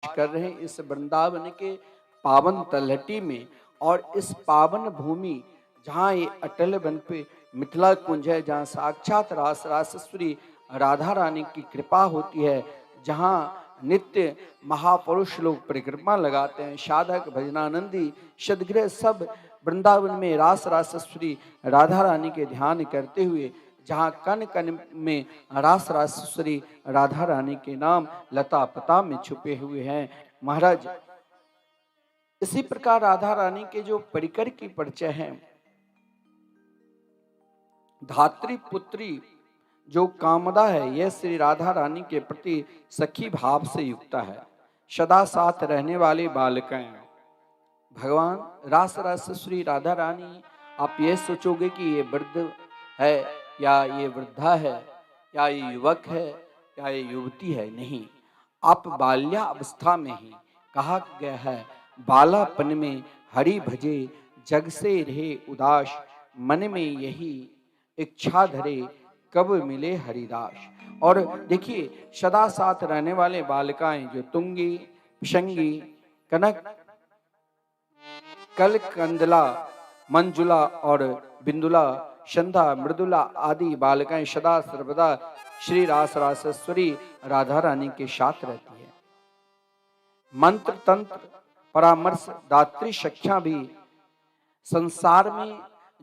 कर रहे हैं इस वृंदावन के पावन तलहटी में। और इस पावन भूमि जहाँ ये अटल वन पे मिथिला कुंज है, जहाँ साक्षात रासेश्वरी राधा रानी की कृपा होती है, जहाँ नित्य महापुरुष लोग परिक्रमा लगाते हैं, साधक भजनानंदी सदगृह सब वृंदावन में रासेश्वरी राधा रानी के ध्यान करते हुए, जहाँ कण कण में रासेश्वरी राधा रानी के नाम लता पता में छुपे हुए हैं। महाराज, इसी प्रकार राधा रानी के जो परिकर की परिचय है, धात्री पुत्री जो कामदा है, यह श्री राधा रानी के प्रति सखी भाव से युक्त है। सदा साथ रहने वाले बालकें भगवान रासेश्वरी राधा रानी, आप ये सोचोगे कि ये वृद्ध है या ये वृद्धा है या ये युवक है या ये युवती है, नहीं। आप बाल्या अवस्था में ही, कहा गया है बालापन में हरि भजे जग से रहे उदास, मन में यही इच्छा धरे कब मिले हरिदास। और देखिए, सदा साथ रहने वाले बालिकाएं जो तुंगी, पिशंगी, कनक, कल कंदला, मंजुला और बिंदुला, संध्या, मृदुला आदि बालिकाएं सदा सर्वदा श्री रासेश्वरी राधा रानी के साथ रहती है। मंत्र तंत्र परामर्श दात्री सख्या भी, संसार में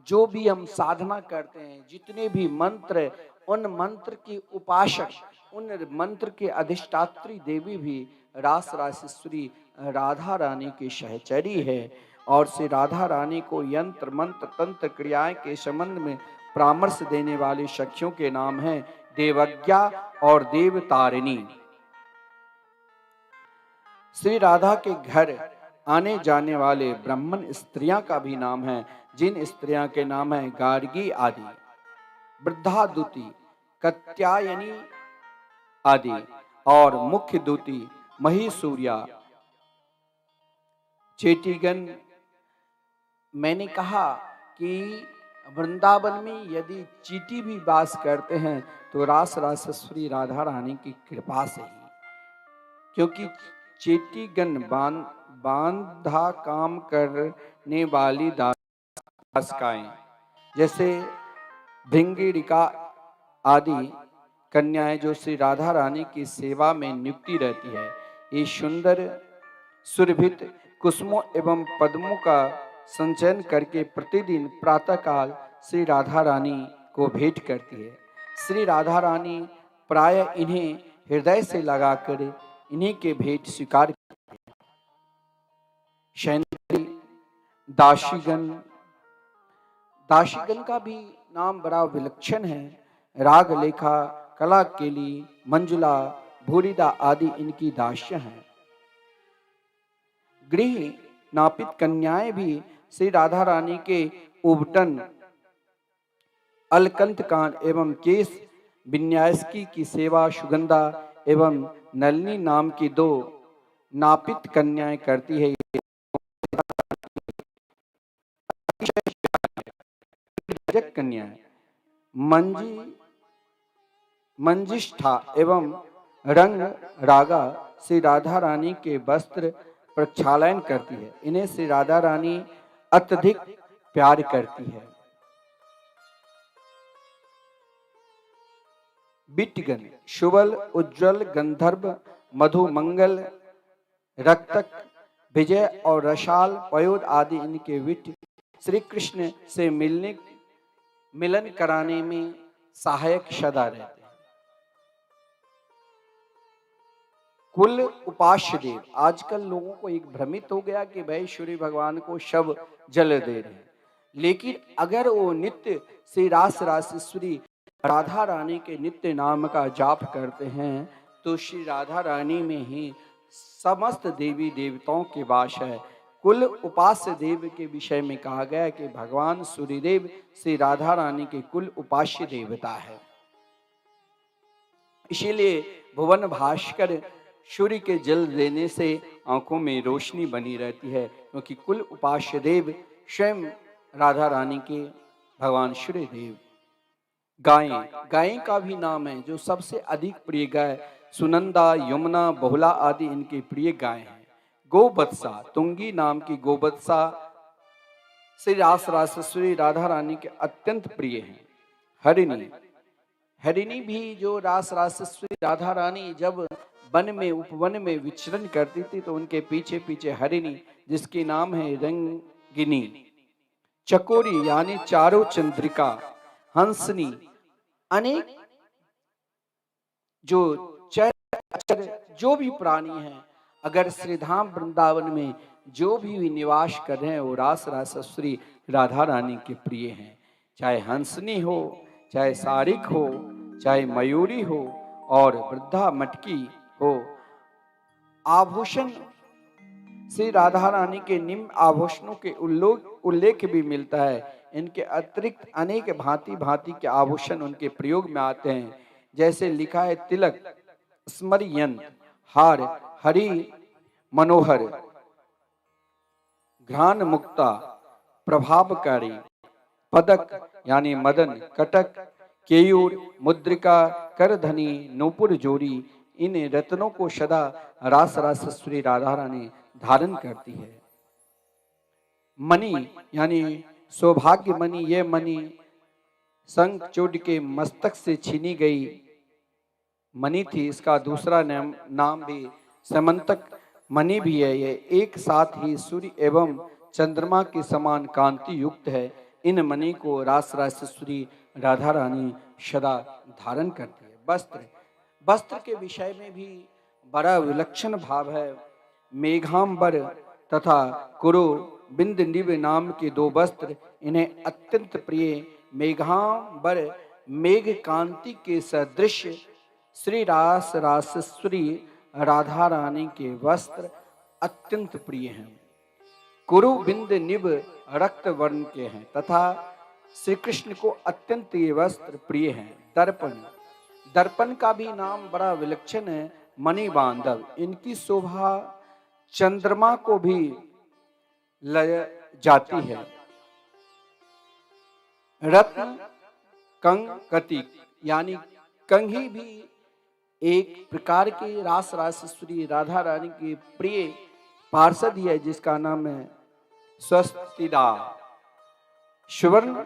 जो भी हम साधना करते हैं, जितने भी मंत्र, उन मंत्र की उपासक, उन मंत्र के अधिष्ठात्री देवी भी रासेश्वरी राधा रानी की सहचरी है। और श्री राधा रानी को यंत्र मंत्र तंत्र क्रियाएं के संबंध में परामर्श देने वाली सखियों के नाम हैं देवज्ञा और देवतारिणी। श्री राधा के घर आने जाने वाले ब्राह्मण स्त्रियां का भी नाम है, जिन स्त्रियां के नाम है गार्गी आदि, वृद्धादूती, कत्यायनी आदि और मुख्य दूती महीसूर्या, चेटीगन। मैंने कहा कि वृंदावन में यदि चीटी भी वास करते हैं तो रासेश्वरी राधा रानी की कृपा से ही, क्योंकि चेटीगण बांधा काम करने वाली दासिकाएं जैसे भिंगिरिका आदि कन्याएं जो श्री राधा रानी की सेवा में नियुक्ति रहती है, ये सुंदर सुरभित कुसुमों एवं पद्मों का संचयन करके प्रतिदिन प्रातःकाल श्री राधा रानी को भेंट करती है। श्री राधा रानी प्राय इन्हें हृदय से लगाकर इन्हीं के भेंट स्वीकार करती है। शैनरी, दाशीगण, दाशीगण का भी नाम बड़ा विलक्षण है। राग लेखा, कला केली, मंजुला, भूरिदा आदि इनकी दास्य हैं। गृह नापित कन्याएं भी श्री राधा रानी के उबटन, अलकंत कान एवं केश विन्यासकी की सेवा सुगंधा एवं नलिनी नाम की दो नापित कन्याएं करती है। कन्याएं मंजिष्ठा एवं रंग रागा श्री राधा रानी के वस्त्र प्रक्षालन करती है। इन्हें श्री राधा रानी अत्यधिक प्यार करती है। बिटगण, शुबल, उज्जवल, गंधर्व, मधु, मंगल, रक्तक, विजय और रसाल, पयोद आदि इनके विट श्री कृष्ण से मिलन कराने में सहायक सदा रहते हैं। कुल उपास्य देव, आजकल लोगों को एक भ्रमित हो गया कि भाई सूर्य भगवान को शव जल दे रहे हैं, लेकिन अगर वो नित्य श्री रासेश्वरी राधा रानी के नित्य नाम का जाप करते हैं तो श्री राधा रानी में ही समस्त देवी देवताओं के वास है। कुल उपास्य देव के विषय में कहा गया है कि भगवान सूर्यदेव श्री राधा रानी के कुल उपास्य देवता है। इसीलिए भुवन भास्कर सूर्य के जल देने से आंखों में रोशनी बनी रहती है, क्योंकि कुल उपास्य देव स्वयं राधा रानी के भगवान सूर्यदेव। गायें, गायें का भी नाम है जो सबसे अधिक प्रिय गाय सुनंदा, यमुना, बहुला आदि इनकी प्रिय गाय हैं। गोवत्सा, तुंगी नाम की गोवत्सा श्री रास रासेश्वरी राधा रानी के अत्यंत प्रिय हैं। हरिणी, हरिणी भी जो रास रासेश्वरी राधा रानी जब वन में उपवन में विचरण करती थी तो उनके पीछे पीछे हरिणी, जिसकी नाम है रंगिनी, चकोरी यानी चारों चंद्रिका, हंसनी, अनेक जो चर जो भी प्राणी हैं, अगर श्रीधाम वृंदावन में जो भी निवास कर रहे हैं वो रास रासेश्वरी राधा रानी के प्रिय हैं। चाहे हंसनी हो, चाहे सारिक हो, चाहे मयूरी हो और वृद्धा मटकी हो, आभूषण श्री राधा रानी के निम्न आभूषणों के उल्लेख भी मिलता है। इनके अतिरिक्त अनेक भांति भांति के आभूषण उनके प्रयोग में आते हैं। जैसे लिखा है तिलक, स्मरयंत्र, हार, हरि मनोहर, घ्राण मुक्ता, प्रभावकारी, पदक यानी मदन, कटक, केयूर, मुद्रिका, करधनी, नूपुर जोड़ी, इन रत्नों को सदा रास रासेश्वरी राधा रानी धारण करती है। मणि यानी सौभाग्य मणि, ये मणि शंखचूड़ के मस्तक से छीनी गई मणि थी। इसका दूसरा नाम भी समंतक मणि भी है। ये एक साथ ही सूर्य एवं चंद्रमा के समान कांति युक्त है। इन मणि को रास रासेश्वरी राधा रानी सदा धारण करती है। वस्त्र, वस्त्र के विषय में भी बड़ा विलक्षण भाव है। मेघांबर तथा कुरु बिंद निब नाम के दो वस्त्र इन्हें अत्यंत प्रिय। मेघांबर मेघ कांति के सदृश श्री रास रासेश्वरी राधा रानी के वस्त्र अत्यंत प्रिय हैं। कुरु बिंद निब रक्त वर्ण के हैं तथा श्री कृष्ण को अत्यंत ये वस्त्र प्रिय हैं। दर्पण, दर्पण का भी नाम बड़ा विलक्षण है, मणि बांधव। इनकी शोभा चंद्रमा को भी लय जाती है। रत्न कंकति यानी कंघी भी एक प्रकार की रास रासेश्वरी राधा रानी की प्रिय पार्षद है, जिसका नाम है स्वस्तिदा। स्वर्ण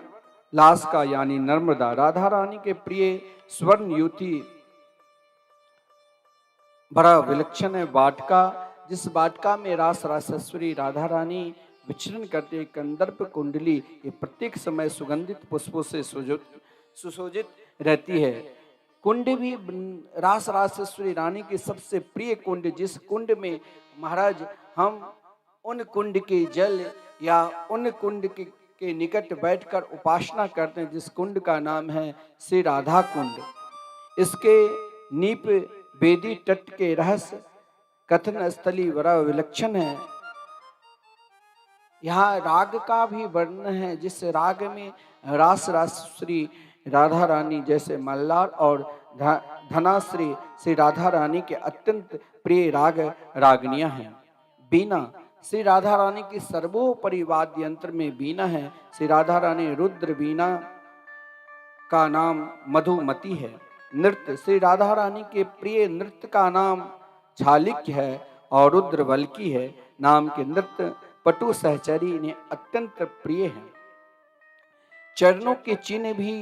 लास का यानी नर्मदा, राधा रानी के प्रिय स्वर्ण युति बड़ा विलक्षण है। वाटका, जिस वाटका में रास रासेश्वरी राधा रानी विचरण करते, कंदर्प कुंडली, ये प्रत्येक समय सुगंधित पुष्पों से सुशोभित रहती है। कुंड भी रास रासेश्वरी रानी की सबसे प्रिय कुंड, जिस कुंड में महाराज हम उन कुंड के जल या उन कुंड के निकट बैठकर उपासना करते हैं, जिस कुंड का नाम है श्री राधा कुंड। इसके नीप वेदी तट के रहस्य कथन स्थली बड़ा विलक्षण है। यहाँ राग का भी वर्णन है, जिस राग में रास रासेश्वरी राधा रानी जैसे मल्लार और धनाश्री श्री राधा रानी के अत्यंत प्रिय राग रागनियां हैं। बीना, श्री राधा रानी की सर्वोपरि वाद्य यंत्र में बीना है। श्री राधा रानी रुद्र बीना का नाम मधुमती है। नृत्य, श्री राधा रानी के प्रिय नृत्य का नाम छालिक्य है और रुद्र वल्की है नाम के नृत्य पटु सहचरी इन्हें अत्यंत प्रिय हैं। चरणों के चिन्ह भी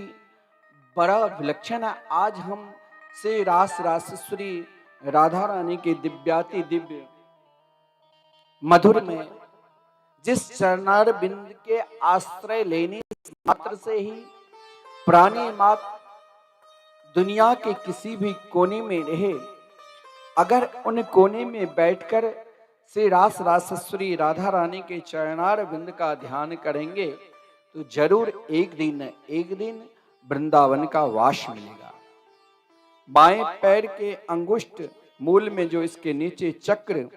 बड़ा विलक्षण है। आज हम श्री रास रासेश्वरी राधा रानी के दिव्याति दिव्य मधुर में जिस चरणार बिंद के आश्रय लेने मात्र से ही प्राणी मात्र दुनिया के किसी भी कोने में रहे, अगर उन कोने में बैठकर श्री रास रासेश्वरी राधा रानी के चरणार बिंद का ध्यान करेंगे तो जरूर एक दिन वृंदावन का वास मिलेगा। बाएं पैर के अंगुष्ठ मूल में जो इसके नीचे चक्र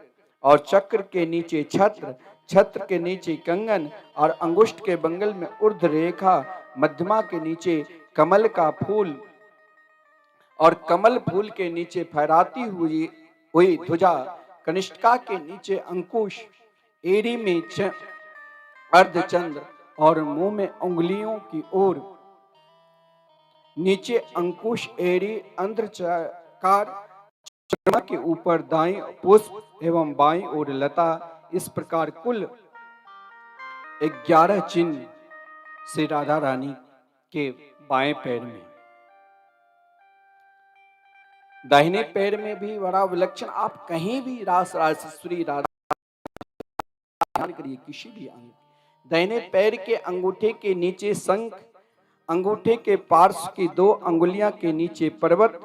और चक्र के नीचे छत्र, छत्र के नीचे कंगन और अंगुष्ठ के बंगल में ऊर्ध्व रेखा, मध्यमा के नीचे कमल का फूल और कमल फूल के नीचे फहराती हुई ध्वजा, कनिष्ठा के नीचे अंकुश, एड़ी में अर्धचंद्र और मुंह में उंगलियों की ओर नीचे अंकुश, एड़ी, अंधकार, चंद्रमा के ऊपर दाईं पुष्प एवं बाईं ओर लता, इस प्रकार कुल 11 चिन्ह श्री राधा रानी के बाएं पैर में। दाहिने पैर में भी बड़ा विलक्षण, आप कहीं भी रास राजेश्वरी राधा करिए, किसी भी अंग, दाहिने पैर के अंगूठे के नीचे शंख, अंगूठे के पार्श्व की 2 अंगुलियां के नीचे पर्वत,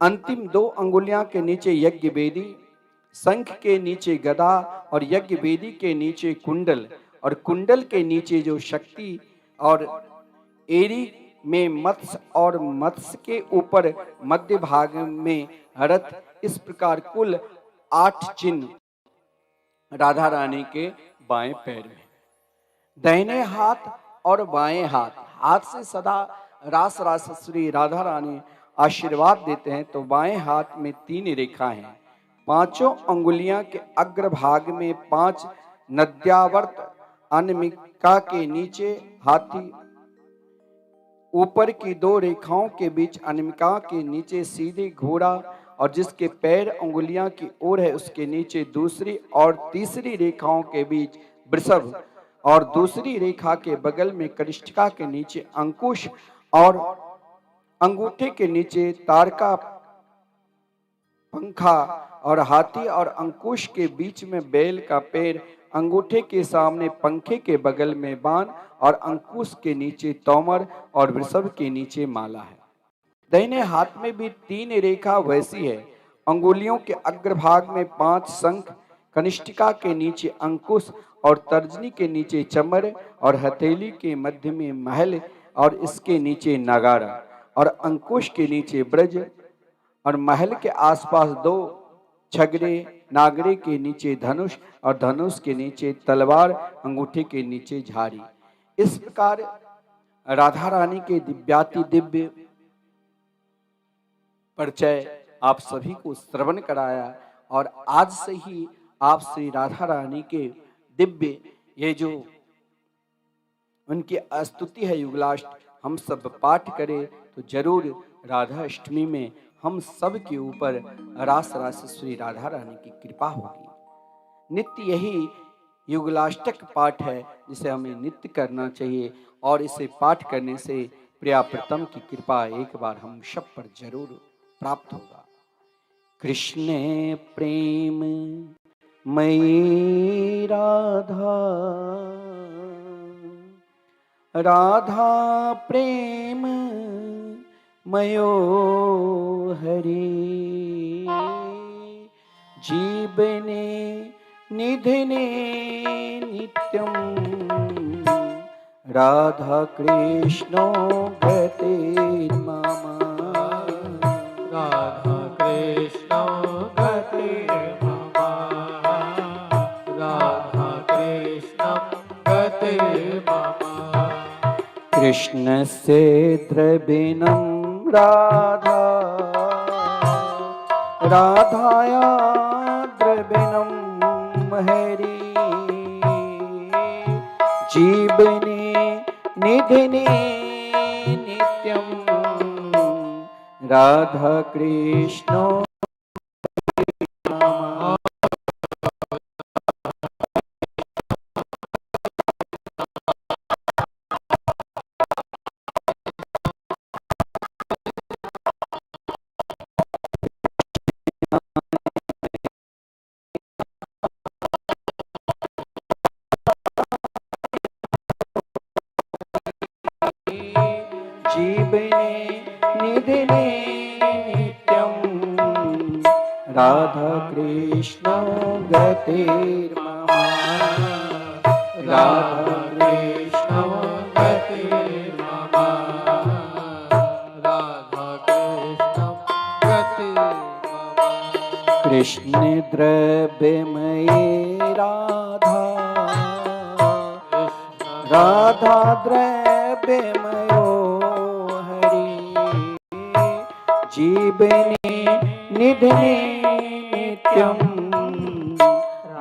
अंतिम 2 अंगुलियां के नीचे यज्ञ वेदी, शंख के नीचे गदा और यज्ञ वेदी के नीचे कुंडल, और कुंडल के नीचे जो शक्ति, और एरी में मत्स्य और मत्स्य के ऊपर मध्य भाग में रथ, इस प्रकार कुल 8 चिन्ह राधा रानी के बाएं पैर में। दाहिने हाथ और बाएं हाथ, हाथ से सदा रास राजेश्वरी राधा रानी आशीर्वाद देते हैं, तो बाएं हाथ में 3 रेखा हैं। 5 अंगुलियां के अग्रभाग में 5 नद्यावर्त, अनामिका के नीचे हाथी, ऊपर की 2 रेखाओं के बीच अनामिका के नीचे सीधे घोड़ा, और जिसके पैर अंगुलियां की ओर है उसके नीचे दूसरी और तीसरी रेखाओं के बीच वृषभ, और दूसरी रेखा के बगल में कनिष्ठिका के नीचे अंकुश, और अंगूठे के नीचे तारका पंखा, और हाथी और अंकुश के बीच में बैल का पैर, अंगूठे के सामने पंखे के बगल में बाण, और अंकुश के नीचे तोमर, और वृषभ के नीचे माला है। दाहिने हाथ में भी 3 रेखा वैसी है। अंगुलियों के अग्रभाग में 5 शंख, कनिष्ठिका के नीचे अंकुश, और तर्जनी के नीचे चमर, और हथेली के मध्य में महल, और इसके नीचे नगारा, और अंकुश के नीचे ब्रज, और महल के आसपास 2 छगरे, नागरे के नीचे धनुष, और धनुष के नीचे तलवार, अंगूठे के नीचे झाड़ी। इस प्रकार राधा रानी के दिव्याति दिव्य परिचय आप सभी को श्रवण कराया, और आज से ही आप श्री राधा रानी के दिव्य ये जो उनकी स्तुति है युगलाष्ट, हम सब पाठ करें तो जरूर राधा अष्टमी में हम सब के ऊपर रास राजेश्वरी राधा रानी की कृपा होगी। नित्य यही युगलाष्टक पाठ है जिसे हमें नित्य करना चाहिए, और इसे पाठ करने से प्रिया प्रीतम की कृपा एक बार हम सब पर जरूर प्राप्त होगा। कृष्ण प्रेम मयि राधा, राधा प्रेम मयो हरि, जीवने निधने नित्यं, राधा कृष्णो गतिर्मम, राधा कृष्णो गतिर्मम, राधा कृष्णो गतिर्मम। कृष्णस्य द्रविणं राधा, राधाया द्रविणं हरि, जीवने निधने नित्यं, राधा कृष्णो जीवने निधने नित्यं, राधा कृष्णो गतिर्मम, राधा कृष्णो गतिर्मम, राधा कृष्णो गतिर्मम। कृष्ण द्रव्यमयी राधा, राधा द्रव्यमयो हरि, जीवने निधने नित्यं,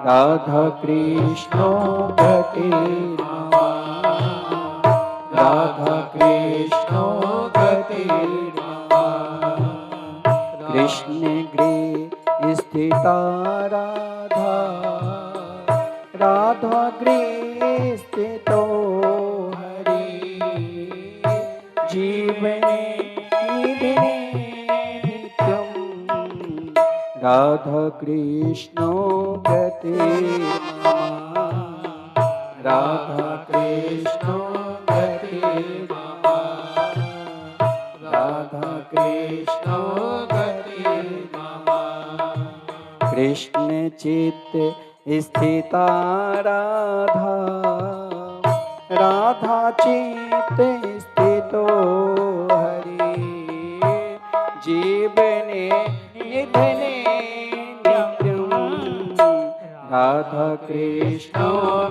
राधा कृष्णो गतिर्मम, राधा कृष्णो गतिर्मम, कृष्ण स्थिता राधा, राधा गृहे स्थितो हरि, जीवने निधिने नित्यं, राधा कृष्ण गते मम, राधा कृष्ण गते मम, राधा कृष्ण गते मम। कृष्ण चित्त स्थिता राधा, राधा चित्त स्थितो हरि, जीवने निधने नित्यं, राधा कृष्ण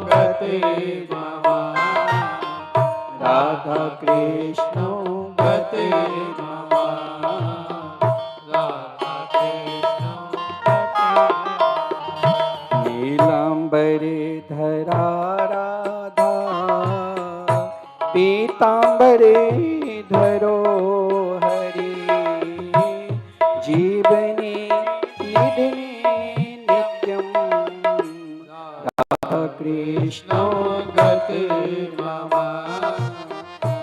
गते मम, राधा कृष्ण गते मम, राधा कृष्ण नीलांबरे धरा राधा, पीतांबरे धरो हरि, जीवने निधने नित्यं, राधा कृष्ण गते मम,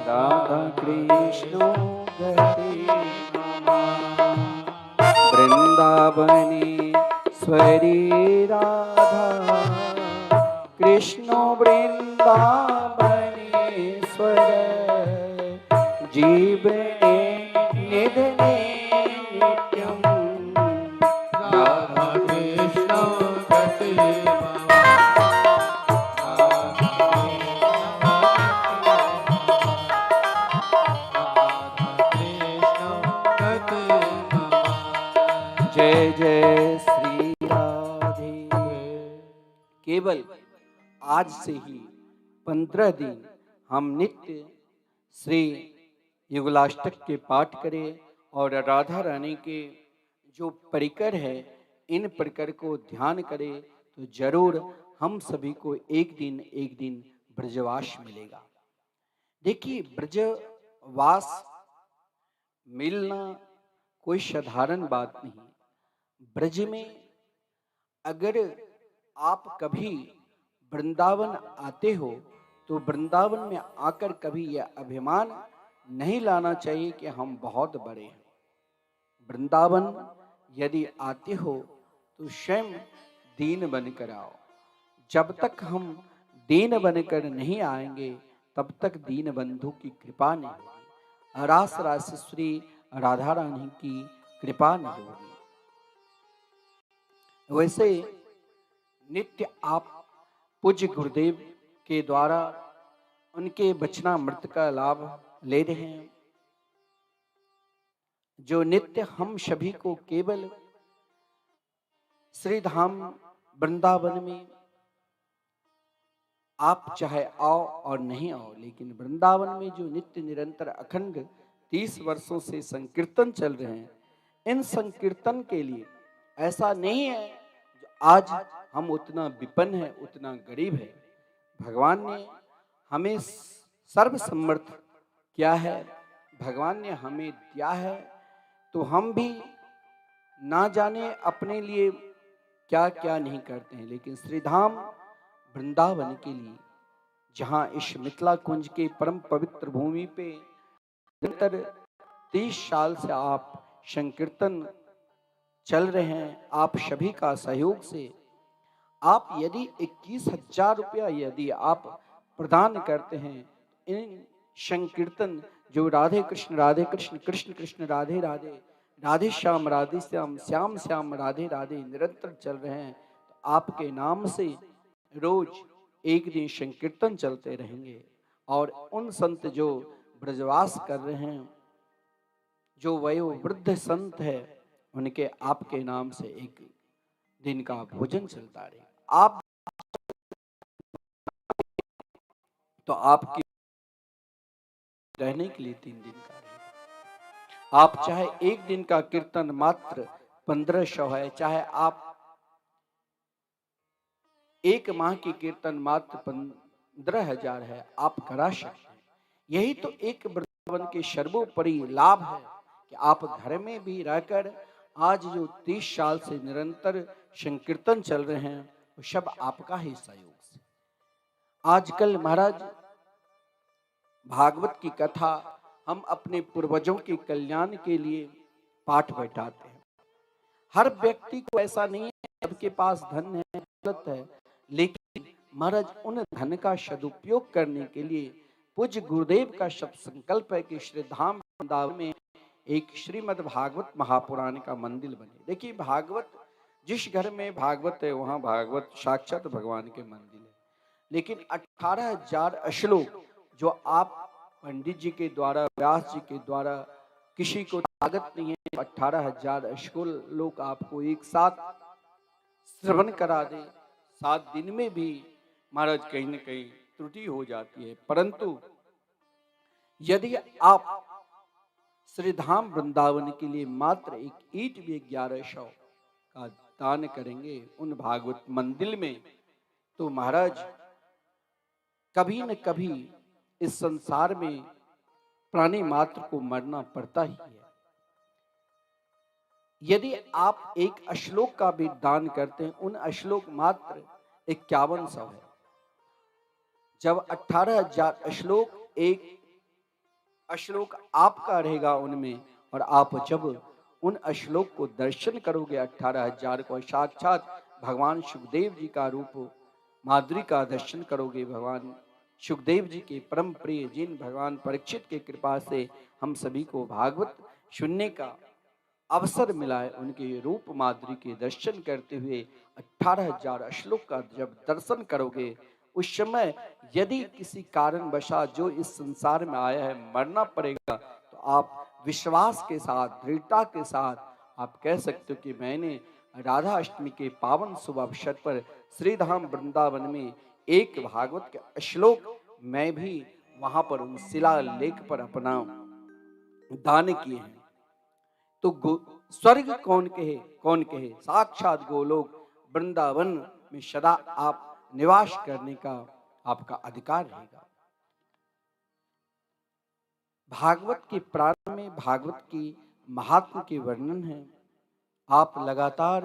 राधा कृष्ण गते मम। वृंदावने स्वरी राधा, कृष्ण वृंदावनेश्वर, जीवने निधने नित्यं, राधा कृष्ण गते मम, जय जय श्री राधे। केवल आज से ही 15 दिन हम नित्य श्री युगलाष्टक के पाठ करें और राधा रानी के जो परिकर है इन परिकर को ध्यान करें तो जरूर हम सभी को एक दिन ब्रजवास मिलेगा। देखिए, ब्रजवास मिलना कोई साधारण बात नहीं। ब्रज में अगर आप कभी वृंदावन आते हो तो वृंदावन में आकर कभी यह अभिमान नहीं लाना चाहिए कि हम बहुत बड़े हैं। वृंदावन यदि आते हो तो स्वयं दीन बनकर आओ। जब तक हम दीन बनकर नहीं आएंगे तब तक दीन बंधु की कृपा नहीं होगी, रास रासेश्वरी राधा रानी की कृपा नहीं होगी। वैसे नित्य आप पूज्य गुरुदेव के द्वारा उनके वचनामृत का लाभ ले रहे हैं, जो नित्य हम सभी को केवल श्री धाम वृंदावन में आप चाहे आओ और नहीं आओ, लेकिन वृंदावन में जो नित्य निरंतर अखंड 30 वर्षों से संकीर्तन चल रहे हैं, इन संकीर्तन के लिए ऐसा नहीं है जो आज हम उतना विपन्न है, उतना गरीब है। भगवान ने हमें सर्वसमर्थ किया है, भगवान ने हमें दिया है, तो हम भी ना जाने अपने लिए क्या क्या नहीं करते हैं। लेकिन श्रीधाम वृंदावन के लिए, जहां इस मिथिला कुंज के परम पवित्र भूमि पे निरंतर 30 साल से आप संकीर्तन चल रहे हैं, आप सभी का सहयोग से आप यदि 21,000 रुपया यदि आप प्रदान करते हैं, इन संकीर्तन जो राधे कृष्ण कृष्ण कृष्ण राधे राधे, राधे श्याम श्याम श्याम राधे राधे निरंतर चल रहे हैं, तो आपके नाम से रोज एक दिन संकीर्तन चलते रहेंगे। और उन संत जो ब्रजवास कर रहे हैं, जो वयोवृद्ध संत है, उनके आपके नाम से एक दिन का भोजन चलता रहे। आप तो आपकी रहने के लिए 3 दिन का रहेगा। आप चाहे एक दिन का कीर्तन मात्र 1500 है, चाहे आप एक माह की कीर्तन मात्र 15,000 है, आप करा सकते हैं। यही तो एक वृंदावन के सर्वोपरि लाभ है कि आप घर में भी रहकर आज जो 30 साल से निरंतर संकीर्तन चल रहे हैं वो सब आपका ही सहयोग से। आजकल महाराज भागवत की कथा हम अपने पूर्वजों के कल्याण के लिए पाठ बैठाते हैं। हर व्यक्ति को ऐसा नहीं है सबके पास धन है, दौलत है, लेकिन महाराज उन धन का सदुपयोग करने के लिए पूज्य गुरुदेव का शब्द संकल्प है कि श्री धाम वृंदावन में एक श्रीमद् भागवत महापुराण का मंदिर बने। देखिए भागवत, जिस घर में भागवत है वहां भागवत साक्षात भगवान के मंदिर है। लेकिन 18,000 श्लोक जो आप पंडित जी के द्वारा, व्यास जी के द्वारा, किसी को ताकत नहीं है 18,000 श्लोक आपको एक साथ श्रवण करा दे, 7 दिन में भी महाराज कहीं न कहीं त्रुटि हो जाती है। परंतु यदि आप श्रीधाम वृंदावन के लिए मात्र एक ईंट भी 1100 का दान करेंगे उन भागवत मंदिर में, तो महाराज कभी न कभी इस संसार में प्राणी मात्र को मरना पड़ता ही है। यदि आप एक श्लोक का भी दान करते हैं, उन श्लोक मात्र 5100 है। जब 18,000 श्लोक, एक श्लोक आपका रहेगा उनमें, और आप जब उन श्लोक को दर्शन करोगे 18,000 को, साक्षात भगवान सुखदेव जी का रूप माधुरी का दर्शन करोगे। भगवान सुखदेव जी के परम प्रिय, जिन भगवान परीक्षित के कृपा से हम सभी को भागवत सुनने का अवसर मिला है, उनके रूप माधुरी के दर्शन करते हुए 18,000 श्लोक का जब दर्शन करोगे, उस समय यदि किसी कारण वशा जो इस संसार में आया है मरना पड़ेगा, तो आप विश्वास के साथ, दृढ़ता के साथ आप कह सकते हो कि मैंने राधा अष्टमी के पावन शुभ अवसर पर श्रीधाम वृंदावन में एक भागवत के श्लोक मैं भी वहां पर उन शिला लेख पर अपना दान किए हैं। तो स्वर्ग कौन कहे, साक्षात गोलोक वृंदावन में सदा आप निवास करने का आपका अधिकार रहेगा। भागवत के प्रारंभ में भागवत की महात्म के वर्णन है। आप लगातार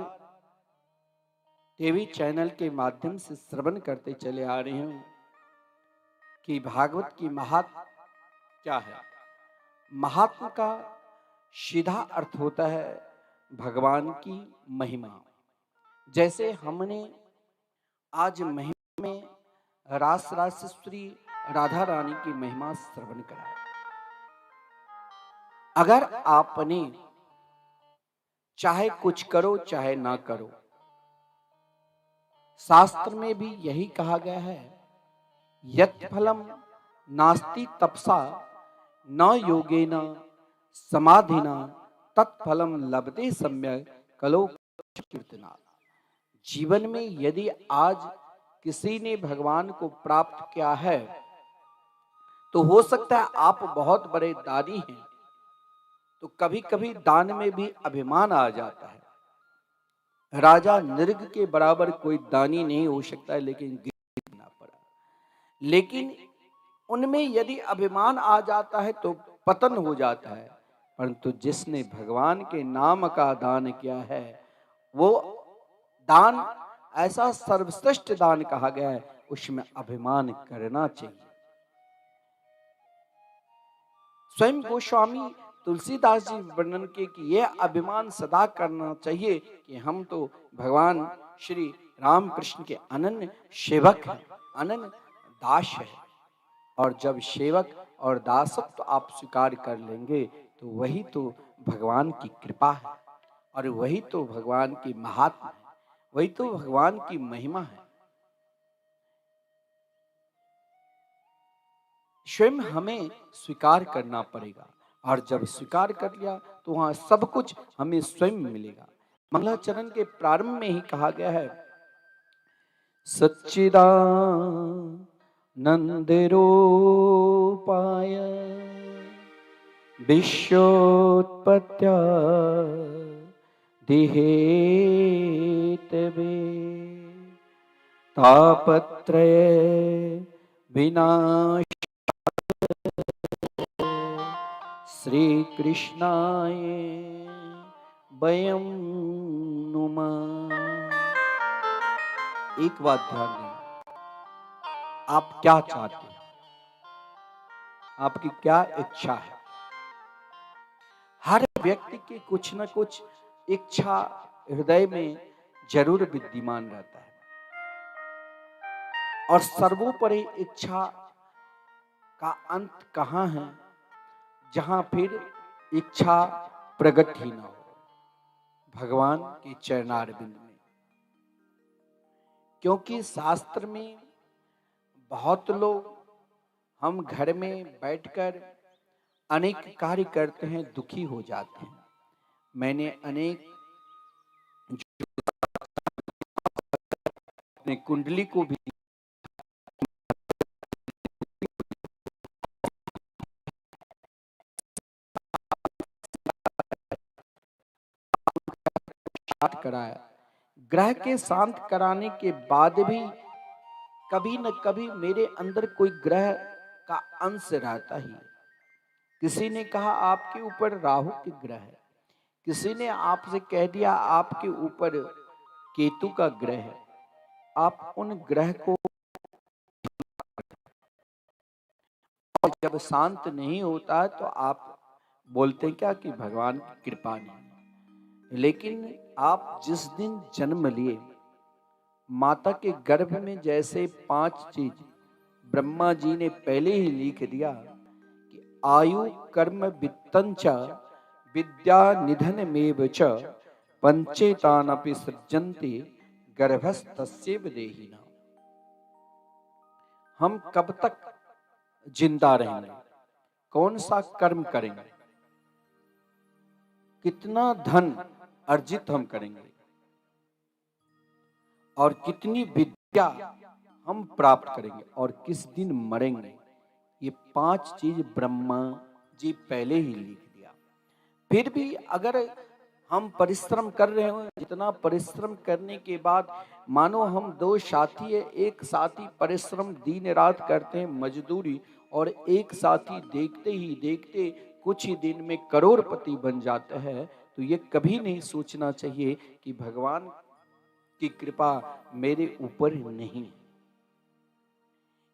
टीवी चैनल के माध्यम से श्रवण करते चले आ रहे हैं कि भागवत की महात्म क्या है। महात्म का सीधा अर्थ होता है भगवान की महिमा। जैसे हमने आज महिमा में रास रासेश्वरी राधा रानी की महिमा श्रवण कराया। अगर आपने चाहे कुछ करो चाहे ना करो, शास्त्र में भी यही कहा गया है, यत् फलम नास्ति तपसा न योगेन समाधिना तत्फलम लभते सम्यक कलो कीर्तना। जीवन में यदि आज किसी ने भगवान को प्राप्त किया है, तो हो सकता है आप बहुत बड़े दानी हैं, तो कभी कभी दान में भी अभिमान आ जाता है। राजा नृग के बराबर कोई दानी नहीं हो सकता है, लेकिन गिरना पड़ा। लेकिन उनमें यदि अभिमान आ जाता है तो पतन हो जाता है। परंतु जिसने भगवान के नाम का दान किया है, वो दान ऐसा सर्वश्रेष्ठ दान कहा गया है, उसमें अभिमान करना चाहिए। स्वयं गोस्वामी तुलसीदास जी वर्णन के कि यह अभिमान सदा करना चाहिए कि हम तो भगवान श्री रामकृष्ण के अनन्य सेवक हैं, अनन्य दास है। और जब सेवक और दासत्व तो आप स्वीकार कर लेंगे, तो वही तो भगवान की कृपा है, और वही तो भगवान की महात्मा है, वही तो भगवान की महिमा है। स्वयं हमें स्वीकार करना पड़ेगा, और जब स्वीकार कर लिया तो वहां सब कुछ हमें स्वयं मिलेगा। मंगलाचरण के प्रारंभ में ही कहा गया है, सच्चिदानंद रूपाय विश्वोत्पत्त्या दिहेतवे तापत्रय विनाश श्री कृष्णाय वयम नुमा। एक बात ध्यान देना, आप क्या चाहते हैं, आपकी क्या इच्छा है। हर व्यक्ति की कुछ न कुछ इच्छा हृदय में जरूर विद्यमान रहता है, और सर्वोपरि इच्छा का अंत कहाँ है, जहां फिर इच्छा प्रकट ही ना हो, भगवान के चरणारविंद में। क्योंकि शास्त्र में बहुत लोग, हम घर में बैठकर अनेक कार्य करते हैं, दुखी हो जाते हैं। मैंने अनेक अपने कुंडली को भी शांत कराया, ग्रह के शांत कराने के बाद भी कभी न कभी मेरे अंदर कोई ग्रह का अंश रहता ही है। किसी ने कहा आपके ऊपर राहु की ग्रह है, किसी ने आपसे कह दिया आपके ऊपर केतु का ग्रह है। आप उन ग्रह को जब शांत नहीं होता है तो आप बोलते क्या कि भगवान की कृपा नहीं। लेकिन आप जिस दिन जन्म लिए, माता के गर्भ में जैसे 5 चीज ब्रह्मा जी ने पहले ही लिख दिया कि आयु कर्म वित्तं च विद्या निधन मेव च पंचेतानपि सृजन्ति गर्भस्तस्यैव देहिना। हम कब तक जिंदा रहेंगे, कौन सा कर्म करेंगे, कितना धन अर्जित हम करेंगे और कितनी विद्या हम प्राप्त करेंगे और किस दिन मरेंगे, ये 5 चीज ब्रह्मा जी पहले ही लिख दिया। फिर भी अगर हम परिश्रम कर रहे हो, जितना परिश्रम करने के बाद, मानो हम 2 साथी है, एक साथी परिश्रम दिन रात करते हैं मजदूरी, और एक साथी देखते ही देखते कुछ ही दिन में करोड़पति बन जाता है, तो ये कभी नहीं सोचना चाहिए कि भगवान की कृपा मेरे ऊपर नहीं।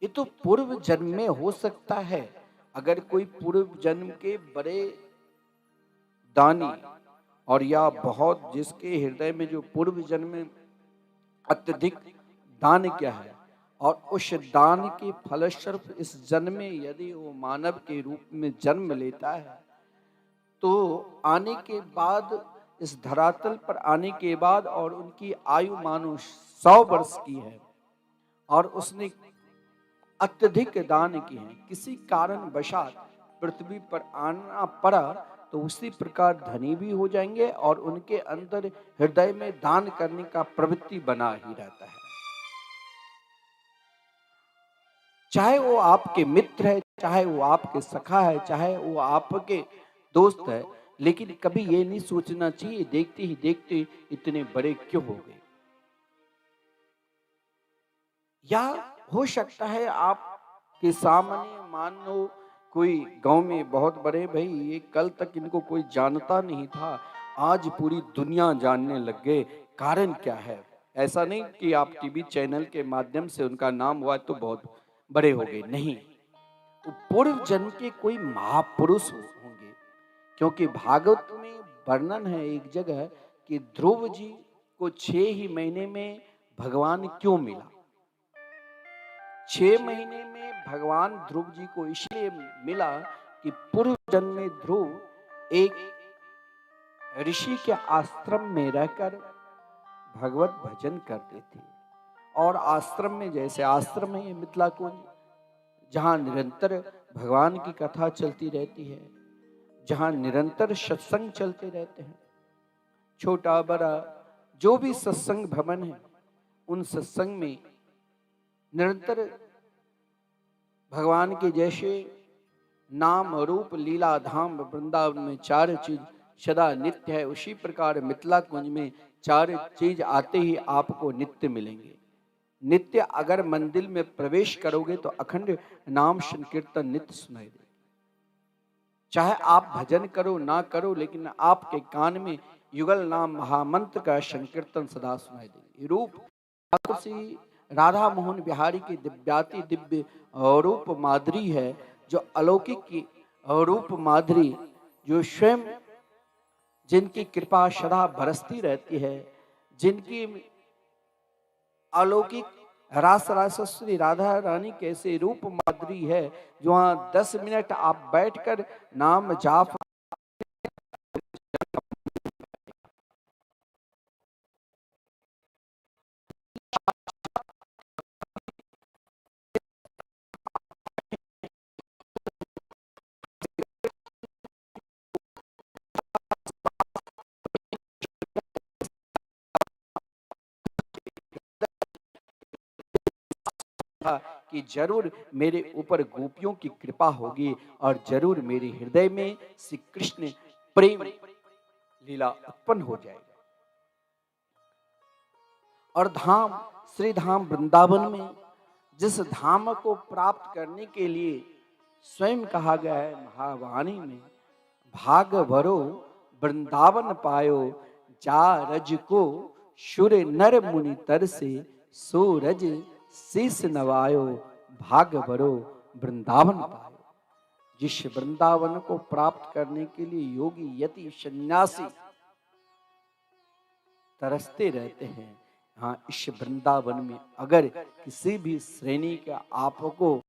ये तो पूर्व जन्म में हो सकता है। अगर कोई पूर्व जन्म के बड़े दानी और या बहुत जिसके हृदय में जो पूर्व जन्म में अत्यधिक दान किया है, और उस दान के फलस्वरूप इस जन्म में यदि वो मानव के रूप में जन्म लेता है, तो आने के बाद, इस धरातल पर आने के बाद, और उनकी आयु मानो 100 वर्ष की है और उसने अत्यधिक दान किए हैं, किसी कारण वशात पृथ्वी पर आना पड़ा, तो उसी प्रकार धनी भी हो जाएंगे और उनके अंदर हृदय में दान करने का प्रवृत्ति बना ही रहता है। चाहे वो आपके मित्र है, चाहे वो आपके सखा है, चाहे वो आपके दोस्त है, लेकिन कभी ये नहीं सोचना चाहिए देखते ही देखते इतने बड़े क्यों हो गए। या हो सकता है आपके सामने मान लो कोई गांव में बहुत बड़े, भाई ये कल तक इनको कोई जानता नहीं था, आज पूरी दुनिया जानने लग गए, कारण क्या है। ऐसा नहीं कि आप टीवी चैनल के माध्यम से उनका नाम हुआ तो बहुत बड़े हो गए, नहीं, तो पूर्व जन्म के कोई महापुरुष होंगे। क्योंकि भागवत में वर्णन है एक जगह कि ध्रुव जी को 6 ही महीने में भगवान क्यों मिला। 6 महीने में भगवान ध्रुव जी को इसलिए मिला कि पूर्व जन्म में ध्रुव एक ऋषि के आश्रम में रहकर भगवत भजन करते थे। और आश्रम में, जैसे आश्रम है मिथिला कुंज, जहां निरंतर भगवान की कथा चलती रहती है, जहां निरंतर सत्संग चलते रहते हैं, छोटा बड़ा जो भी सत्संग भवन है, उन सत्संग में निरंतर भगवान के जैसे नाम रूप लीला धाम वृंदावन में 4 चीज सदा नित्य है, उसी प्रकार मिथिला कुंज में 4 चीज आते ही आपको नित्य मिलेंगे। नित्य अगर मंदिर में प्रवेश करोगे तो अखंड नाम संकीर्तन नित्य सुनाई देगा। चाहे आप भजन करो ना करो, लेकिन आपके कान में युगल नाम महामंत्र का संकीर्तन सदा सुनाई देंगे। रूप ठाकुर श्री राधा मोहन बिहारी की दिव्याति दिव्य रूप माधुरी है, जो अलौकिक की रूप माधुरी, जो स्वयं जिनकी कृपा सदा बरसती रहती है, जिनकी अलौकिक रास रासेश्वरी राधा रानी कैसे रूप माधुरी है, जो वहाँ 10 मिनट आप बैठकर नाम जाप था कि जरूर मेरे ऊपर गोपियों की कृपा होगी और जरूर मेरे हृदय में श्री कृष्ण प्रेम लीला उत्पन्न हो जाएगी। और धाम श्री धाम वृंदावन में जिस धाम को प्राप्त करने के लिए स्वयं कहा गया है महावाणी में, भाग भरो वृंदावन पायो, जा रज को शुर नर मुनि तर से, सूरज शीस नवायो, भाग भरो वृंदावन पायो। जिस वृंदावन को प्राप्त करने के लिए योगी यति सन्यासी तरसते रहते हैं, हाँ इस वृंदावन में अगर किसी भी श्रेणी का आपको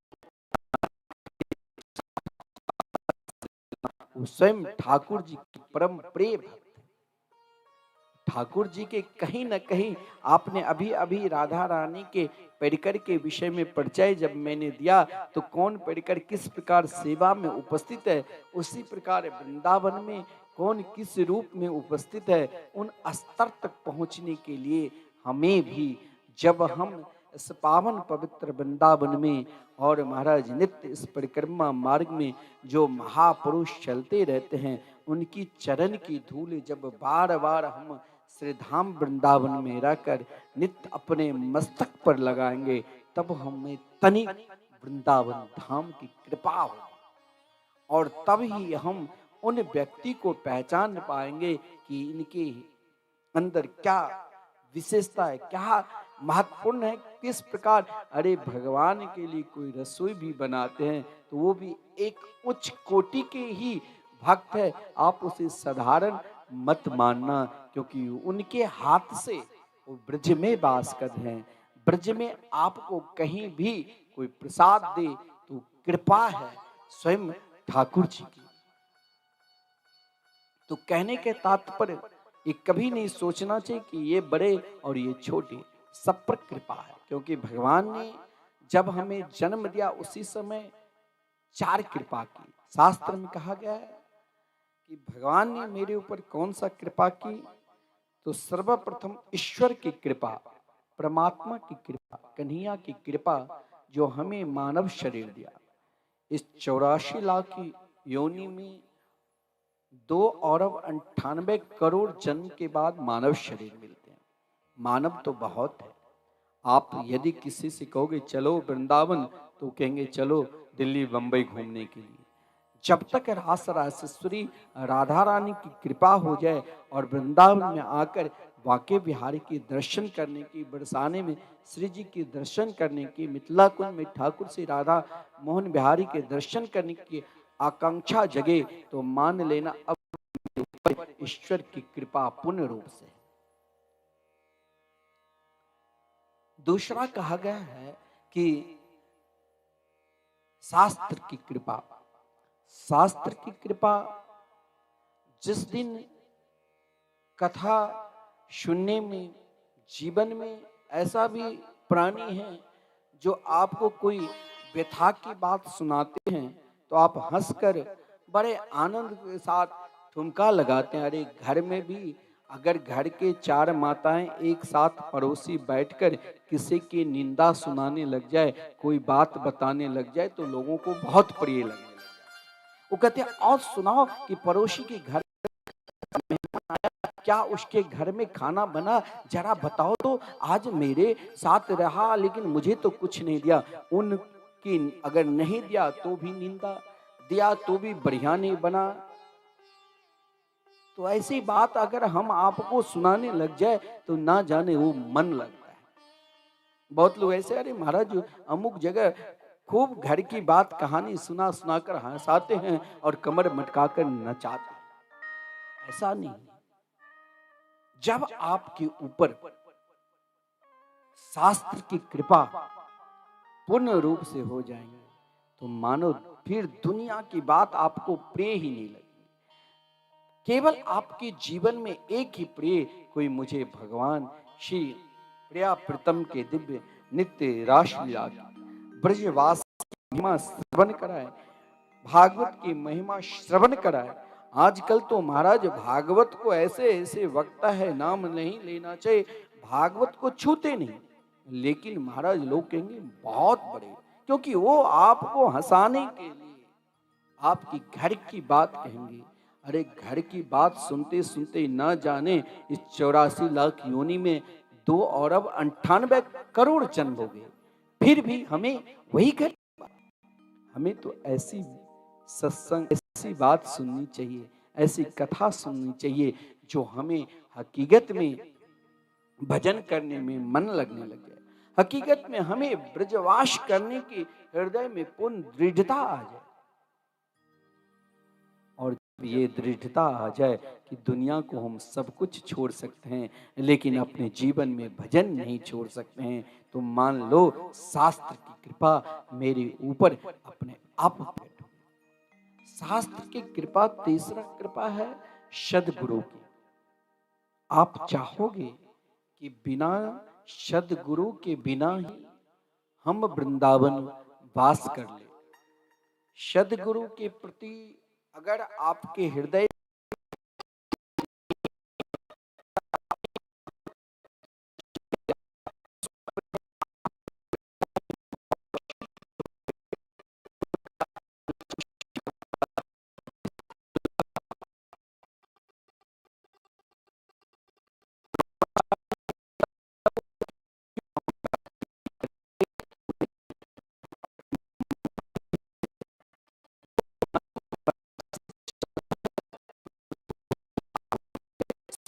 स्वयं ठाकुर जी की परम प्रिय भक्त, ठाकुर जी के कहीं न कहीं आपने अभी अभी राधा रानी के परिकर के विषय में परिचय जब मैंने दिया, तो कौन परिकर किस प्रकार सेवा में उपस्थित है, उसी प्रकार वृंदावन में कौन किस रूप में उपस्थित है, उन स्तर तक पहुंचने के लिए हमें भी जब हम इस पावन पवित्र वृंदावन में और महाराज नित्य इस परिक्रमा मार्ग में जो महापुरुष चलते रहते हैं, उनकी चरण की धूल जब बार बार हम श्री धाम वृंदावन में रहकर नित्य अपने मस्तक पर लगाएंगे, तब हमें तनिक वृंदावन धाम की कृपा होगी और तब ही हम उन व्यक्ति को पहचान पाएंगे कि इनके अंदर क्या विशेषता है, क्या महत्वपूर्ण है, किस प्रकार। अरे भगवान के लिए कोई रसोई भी बनाते हैं तो वो भी एक उच्च कोटि के ही भक्त है, आप उसे साधारण मत मानना, क्योंकि उनके हाथ से वो ब्रज में वास करते हैं। ब्रज में आपको कहीं भी कोई प्रसाद दे तो कृपा है स्वयं ठाकुर जी की। तो कहने के तात्पर्य ये कभी नहीं सोचना चाहिए कि ये बड़े और ये छोटे, सब पर कृपा है, क्योंकि भगवान ने जब हमें जन्म दिया उसी समय 4 कृपा की। शास्त्र में कहा गया है कि भगवान ने मेरे ऊपर कौन सा कृपा की, तो सर्वप्रथम ईश्वर की कृपा, परमात्मा की कृपा, कन्हैया की कृपा, जो हमें मानव शरीर दिया। इस 84 लाख की योनि में 2 अरब 98 करोड़ जन्म के बाद मानव शरीर मिलते हैं। मानव तो बहुत है, आप यदि किसी से कहोगे चलो वृंदावन, तो कहेंगे चलो दिल्ली बंबई घूमने के लिए। जब तक रास रासेश्वरी राधा रानी की कृपा हो जाए और वृंदावन में आकर वाके बिहारी के दर्शन करने की, बरसाने में श्री जी के दर्शन करने की, मिथिला कुंज में ठाकुर श्री राधा मोहन बिहारी के दर्शन करने की आकांक्षा जगे, तो मान लेना अब ईश्वर की कृपा पूर्ण रूप से। दूसरा कहा गया है कि शास्त्र की कृपा, शास्त्र की कृपा, जिस दिन कथा सुनने में जीवन में ऐसा भी प्राणी है जो आपको कोई व्यथा की बात सुनाते हैं तो आप हंसकर बड़े आनंद के साथ ठुमका लगाते हैं। अरे घर में भी अगर घर के 4 माताएं एक साथ पड़ोसी बैठकर किसी की निंदा सुनाने लग जाए, कोई बात बताने लग जाए, तो लोगों को बहुत प्रिय लगने लग जाए। वो कहते हैं और सुनाओ कि पड़ोसी के घर मेहमान आया, क्या उसके घर में खाना बना, जरा बताओ तो, आज मेरे साथ रहा लेकिन मुझे तो कुछ नहीं दिया। उनकी अगर नहीं दिया तो भी निंदा, दिया तो भी बढ़िया नहीं बना। तो ऐसी बात अगर हम आपको सुनाने लग जाए तो ना जाने वो मन लगता है। बहुत लोग ऐसे, अरे महाराज अमुक जगह खूब घर की बात कहानी सुना सुना कर हंसाते हैं और कमर मटकाकर नचाते हैं। ऐसा नहीं। जब आपके ऊपर शास्त्र की कृपा पूर्ण रूप से हो जाएंगे तो मानो फिर दुनिया की बात आपको प्रिय ही नहीं लगेगी। केवल आपके जीवन में एक ही प्रिय, कोई मुझे भगवान श्री प्रिया प्रीतम के दिव्य नित्य रासलीला ब्रजवास की महिमा श्रवण कराए, भागवत की महिमा श्रवण कराए। आजकल तो महाराज भागवत को ऐसे ऐसे वक्ता है, नाम नहीं लेना चाहिए, भागवत को छूते नहीं, लेकिन महाराज लोग कहेंगे बहुत बड़े, क्योंकि वो आपको हंसाने के लिए आपकी घर की बात कहेंगे। अरे घर की बात सुनते सुनते ना जाने इस 84 लाख योनि में 2 अरब 98 करोड़ जन्म हो गए, फिर भी हमें वही घर। हमें तो ऐसी सत्संग, ऐसी बात सुननी चाहिए, ऐसी कथा सुननी चाहिए जो हमें हकीकत में भजन करने में मन लगने लगे, हकीकत में हमें ब्रजवास करने की हृदय में पूर्ण दृढ़ता आ जाए। और ये दृढ़ता आ जाए कि दुनिया को हम सब कुछ छोड़ सकते हैं लेकिन अपने जीवन में भजन नहीं छोड़ सकते हैं, तो मान लो शास्त्र की कृपा मेरे ऊपर अपने आप प्रकट हो। शास्त्र की कृपा, तीसरा कृपा है सद्गुरु की। आप चाहोगे कि बिना सद्गुरु के बिना ही हम वृंदावन वास कर ले। सद्गुरु के प्रति अगर आपके हृदय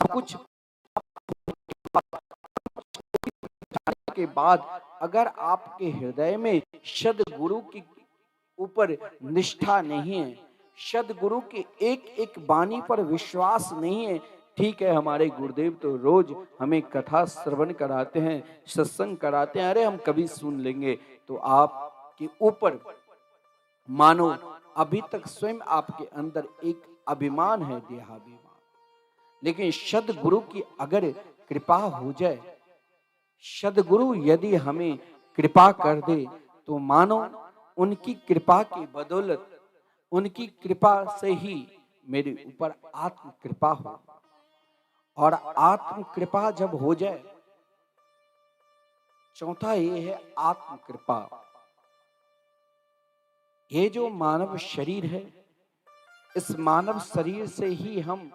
सब कुछ के बाद अगर आपके हृदय में सद्गुरु की ऊपर निष्ठा नहीं है, सद्गुरु के एक एक वाणी पर विश्वास नहीं है, ठीक है हमारे गुरुदेव तो रोज हमें कथा श्रवण कराते हैं, सत्संग कराते हैं, अरे हम कभी सुन लेंगे, तो आपके ऊपर मानो अभी तक स्वयं आपके अंदर एक अभिमान है, देहाभिमान। लेकिन सद्गुरु की अगर कृपा हो जाए, सद्गुरु यदि हमें कृपा कर दे, तो मानो उनकी कृपा की बदौलत, उनकी कृपा से ही मेरे ऊपर आत्म कृपा हो। और आत्म कृपा जब हो जाए, चौथा ये है आत्म कृपा। ये जो मानव शरीर है, इस मानव शरीर से ही हम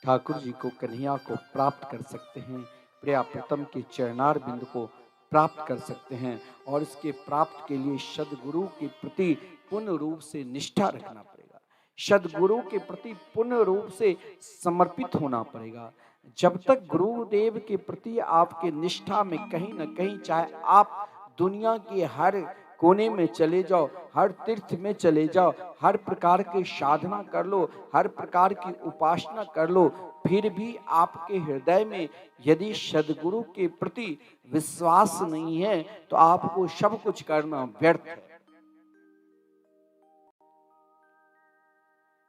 ठाकुर जी को, कन्हैया को प्राप्त कर सकते हैं, प्रिया प्रीतम के चरणार बिंदु को प्राप्त कर सकते हैं। और इसके प्राप्त के लिए सद्गुरु के प्रति पूर्ण रूप से निष्ठा रखना पड़ेगा, सद्गुरु के प्रति पूर्ण रूप से समर्पित होना पड़ेगा। जब तक गुरुदेव के प्रति आपके निष्ठा में कहीं ना कहीं, चाहे आप दुनिया के हर कोने में चले जाओ, हर तीर्थ में चले जाओ, हर प्रकार की साधना कर लो, हर प्रकार की उपासना कर लो, फिर भी आपके हृदय में यदि सद्गुरु के प्रति विश्वास नहीं है तो आपको सब कुछ करना व्यर्थ है।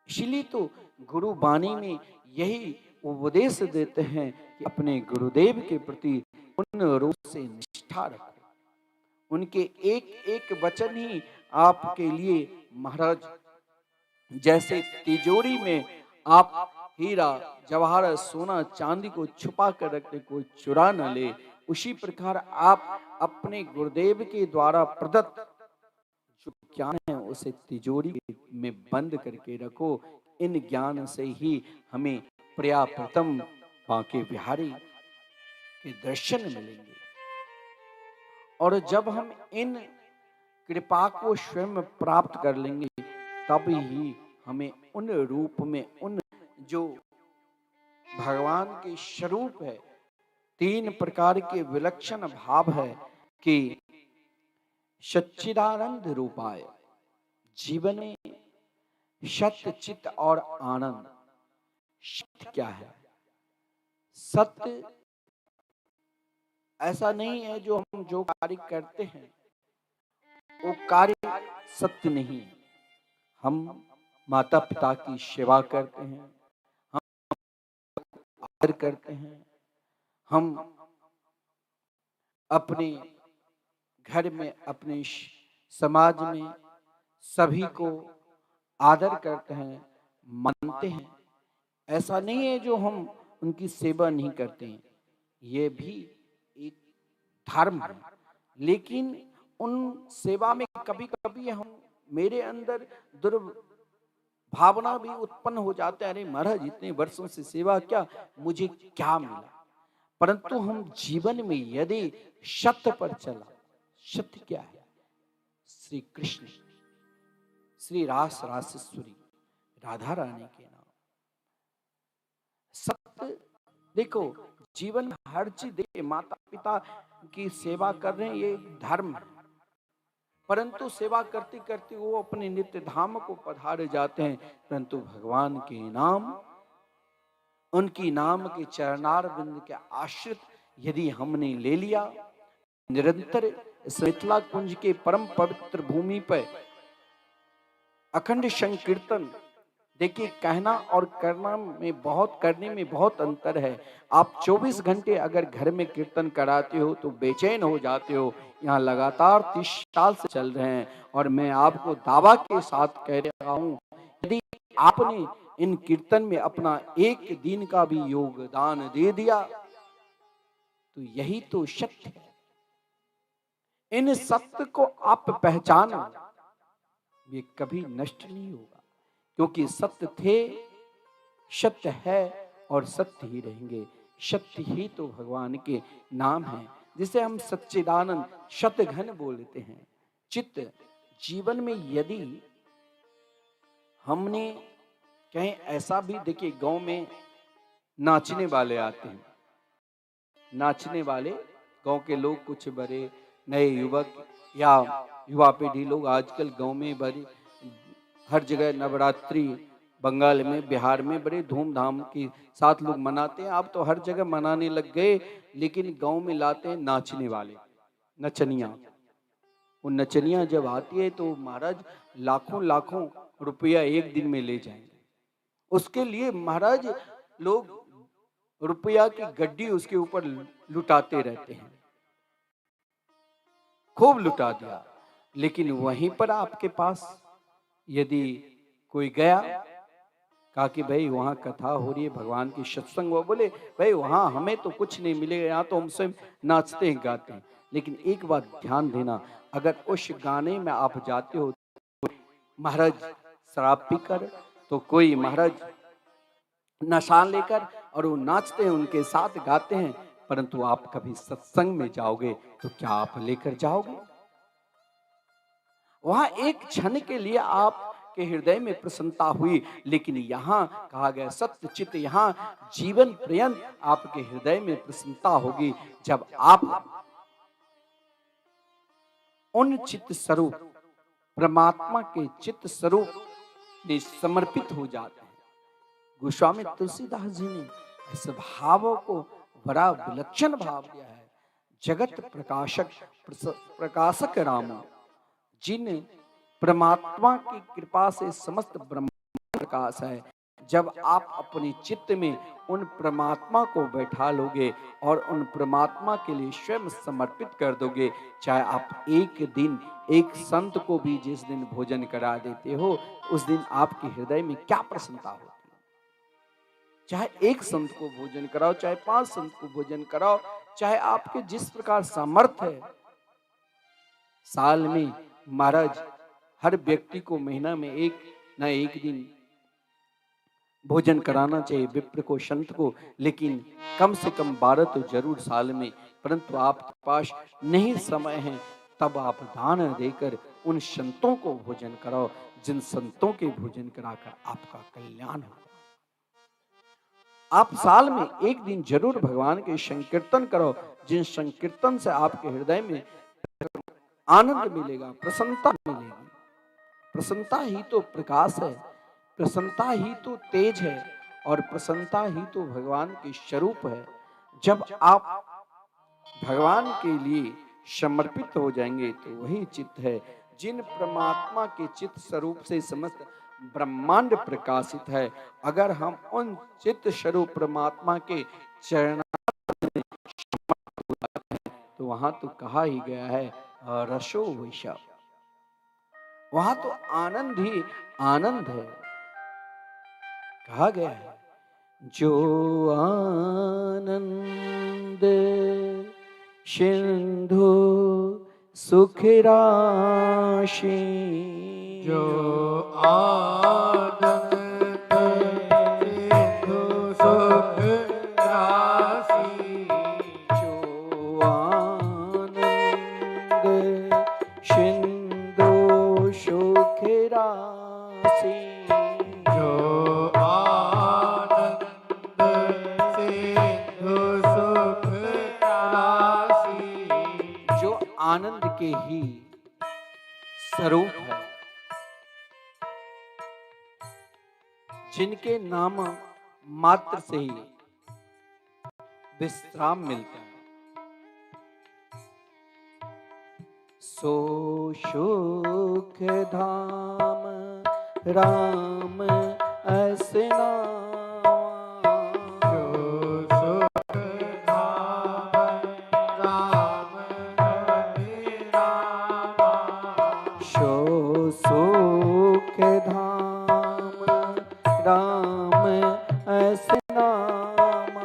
इसलिए तो गुरु वाणी में यही उपदेश देते हैं कि अपने गुरुदेव के प्रति पूर्ण रूप से निष्ठा रखो। उनके एक एक वचन ही आपके लिए महाराज, जैसे तिजोरी में आप हीरा जवाहर सोना चांदी को छुपा कर रखते, कोई चुरा न ले, उसी प्रकार आप अपने गुरुदेव के द्वारा प्रदत्त जो ज्ञान है उसे तिजोरी में बंद करके रखो। इन ज्ञान से ही हमें प्रिया प्रीतम बांके बिहारी के दर्शन मिलेंगे। और जब हम इन कृपा को स्वयं प्राप्त कर लेंगे, तब ही हमें उन रूप में, उन जो भगवान के स्वरूप है, तीन प्रकार के विलक्षण भाव है कि सच्चिदानंद रूपाय, जीवन में सत्य चित्त और आनंद। सत्य क्या है? सत्य ऐसा नहीं है जो हम जो कार्य करते हैं वो कार्य सत्य नहीं है। हम माता पिता की सेवा करते हैं, हम आदर करते हैं, हम अपने घर में, अपने समाज में सभी को आदर करते हैं, मानते हैं। ऐसा नहीं है जो हम उनकी सेवा नहीं करते हैं, ये भी एक धर्म है। लेकिन उन सेवा में कभी कभी हम, मेरे अंदर दुर्भावना भी उत्पन्न हो जाता है, अरे महाराज इतने वर्षों से सेवा क्या, मुझे क्या मिला। परंतु हम जीवन में यदि सत्य पर चला, सत्य क्या है? श्री कृष्ण, श्री रास रासेश्वरी राधा रानी के नाम सत्य। देखो, जीवन में हर चीज, देखिए माता पिता की सेवा कर रहे हैं, ये एक धर्म है। परंतु सेवा करते करते वो अपने नित्य धाम को पधार जाते हैं। परंतु भगवान के नाम, उनकी नाम के चरणार बिंद के आश्रित यदि हमने ले लिया, निरंतर इस मिथिला कुंज के परम पवित्र भूमि पर अखंड संकीर्तन, देखिए कहना और करना में बहुत, करने में बहुत अंतर है। आप 24 घंटे अगर घर में कीर्तन कराते हो तो बेचैन हो जाते हो। यहाँ लगातार 30 साल से चल रहे हैं और मैं आपको दावा के साथ कह रहा हूँ, यदि आपने इन कीर्तन में अपना एक दिन का भी योगदान दे दिया तो यही तो सत्य है। इन सत्य को आप पहचानो, ये कभी नष्ट नहीं होगा, क्योंकि सत्य थे, सत्य है और सत्य ही रहेंगे। सत्य ही तो भगवान के नाम है, जिसे हम सच्चिदानंद शतघन बोलते हैं। चित्त जीवन में यदि हमने कहीं ऐसा भी, देखिए गांव में नाचने वाले आते हैं, नाचने वाले गांव के लोग, कुछ बड़े नए युवक या युवा पीढ़ी लोग आजकल गांव में बड़ी, हर जगह नवरात्रि बंगाल में, बिहार में बड़े धूमधाम के साथ लोग मनाते हैं। अब तो हर जगह मनाने लग गए, लेकिन गांव में लाते हैं नाचने वाले, नचनिया। वो नचनिया जब आती है तो महाराज लाखों लाखों रुपया एक दिन में ले जाएंगे। उसके लिए महाराज लोग रुपया की गड्डी उसके ऊपर लुटाते रहते हैं, खूब लुटा दिया। लेकिन वहीं पर आपके पास यदि कोई गया, कहा कि भाई वहां कथा हो रही है, भगवान की सत्संग, वो बोले भाई वहां हमें तो कुछ नहीं मिलेगा, यहाँ तो हम सब नाचते हैं गाते हैं। लेकिन एक बात ध्यान देना, अगर उस गाने में आप जाते हो तो महाराज शराब पीकर, तो कोई महाराज नशा लेकर, और वो नाचते हैं, उनके साथ गाते हैं। परंतु आप कभी सत्संग में जाओगे तो क्या आप लेकर जाओगे? वहां एक क्षण के लिए आपके हृदय में प्रसन्नता हुई, लेकिन यहाँ कहा गया सत्य चित्त, यहाँ जीवन पर्यंत आपके हृदय में प्रसन्नता होगी जब आप उन चित्त स्वरूप परमात्मा के चित्त स्वरूप में समर्पित हो जाते हैं। गोस्वामी तुलसीदास जी ने इस भावों को बड़ा विलक्षण भाव दिया है। जगत प्रकाशक प्रकाशक राम, जिन परमात्मा की कृपा से समस्त ब्रह्मांड प्रकाश है। जब आप अपने चित्त में उन परमात्मा को बैठा लोगे और उन परमात्मा के लिए स्वयं समर्पित कर दोगे, चाहे आप एक दिन एक संत को भी जिस दिन भोजन करा देते हो, उस दिन आपके हृदय में क्या प्रसन्नता होती है। चाहे एक संत को भोजन कराओ, चाहे 5 संत को भोजन कराओ, चाहे आपके जिस प्रकार सामर्थ्य है। साल में महाराज हर व्यक्ति को महीना में एक न एक दिन भोजन कराना चाहिए, विप्र को, संत को, लेकिन कम से कम 12 तो जरूर साल में। परंतु आपके पास नहीं समय है, तब आप दान देकर उन संतों को भोजन कराओ, जिन संतों के भोजन कराकर आपका कल्याण होगा। आप साल में एक दिन जरूर भगवान के संकीर्तन करो, जिन संकीर्तन से आपके हृदय में आनंद मिलेगा, प्रसन्नता मिलेगी। प्रसन्नता ही तो प्रकाश है, प्रसन्नता ही तो तेज है, और प्रसन्नता ही तो भगवान के स्वरूप है। जब आप भगवान के लिए समर्पित हो जाएंगे तो वही चित्त है, जिन परमात्मा के चित्त स्वरूप से समस्त ब्रह्मांड प्रकाशित है। अगर हम उन चित्त स्वरूप परमात्मा के चरण, तो वहां तो कहा ही गया है रसो वैशा, वहां तो आनंद ही आनंद है। कहा गया है जो आनंद सिंधु सुख राशि, जो आनंद सिंधु सुख राशि, जो आनंद सिंधु सुख राशि, जो आनंद सिंधु सुख राशि, जो आनंद के ही स्वरूप है, जिनके नाम मात्र से ही विश्राम मिलता है, सो सुख धाम राम ऐसे नाम, जो सुख धाम राम हरे रामा, सो सुख धाम राम ऐसे नामा,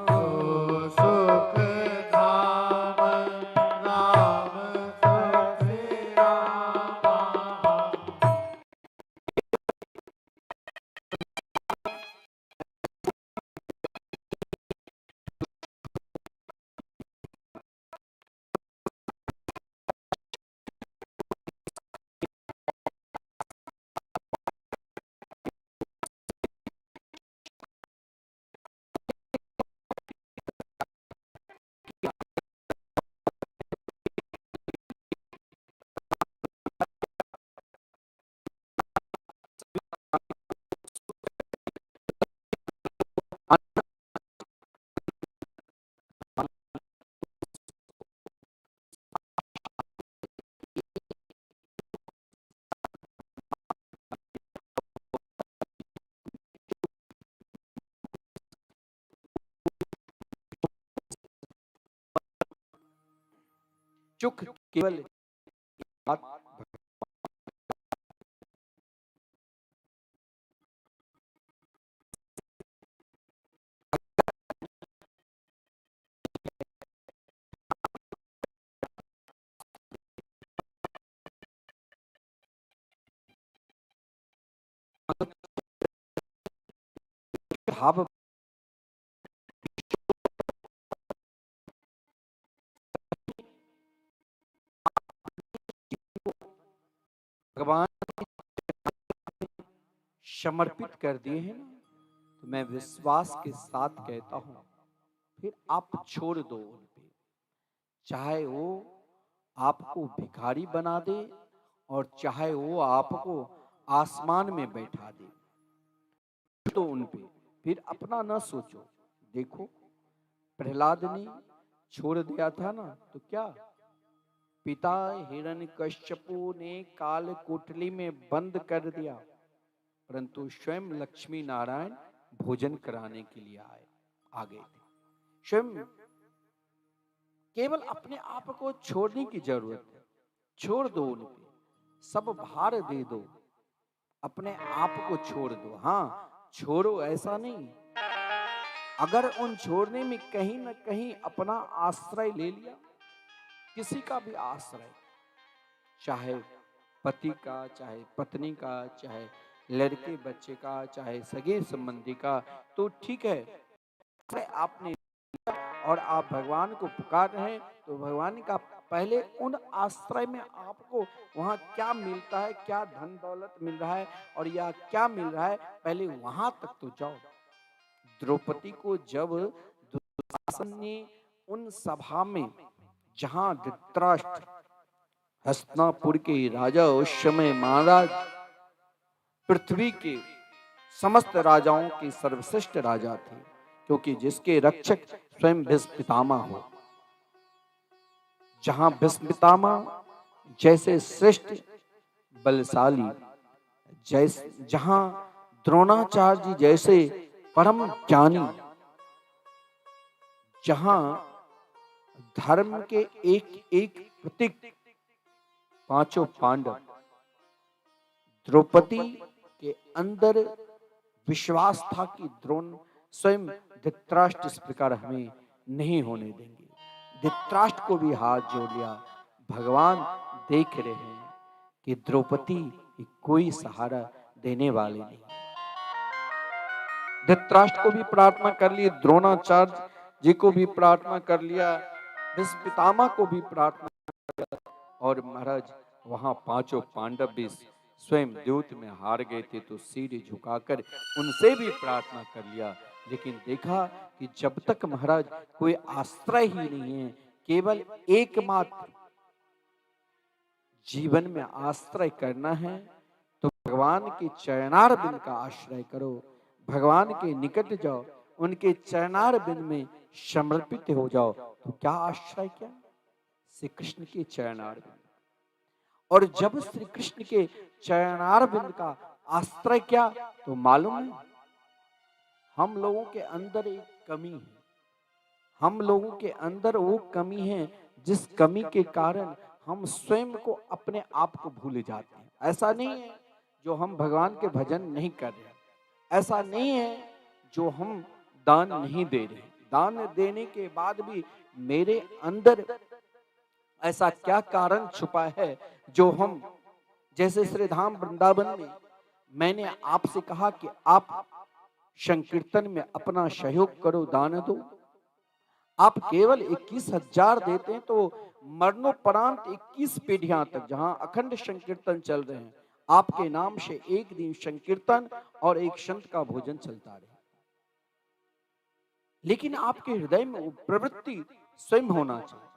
जो सुख धाम राम हरे रामा, चुख केवल बात भाव भगवान समर्पित कर दिए हैं ना, तो मैं विश्वास के साथ कहता हूं, फिर आप छोड़ दो उन पे। चाहे वो आपको भिखारी बना दे, और चाहे वो आपको आसमान में बैठा दे, तो उन पे फिर अपना ना सोचो। देखो, प्रहलाद ने छोड़ दिया था ना, तो क्या पिता हिरण्यकश्यपु ने काल कोठरी में बंद कर दिया, परंतु स्वयं लक्ष्मी नारायण भोजन कराने के लिए आ गए थे। स्वयं केवल अपने आप को छोड़ने की जरूरत है। छोड़ दो उन पे, सब भार दे दो, अपने आप को छोड़ दो। हाँ, छोड़ो ऐसा नहीं, अगर उन छोड़ने में कहीं ना कहीं अपना आश्रय ले लिया, किसी का भी आश्रय, चाहे पति का, चाहे पत्नी का, चाहे लड़के बच्चे का, चाहे सगे संबंधी का, तो ठीक है। आपने और आप भगवान को पुकार रहे हैं, तो भगवान का पहले उन आश्रय में आपको वहां क्या मिलता है, क्या धन दौलत मिल रहा है और या क्या मिल रहा है, पहले वहां तक तो जाओ। द्रौपदी को जब दुशासन ने उन सभा में, जहां धृतराष्ट्र हस्तिनापुर के राजा उस समय महाराज पृथ्वी के समस्त राजाओं के सर्वश्रेष्ठ राजा थे, क्योंकि जिसके रक्षक स्वयं भीष्म पितामह हो, जहां भीष्म पितामह जैसे श्रेष्ठ बलशाली, जैसे जहां द्रोणाचार्य जी जैसे परम ज्ञानी, जहां धर्म के एक एक प्रतीक पांचों पांडव, द्रौपदी के अंदर विश्वास था कि द्रोण स्वयं धृतराष्ट्र इस प्रकार हमें नहीं होने देंगे। धृतराष्ट्र को भी हाथ जोड़ लिया। भगवान देख रहे हैं कि द्रौपदी कोई सहारा देने वाले नहीं। धृतराष्ट्र को भी प्रार्थना कर ली, द्रोणाचार्य जी को भी प्रार्थना कर लिया, भीष्म पितामह को भी प्रार्थना कर लिया, और महाराज वहां पांचों पांडव भी स्वयं द्यूत में हार गए थे, तो सिर झुकाकर उनसे भी प्रार्थना कर लिया। लेकिन देखा कि जब तक महाराज कोई आश्रय ही नहीं है, केवल एकमात्र जीवन में आश्रय करना है, तो भगवान के चरणार बिंद का आश्रय करो, भगवान के निकट जाओ, उनके चरणार बिंद में समर्पित हो जाओ। तो क्या आश्रय, क्या श्री कृष्ण के चरणार बिंद। और जब श्री कृष्ण के चरणार बिंद का आश्रय किया, तो मालूम है हम लोगों के अंदर एक कमी है, हम लोगों के अंदर वो कमी है जिस कमी के कारण हम स्वयं को, अपने आप को भूल जाते हैं। ऐसा नहीं है जो हम भगवान के भजन नहीं कर रहे, ऐसा नहीं है जो हम दान नहीं दे रहे, दान देने के बाद भी मेरे अंदर ऐसा क्या कारण छुपा है जो हम, जैसे श्री धाम वृंदावन में मैंने आपसे कहा कि आप संकीर्तन में अपना सहयोग करो, दान दो। आप केवल 21,000 देते हैं तो मरणोपरांत 21 पीढ़ियां तक, जहां अखंड संकीर्तन चल रहे हैं, आपके नाम से एक दिन संकीर्तन और एक संत का भोजन चलता रहे। लेकिन आपके हृदय में वो प्रवृत्ति स्वयं होना चाहिए।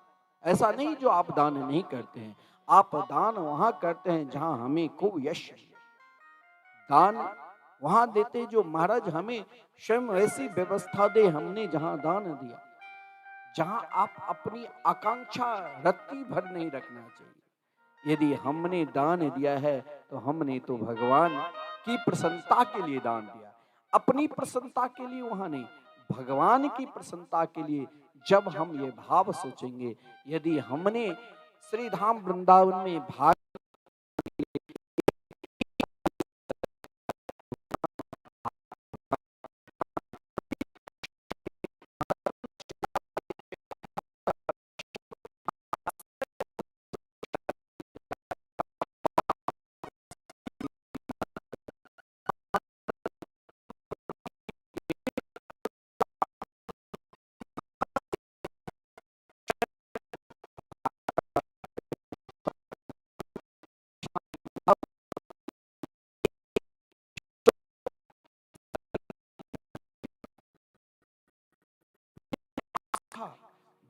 ऐसा नहीं जो आप दान नहीं करते हैं, आप दान वहां करते हैं जहां हमें खूब यश, दान वहां देते जो महाराज हमें स्वयं ऐसी व्यवस्था दे, हमने जहां दान दिया, जहां आप अपनी आकांक्षा रत्ती भर नहीं रखना चाहिए। यदि हमने दान दिया है तो हमने तो भगवान की प्रसन्नता के लिए दान दिया, अपनी प्रसन्नता के लिए वहां नहीं, भगवान की प्रसन्नता के लिए। जब हम ये भाव सोचेंगे, यदि हमने श्री धाम वृंदावन में भाग,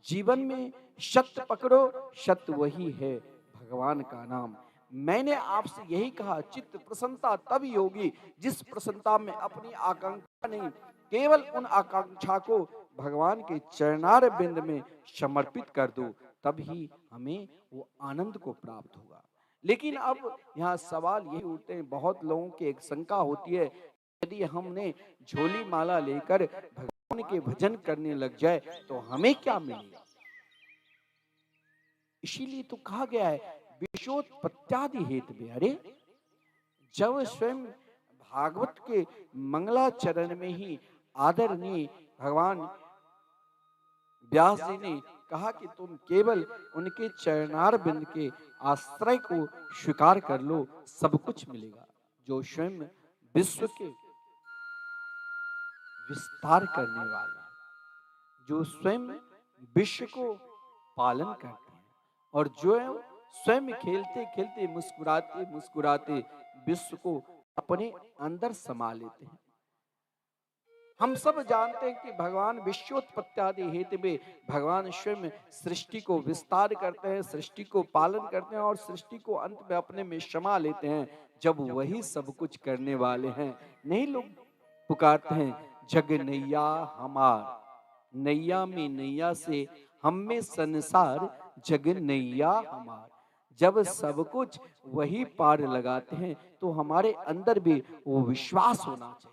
जीवन में सत्य पकड़ो, सत्य वही है भगवान का नाम। मैंने आपसे यही कहा, चित्त प्रसन्नता तभी होगी जिस प्रसन्नता में अपनी आकांक्षा नहीं, केवल उन आकांक्षा को भगवान के चरणार बिंद में समर्पित कर दो, तभी हमें वो आनंद को प्राप्त होगा। लेकिन अब यहाँ सवाल यही उठते हैं, बहुत लोगों की एक शंका होती है, यदि हमने झोली माला लेकर भगवान के भजन करने लग जाए तो हमें क्या मिलेगा। इसीलिए तो कहा गया है विश्वोत्पत्त्यादि हेतु में। अरे जब स्वयं भागवत के मंगलाचरण में ही आदरणीय भगवान व्यास जी ने कहा कि तुम केवल उनके चरणार बिंद के आश्रय को स्वीकार कर लो, सब कुछ मिलेगा। जो स्वयं विश्व के विस्तार करने वाले, जो स्वयं विश्व को पालन करते हैं, और जो स्वयं खेलते खेलते मुस्कुराते मुस्कुराते विश्व को अपने अंदर समा लेते हैं। हम सब जानते हैं कि भगवान विश्वोत्पत्त्यादि हेतु में भगवान स्वयं सृष्टि को विस्तार करते हैं, सृष्टि को पालन करते हैं और सृष्टि को अंत में अपने में समा लेते हैं। जब वही सब कुछ करने वाले हैं, नहीं लोग पुकारते हैं जग नैया हमार, नैया में नैया से हम में संसार, जग नैया हमार। जब सब कुछ वही पार लगाते हैं तो हमारे अंदर भी वो विश्वास होना चाहिए,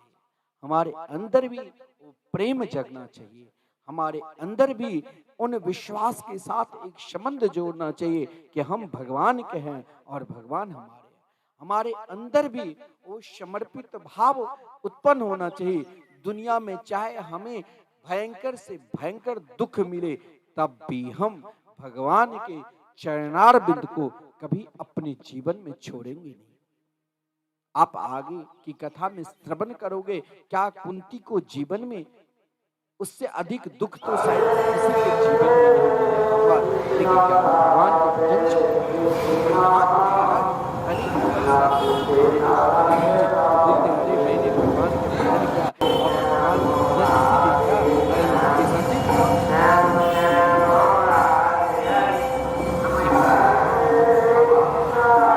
हमारे अंदर भी वो प्रेम जगना चाहिए, हमारे अंदर भी उन विश्वास के साथ एक संबंध जोड़ना चाहिए कि हम भगवान के हैं और भगवान हमारे हैं। हमारे अंदर भी वो समर्पित भाव उत्पन्न होना चाहिए। दुनिया में चाहे हमें भयंकर से भयंकर दुख मिले, तब भी हम भगवान के चरणार बिंद को कभी अपने जीवन में छोड़ेंगे नहीं। आप आगे की कथा में श्रवण करोगे, क्या कुंती को जीवन में उससे अधिक दुख तो शायद किसी के जीवन में नहीं मिला होगा, लेकिन जब भगवान के भजन छोड़े, बोलते अरे मैंने भगवान के भजन किया और भगवान के भजन इसीलिए किया,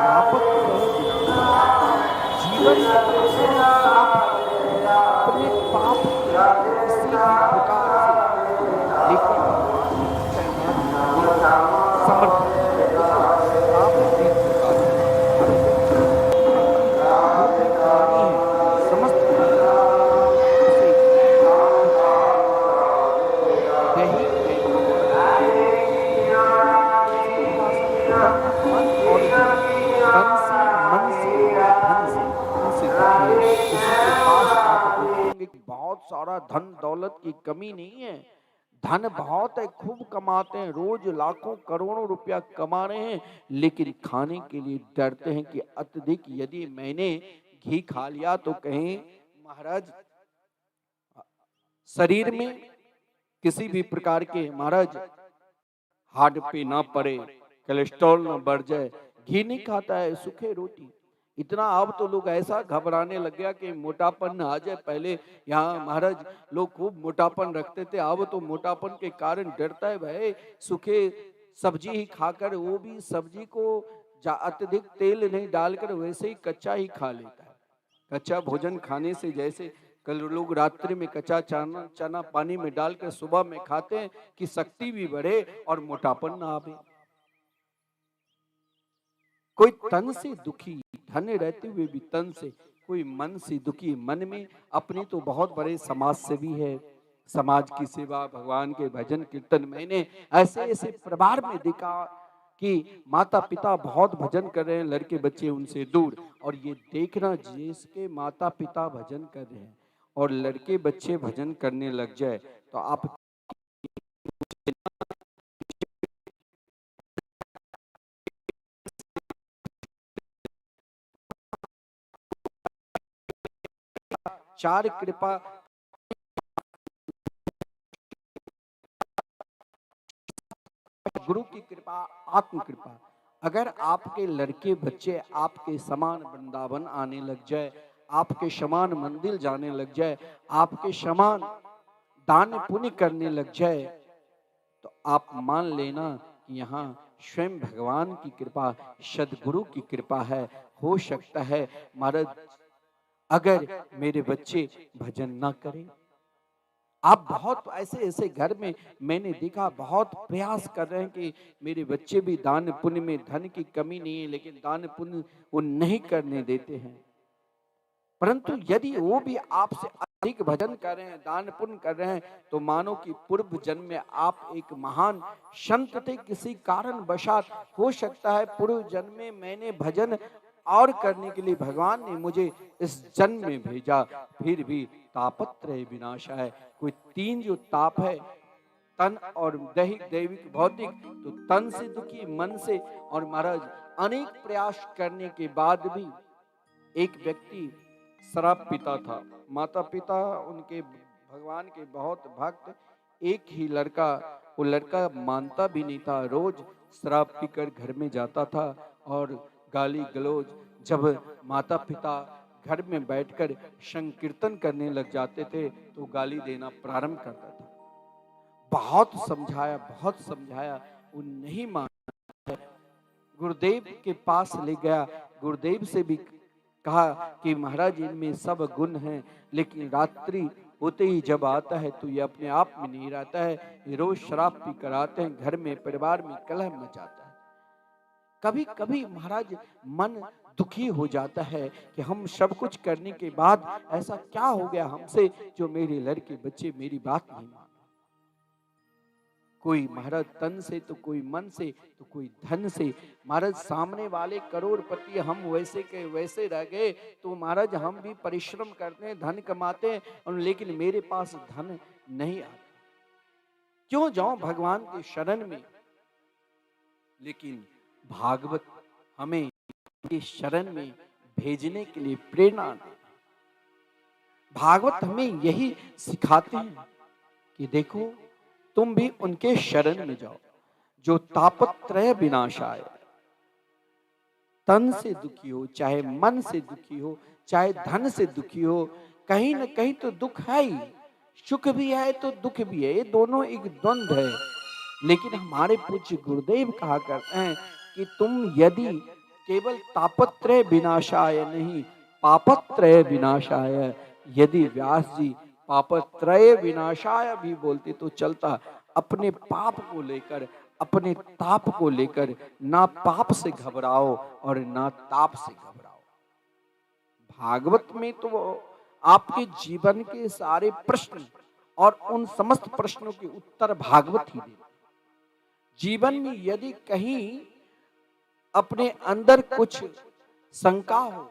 अरे उनके जीवन अपने पाप किसी भी प्रकार से लेकर समर्पित आप एक प्रकार समस्त बहुत सारा धन दौलत की कमी नहीं है, धन बहुत है, खूब कमाते हैं, रोज लाखों करोड़ों रुपया कमा रहे हैं, लेकिन खाने के लिए डरते हैं कि अत्यधिक यदि मैंने घी खा लिया तो कहीं महाराज शरीर में किसी भी प्रकार के महाराज हार्ट पे ना पड़े, कोलेस्ट्रॉल ना बढ़ जाए। घी नहीं खाता है, सूखे रोटी। इतना अब तो लोग ऐसा घबराने लग गया कि मोटापन आ जाए। पहले यहाँ महाराज लोग खूब मोटापन रखते थे, अब तो मोटापन के कारण डरता है भाई सूखे सब्जी ही खाकर, वो भी सब्जी को अत्यधिक तेल नहीं डालकर वैसे ही कच्चा ही खा लेता है। कच्चा भोजन खाने से जैसे कल लोग रात्रि में कच्चा चना पानी में डालकर सुबह में खाते हैं कि शक्ति भी बढ़े और मोटापन ना आवे। कोई तन से दुखी, धन रहते हुए भी तन से, कोई मन से दुखी, मन में अपनी तो बहुत बड़े समाज सेवी है, समाज की सेवा, भगवान के भजन कीर्तन। मैंने ऐसे ऐसे परिवार में देखा कि माता पिता बहुत भजन कर रहे हैं, लड़के बच्चे उनसे दूर, और ये देखना जिसके माता पिता भजन कर रहे हैं और लड़के बच्चे भजन करने लग जाए तो आप चार कृपा, गुरु की कृपा, आत्म कृपा, अगर आपके लड़के बच्चे आपके समान वृंदावन आने लग जाए, आपके समान मंदिर जाने लग जाए, आपके समान दान पुण्य करने लग जाए, तो आप मान लेना कि यहाँ स्वयं भगवान की कृपा, सदगुरु की कृपा है। हो सकता है महाराज अगर मेरे बच्चे भजन ना करें, आप बहुत ऐसे ऐसे घर में मैंने देखा बहुत प्रयास कर रहे हैं कि मेरे बच्चे भी दान पुण्य में, धन की कमी नहीं है लेकिन दान पुण्य वो नहीं करने देते हैं। परंतु यदि वो भी आपसे अधिक भजन कर रहे हैं, दान पुण्य कर रहे हैं, तो मानो कि पूर्व जन्म में आप एक महान संत थे, किसी कारण वशात हो सकता है पूर्व जन्म में मैंने भजन और करने के लिए भगवान ने मुझे इस जन्म में भेजा, फिर भी तापत्रय विनाशाय। कोई तीन जो ताप है, तन और दैहिक दैविक भौतिक, तो तन से दुखी, मन से, और महाराज अनेक प्रयास करने के बाद भी एक व्यक्ति शराब पीता था। माता पिता उनके भगवान के बहुत भक्त, एक ही लड़का, वो लड़का मानता भी नहीं था, रोज शराब पीकर घर में जाता था और गाली गलौज। जब माता पिता घर में बैठकर संकीर्तन करने लग जाते थे तो गाली देना प्रारंभ करता था। बहुत समझाया, वो नहीं माना। गुरुदेव के पास ले गया, गुरुदेव से भी कहा कि महाराज इनमें सब गुण हैं, लेकिन रात्रि होते ही जब आता है तो ये अपने आप में नहीं रहता है, ये रोज शराब पी कर आते हैं, घर में परिवार में कलह मचाता है। कभी कभी महाराज मन दुखी हो जाता है कि हम सब कुछ करने के बाद ऐसा क्या हो गया हमसे जो मेरे लड़के बच्चे मेरी बात नहीं मान। कोई महाराज तन से तो कोई मन से तो कोई धन से। महाराज सामने वाले करोड़पति हम वैसे के वैसे रह गए तो महाराज हम भी परिश्रम करते हैं, धन कमाते हैं, और लेकिन मेरे पास धन नहीं आता। क्यों जाऊं भगवान के शरण में? लेकिन भागवत हमें के शरण में भेजने के लिए प्रेरणा दे। भागवत हमें यही सिखाते हैं कि देखो तुम भी उनके शरण में जाओ जो तापत्रय विनाशाय। तन से दुखी हो, चाहे मन से दुखी हो, चाहे धन से दुखी हो, कहीं न कहीं तो दुख है ही। सुख भी है तो दुख भी है, ये दोनों एक द्वंद्व है। लेकिन हमारे पूज्य गुरुदेव कहा करते हैं कि तुम यदि केवल तापत्रय विनाशाय नहीं, पापत्रय विनाशाय। यदि व्यास जी पापत्रय विनाशाय भी बोलते तो चलता। अपने पाप को लेकर, अपने ताप को लेकर ना पाप से घबराओ और ना ताप से घबराओ। भागवत में तो आपके जीवन के सारे प्रश्न और उन समस्त प्रश्नों के उत्तर भागवत ही देते। जीवन में यदि कहीं अपने अंदर कुछ शंका हो,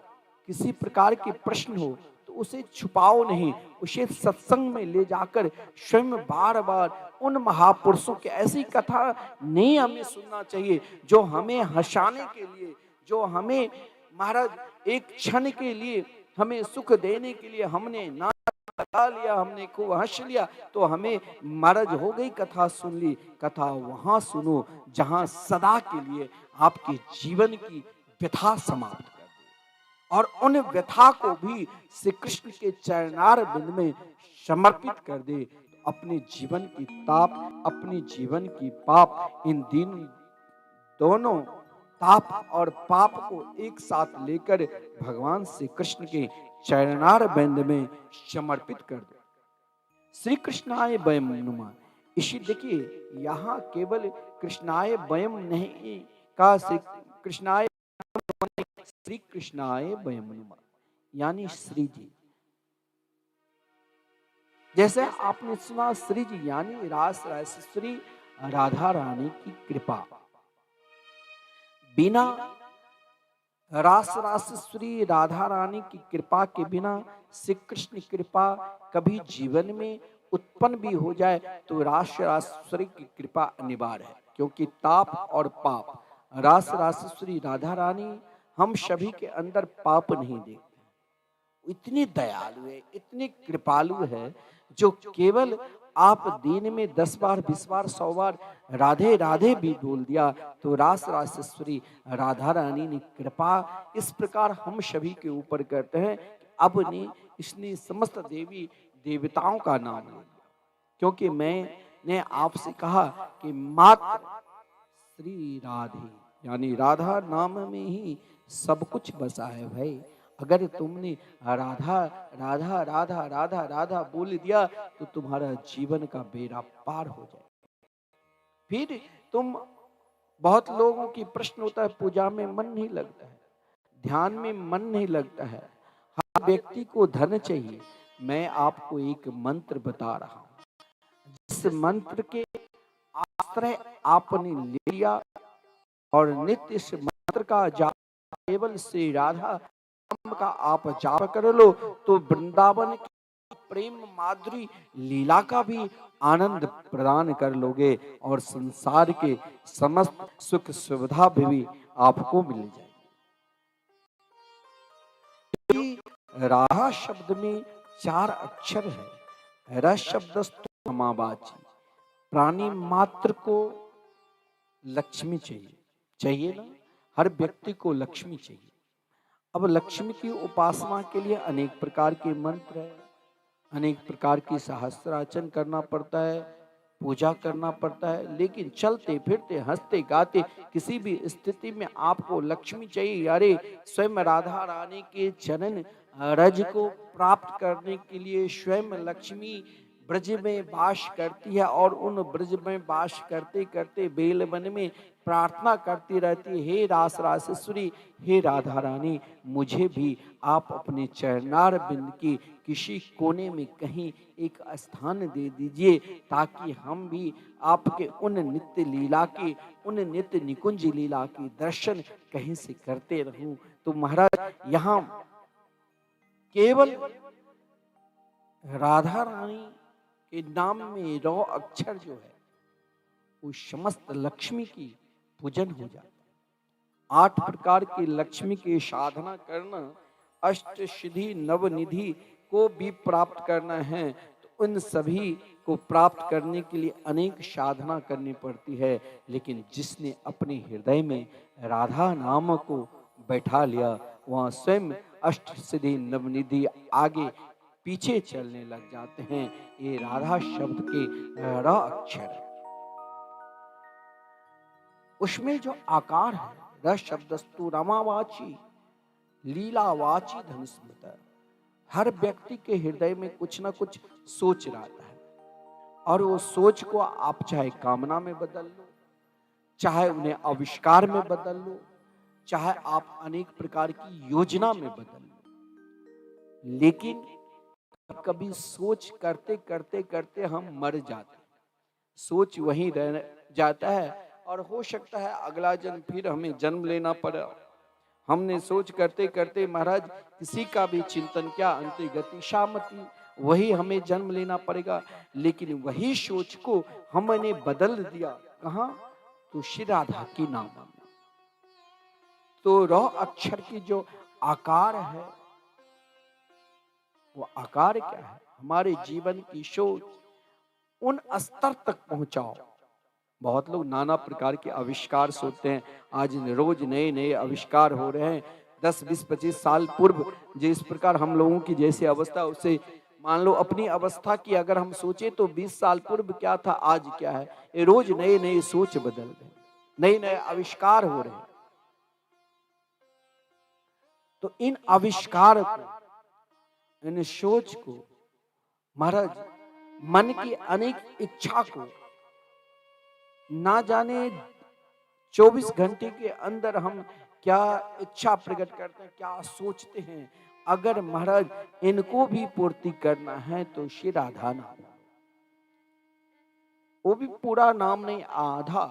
किसी प्रकार के प्रश्न हो, तो उसे छुपाओ नहीं, उसे सत्संग में ले जाकर स्वयं बार बार उन महापुरुषों की ऐसी कथा नहीं हमें सुनना चाहिए जो हमें हंसाने के लिए, जो हमें महाराज एक क्षण के लिए हमें सुख देने के लिए हमने ना लगा लिया, हमने खूब हंस लिया तो हमें महाराज हो गई, कथा सुन ली। कथा वहां सुनो जहां सदा के लिए आपके जीवन की व्यथा समाप्त कर दे और उन व्यथा को भी श्री कृष्ण के चरणार बिंद में समर्पित कर दे। अपने जीवन की ताप, अपने जीवन की पाप, इन दोनों ताप और पाप को एक साथ लेकर भगवान श्री कृष्ण के चरणार बिंद में समर्पित कर दो। श्री कृष्णाय वयम नुमा। इसी देखिए यहाँ केवल कृष्णाय वयम नहीं का, श्री कृष्णाय, श्री कृष्णाय वयम नुमा यानी श्री जी। जैसे आपने सुना श्री जी यानी रास रासेश्वरी राधा रानी की कृपा। बिना रास रासेश्वरी राधा रानी की कृपा के बिना श्री कृष्ण कृपा कभी जीवन में उत्पन्न भी हो जाए तो रास रासेश्वरी की कृपा अनिवार्य है। क्योंकि ताप और पाप, रास रासेश्वरी राधा रानी हम सभी के अंदर पाप नहीं देखते। इतनी दयालु है, इतनी कृपालु है, जो केवल आप दिन में 10 बार 20 बार 100 बार राधे राधे भी बोल दिया तो रास रासेश्वरी राधा रानी ने कृपा इस प्रकार हम सभी के ऊपर करते हैं कि अब ने इसने समस्त देवी देवताओं का नाम ले लिया। क्योंकि मैंने आपसे कहा कि मात्र श्री राधे यानी राधा नाम में ही सब कुछ बसा है भाई। अगर तुमने राधा राधा राधा राधा राधा बोल दिया तो तुम्हारा जीवन का बेड़ा पार हो जाए। फिर तुम, बहुत लोगों की प्रश्न होता है पूजा में मन नहीं लगता है, ध्यान में मन नहीं लगता है, हर व्यक्ति को धन चाहिए। मैं आपको एक मंत्र बता रहा हूं, जिस मंत्र के आश्रय आपने ले लिया और नित्य इस मंत्र का जाप केवल श्री राधा का आप जाप कर लो तो वृंदावन की प्रेम माधुरी लीला का भी आनंद प्रदान कर लोगे और संसार के समस्त सुख सुविधा भी आपको मिल जाएगी। राधा शब्द में 4 अक्षर है। रस शब्दस्तु ममावाची। प्राणी मात्र को लक्ष्मी चाहिए, चाहिए ना, हर व्यक्ति को लक्ष्मी चाहिए। अब लक्ष्मी की उपासना के लिए अनेक प्रकार के मंत्र है, अनेक प्रकार की सहस्त्रार्चन करना पड़ता है, पूजा करना पड़ता है, लेकिन चलते फिरते हंसते गाते किसी भी स्थिति में आपको लक्ष्मी चाहिए। अरे स्वयं राधा रानी के चरण रज को प्राप्त करने के लिए स्वयं लक्ष्मी ब्रज में वास करती है और उन ब्रज में वास करते करते बेल वन में प्रार्थना करती रहती है, हे रास रासेश्वरी, हे राधा रानी, मुझे भी आप अपने चरणार बिंद की किसी कोने में कहीं एक स्थान दे दीजिए, ताकि हम भी आपके उन नित्य लीला के, उन नित्य निकुंज लीला के दर्शन कहीं से करते रहूं। तो महाराज यहाँ केवल राधा रानी के नाम में रौ अक्षर जो है वो समस्त लक्ष्मी की पूजन हो जाता है। 8 प्रकार की लक्ष्मी की साधना करना, अष्ट सिद्धि नवनिधि को भी प्राप्त करना है, तो उन सभी को प्राप्त करने के लिए अनेक साधना करनी पड़ती है। लेकिन जिसने अपने हृदय में राधा नाम को बैठा लिया, वहाँ स्वयं अष्ट सिद्धि नवनिधि आगे पीछे चलने लग जाते हैं। ये राधा शब्द के र अक्षर है। उसमें जो आकार है, र शब्दस्तु रमावाची लीलावाची धनुस्मृत, हर व्यक्ति के हृदय में कुछ ना कुछ सोच रहता है, और वो सोच को आप चाहे कामना में बदल लो, चाहे उन्हें आविष्कार में बदल लो, चाहे आप अनेक प्रकार की योजना में बदल लो, लेकिन कभी सोच करते करते करते हम मर जाते, सोच वहीं रह जाता है, और हो सकता है अगला जन्म फिर हमें जन्म लेना पड़ा। हमने सोच करते करते महाराज किसी का भी चिंतन क्या, अंते गति शामति, वही हमें जन्म लेना पड़ेगा। लेकिन वही सोच को हमने बदल दिया, कहाँ? तो श्री राधा की नाम में। तो रौ अक्षर की जो आकार है, वो आकार क्या है? हमारे जीवन की सोच उन स्तर तक पहुंचाओ। बहुत लोग नाना प्रकार के आविष्कार सोचते हैं, आज रोज नए नए आविष्कार हो रहे हैं। 10, 20, 25 साल पूर्व जिस प्रकार हम लोगों की जैसी अवस्था, उससे मान लो अपनी अवस्था की अगर हम सोचे तो 20 साल पूर्व क्या था, आज क्या है। ये रोज नए नए सोच बदल रहे हैं, नए नए आविष्कार हो रहे हैं। तो इन आविष्कार को, इन सोच को, महाराज मन की अनेक इच्छा को ना जाने 24 घंटे के अंदर हम क्या इच्छा प्रकट करते हैं, क्या सोचते हैं। अगर महाराज इनको भी पूर्ति करना है तो श्री राधा नाम, वो भी पूरा नाम नहीं, आधा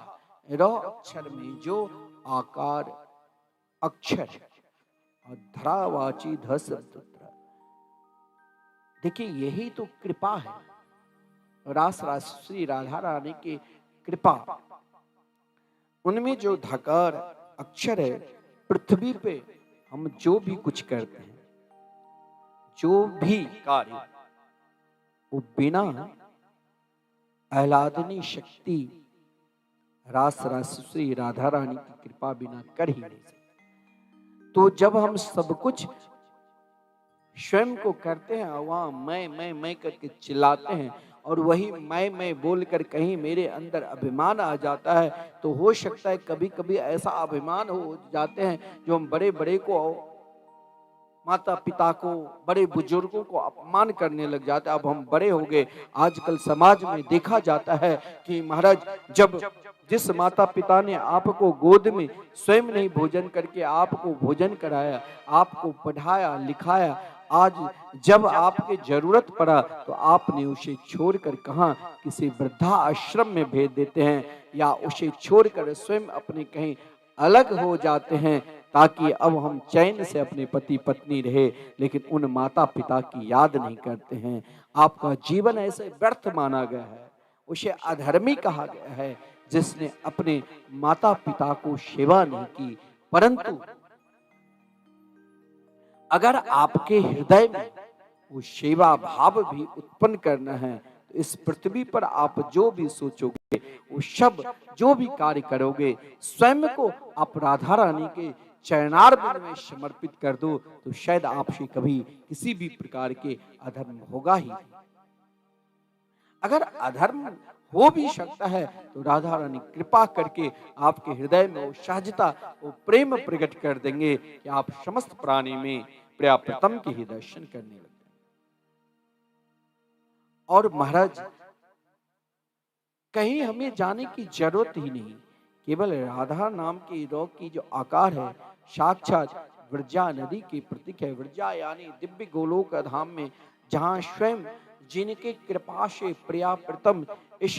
र अक्षर में जो आकार अक्षर और धरावाची धस। देखिए यही तो कृपा है, रास श्री राधा रानी की कृपा। उनमें जो धकार अक्षर है, पृथ्वी पे हम जो भी कुछ करते हैं, जो भी कार्य, वो बिना आह्लादनी शक्ति रास श्री राधा रानी की कृपा बिना कर ही नहीं सकते। तो जब हम सब कुछ स्वयं को करते हैं, वहां मैं करके चिल्लाते हैं, और वही मैं बोलकर कहीं मेरे अंदर अभिमान आ जाता है, तो हो सकता है कभी कभी ऐसा अभिमान हो जाते हैं जो हम बड़े बड़े को, माता पिता को, बड़े बुजुर्गों को अपमान करने लग जाते हैं। अब हम बड़े हो गए, आजकल समाज में देखा जाता है कि महाराज जब जिस माता पिता ने आपको गोद में स्वयं नहीं भोजन करके आपको भोजन कराया, आपको पढ़ाया लिखाया, आज जब आपके जरूरत पड़ा तो आपने उसे छोड़कर कहाँ किसी वृद्धा आश्रम में भेज देते हैं, या उसे छोड़कर स्वयं अपने कहीं अलग हो जाते हैं, ताकि अब हम चैन से अपने पति पत्नी रहे, लेकिन उन माता पिता की याद नहीं करते हैं। आपका जीवन ऐसे व्यर्थ माना गया है, उसे अधर्मी कहा गया है जिसने अपने माता पिता को सेवा नहीं की। परंतु अगर आपके हृदय में वो सेवा भाव भी उत्पन्न करना है, तो इस पृथ्वी पर आप जो भी सोचोगे, वो सब जो भी कार्य करोगे, स्वयं को आप राधा रानी के चरणारविंद में समर्पित कर दो तो शायद आपसे कभी किसी भी प्रकार के अधर्म होगा ही नहीं। अगर अधर्म हो भी सकता है तो राधा रानी कृपा करके आपके हृदय में वो सहजता, वो प्रेम प्रकट कर देंगे कि आप समस्त प्राणी में प्रिया प्रतम के ही दर्शन करने लगे। और महाराज कहीं हमें जाने की जरूरत ही नहीं, केवल राधा नाम के रोग की जो आकार है साक्षात व्रजा नदी की प्रतीक है। व्रजा यानी दिव्य गोलोक धाम में जहां स्वयं जिनके कृपा से प्रिया प्रतम इस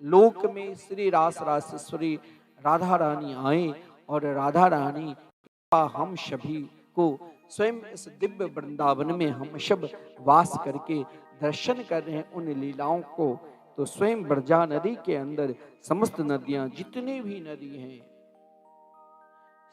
लोक में श्री रास रासेश्वरी राधा रानी आए और राधा रानी कृपा हम सभी को स्वयं इस दिव्य वृंदावन में हम सब वास करके दर्शन कर रहे हैं उन लीलाओं को। तो स्वयं ब्रजा नदी के अंदर समस्त नदियां, जितनी भी नदी हैं,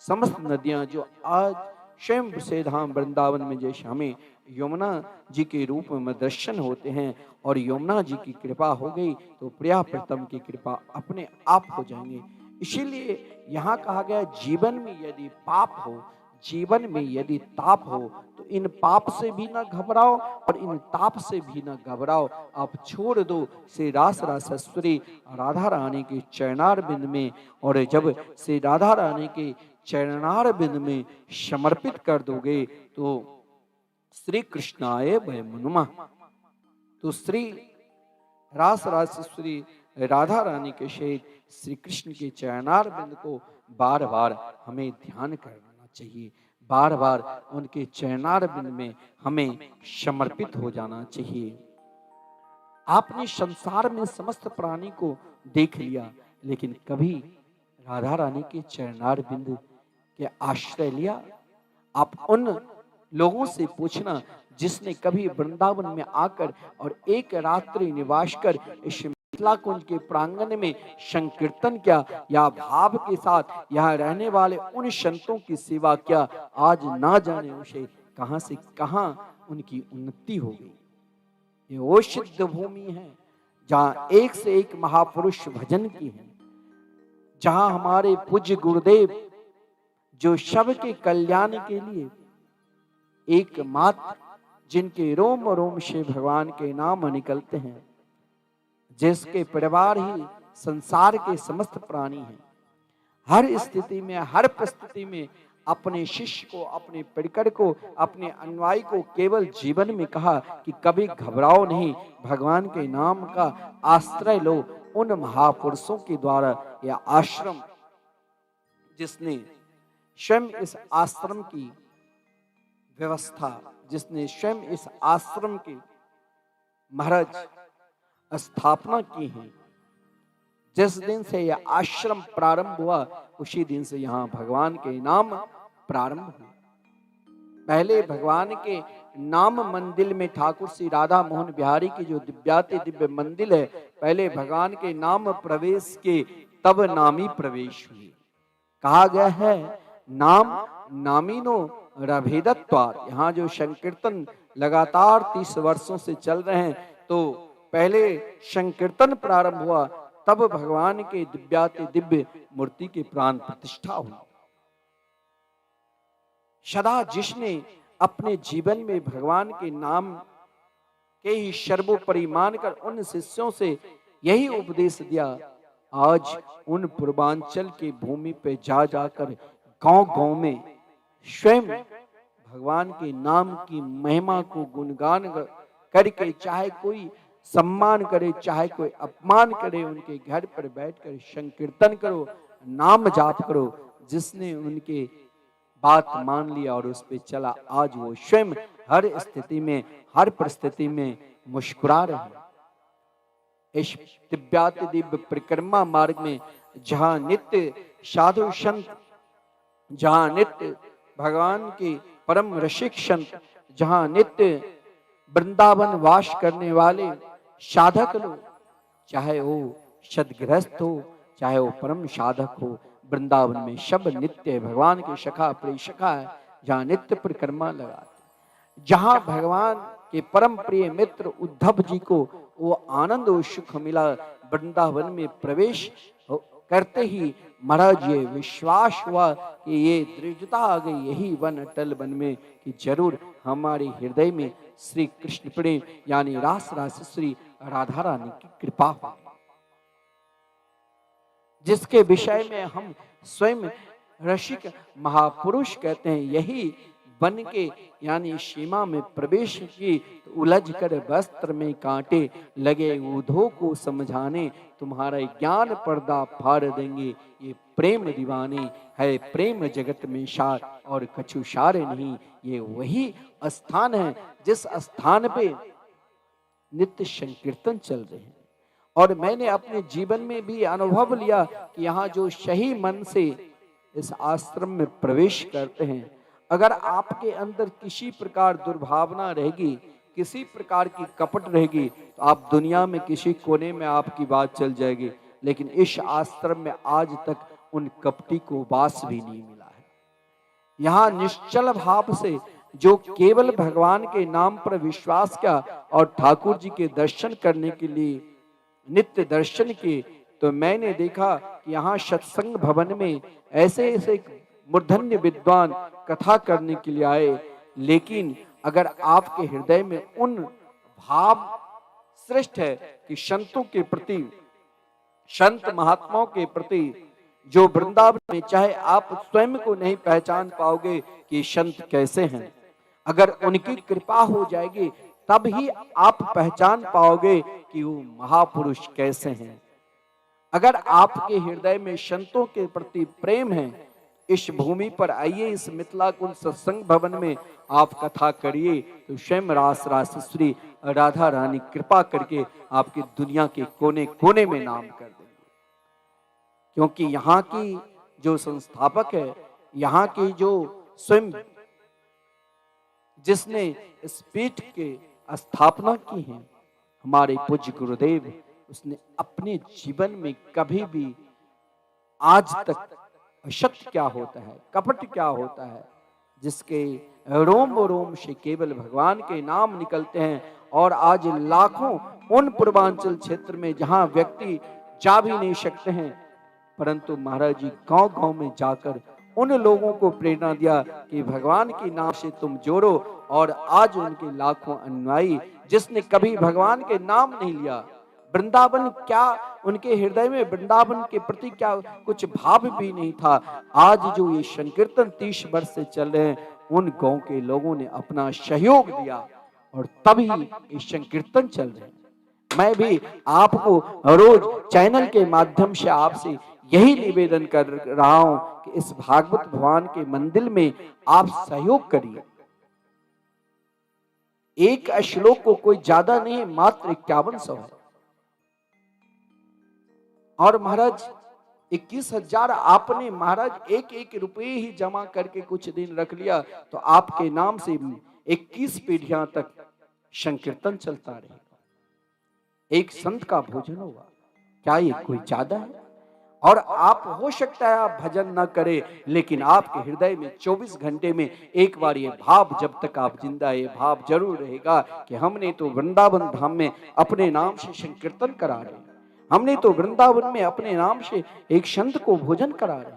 समस्त नदियां जो आज स्वयं से धाम वृंदावन में जैसे हमें यमुना जी के रूप में दर्शन होते हैं और यमुना जी की कृपा हो गई तो प्रिया प्रतम की कृपा अपने आप हो जाएंगे। इसीलिए यहाँ कहा गया जीवन में यदि पाप हो, जीवन में यदि ताप हो तो इन पाप से भी ना घबराओ और इन ताप से भी ना घबराओ, आप छोड़ दो श्री रास रासेश्वरी राधा रानी के चरणारविंद में। और जब श्री राधा रानी के चरणारविंद में समर्पित कर दोगे तो श्री कृष्णाय वै मनुमा, तो श्री रास रासेश्वरी राधा रानी के सहित श्री कृष्ण के चरणारविंद को बार बार हमें ध्यान करना चाहिए, बार बार उनके चरणारविंद में हमें समर्पित हो जाना चाहिए। आपने संसार में समस्त प्राणी को देख लिया लेकिन कभी राधा रानी के चरणारविंद के आश्रय लिया? आप उन लोगों से पूछना जिसने कभी वृंदावन में आकर और एक रात्रि निवास कर इस मिथिला कुंज के प्रांगण में संकीर्तन किया या भाव के साथ यहाँ रहने वाले उन संतों की सेवा किया, आज ना जाने उसे कहां से कहां उनकी उन्नति हो गई। ये वो सिद्ध भूमि है जहां एक से एक महापुरुष भजन की है, जहां हमारे पूज्य गुरुदेव जो सबके कल्याण के लिए एकमात्र, जिनके रोम रोम से भगवान के नाम निकलते हैं, जिसके परिवार ही संसार के समस्त प्राणी हैं, हर स्थिति में हर परिस्थिति में अपने शिष्य को, अपने परिकर को, अपने अनुयायी को केवल जीवन में कहा कि कभी घबराओ नहीं, भगवान के नाम का आश्रय लो। उन महापुरुषों के द्वारा यह आश्रम, जिसने स्वयं इस आश्रम की व्यवस्था, जिसने स्वयं इस आश्रम की महाराज स्थापना की है, जिस दिन से यह आश्रम प्रारंभ हुआ उसी दिन से यहाँ भगवान के नाम प्रारंभ हुए। पहले भगवान के नाम मंदिर में ठाकुर श्री राधा मोहन बिहारी की जो दिव्याति दिव्य मंदिर है, पहले भगवान के नाम प्रवेश के तब नामी प्रवेश हुए। कहा गया है नाम नामीनो रभेदत्वार। यहाँ जो संकीर्तन लगातार 30 वर्षों से चल रहे हैं, तो पहले संकीर्तन प्रारंभ हुआ तब भगवान के दिव्याति दिव्य मूर्ति के प्राण प्रतिष्ठा हुई। सदा जिसने अपने जीवन में भगवान के नाम के ही सर्वोपरि मानकर उन शिष्यों से यही उपदेश दिया, आज उन पूर्वांचल की भूमि पे जा जाकर गांव गांव में स्वयं भगवान के नाम की महिमा को गुणगान करके, चाहे कोई सम्मान करे चाहे कोई अपमान करे, उनके घर पर बैठकर संकीर्तन करो, नाम जाप करो। जिसने उनके बात मान लिया और उस पे चला, आज वो स्वयं हर स्थिति में हर परिस्थिति में मुस्कुरा रहे हैं। इस दिव्याति दिव्य परिक्रमा मार्ग में जहां नित्य साधु संत, जहां नित्य भगवान के परम रसिक संत, जहां नित्य वृंदावन वास करने वाले साधक लोग, चाहे वो सदगृहस्थ हो चाहे वो परम साधक हो, वृंदावन में सब नित्य भगवान के सखा प्रिय सखा है, जहाँ नित्य परिक्रमा लगाते, जहाँ भगवान के परम प्रिय मित्र उद्धव जी को वो आनंद और सुख मिला। वृंदावन में प्रवेश करते ही महाराज ये विश्वास हुआ कि ये दृढ़ता आ गई यही वन अटल वन में कि जरूर हमारे हृदय में श्री कृष्ण प्रेम यानी रास रासेश्वरी राधा रानी की कृपा होगी, जिसके विषय में हम स्वयं रसिक महापुरुष कहते हैं। यही बन के यानी सीमा में प्रवेश की तो उलझ कर वस्त्र में कांटे लगे ऊधों को समझाने, तुम्हारा ज्ञान पर्दा फाड़ देंगे ये प्रेम दीवाने, है प्रेम जगत में सार और कछु सारे नहीं। ये वही स्थान है जिस स्थान पे नित्य संकीर्तन चल रहे हैं। और मैंने अपने जीवन में भी अनुभव लिया कि यहाँ जो सही मन से इस आश्रम में प्रवेश करते हैं, अगर आपके अंदर किसी प्रकार दुर्भावना रहेगी, किसी प्रकार की कपट रहेगी, तो आप दुनिया में किसी कोने में आपकी बात चल जाएगी, लेकिन इस आश्रम में आज तक उन कपटी को वास भी नहीं मिला है। यहाँ निश्चल भाव से जो केवल भगवान के नाम पर विश्वास किया और ठाकुर जी के दर्शन करने के लिए नित्य दर्शन किए, तो मैंने देखा कि यहाँ सत्संग भवन में ऐसे ऐसे मूर्धन्य विद्वान कथा करने के लिए आए, लेकिन अगर आपके हृदय में उन भाव श्रेष्ठ है कि संतों के प्रति, संत महात्माओं के प्रति, जो वृंदावन में चाहे आप स्वयं को नहीं पहचान पाओगे कि संत कैसे हैं, अगर उनकी कृपा हो जाएगी तब ही आप पहचान पाओगे कि वो महापुरुष कैसे हैं। अगर आपके हृदय में संतों के प्रति प्रेम है, इस भूमि पर आइए, इस मिथिला कुंज सत्संग भवन में आप कथा करिए, तो स्वयं रास रासेश्वरी राधा रानी कृपा करके आपकी दुनिया के कोने कोने में नाम कर देंगे। क्योंकि यहाँ की जो संस्थापक है, यहाँ की जो स्वयं जिसने इस पीठ के स्थापना की है, हमारे पूज्य गुरुदेव, उसने अपने जीवन में कभी भी आज तक असत्य क्या होता है, कपट क्या होता है, जिसके रोम रोम से केवल भगवान के नाम निकलते हैं। और आज लाखों उन पूर्वांचल क्षेत्र में जहां व्यक्ति जा भी नहीं सकते हैं, परंतु महाराज जी गांव गांव में जाकर उन लोगों को प्रेरणा दिया कि भगवान के नाम से तुम जोड़ो। और आज उनके लाखों अनुयायी, जिसने कभी भगवान के नाम नहीं लिया, वृंदावन क्या उनके हृदय में वृंदावन के प्रति क्या कुछ भाव भी नहीं था, आज जो ये संकीर्तन 30 वर्ष से चल रहे हैं, उन गांव के लोगों ने अपना सहयोग दिया और तभी ये संकीर्तन चल रहे हैं। मैं भी आपको रोज चैनल के माध्यम से आपसे यही निवेदन कर रहा हूं कि इस भागवत भगवान के मंदिर में आप सहयोग करिए। एक श्लोक को कोई ज्यादा नहीं, मात्र 5100 है। और महाराज 21,000 आपने महाराज एक एक रुपये ही जमा करके कुछ दिन रख लिया, तो आपके नाम से 21 पीढ़ियां तक संकीर्तन चलता रहेगा, एक संत का भोजन होगा। क्या ये कोई ज्यादा है? और आप हो सकता है आप भजन ना करें, लेकिन आपके हृदय में 24 घंटे में एक बार ये भाव, जब तक आप जिंदा, ये भाव जरूर रहेगा कि हमने तो वृंदावन धाम में अपने नाम से संकीर्तन करा रहे, हमने तो वृंदावन में अपने नाम से एक संत को भोजन करा रहे।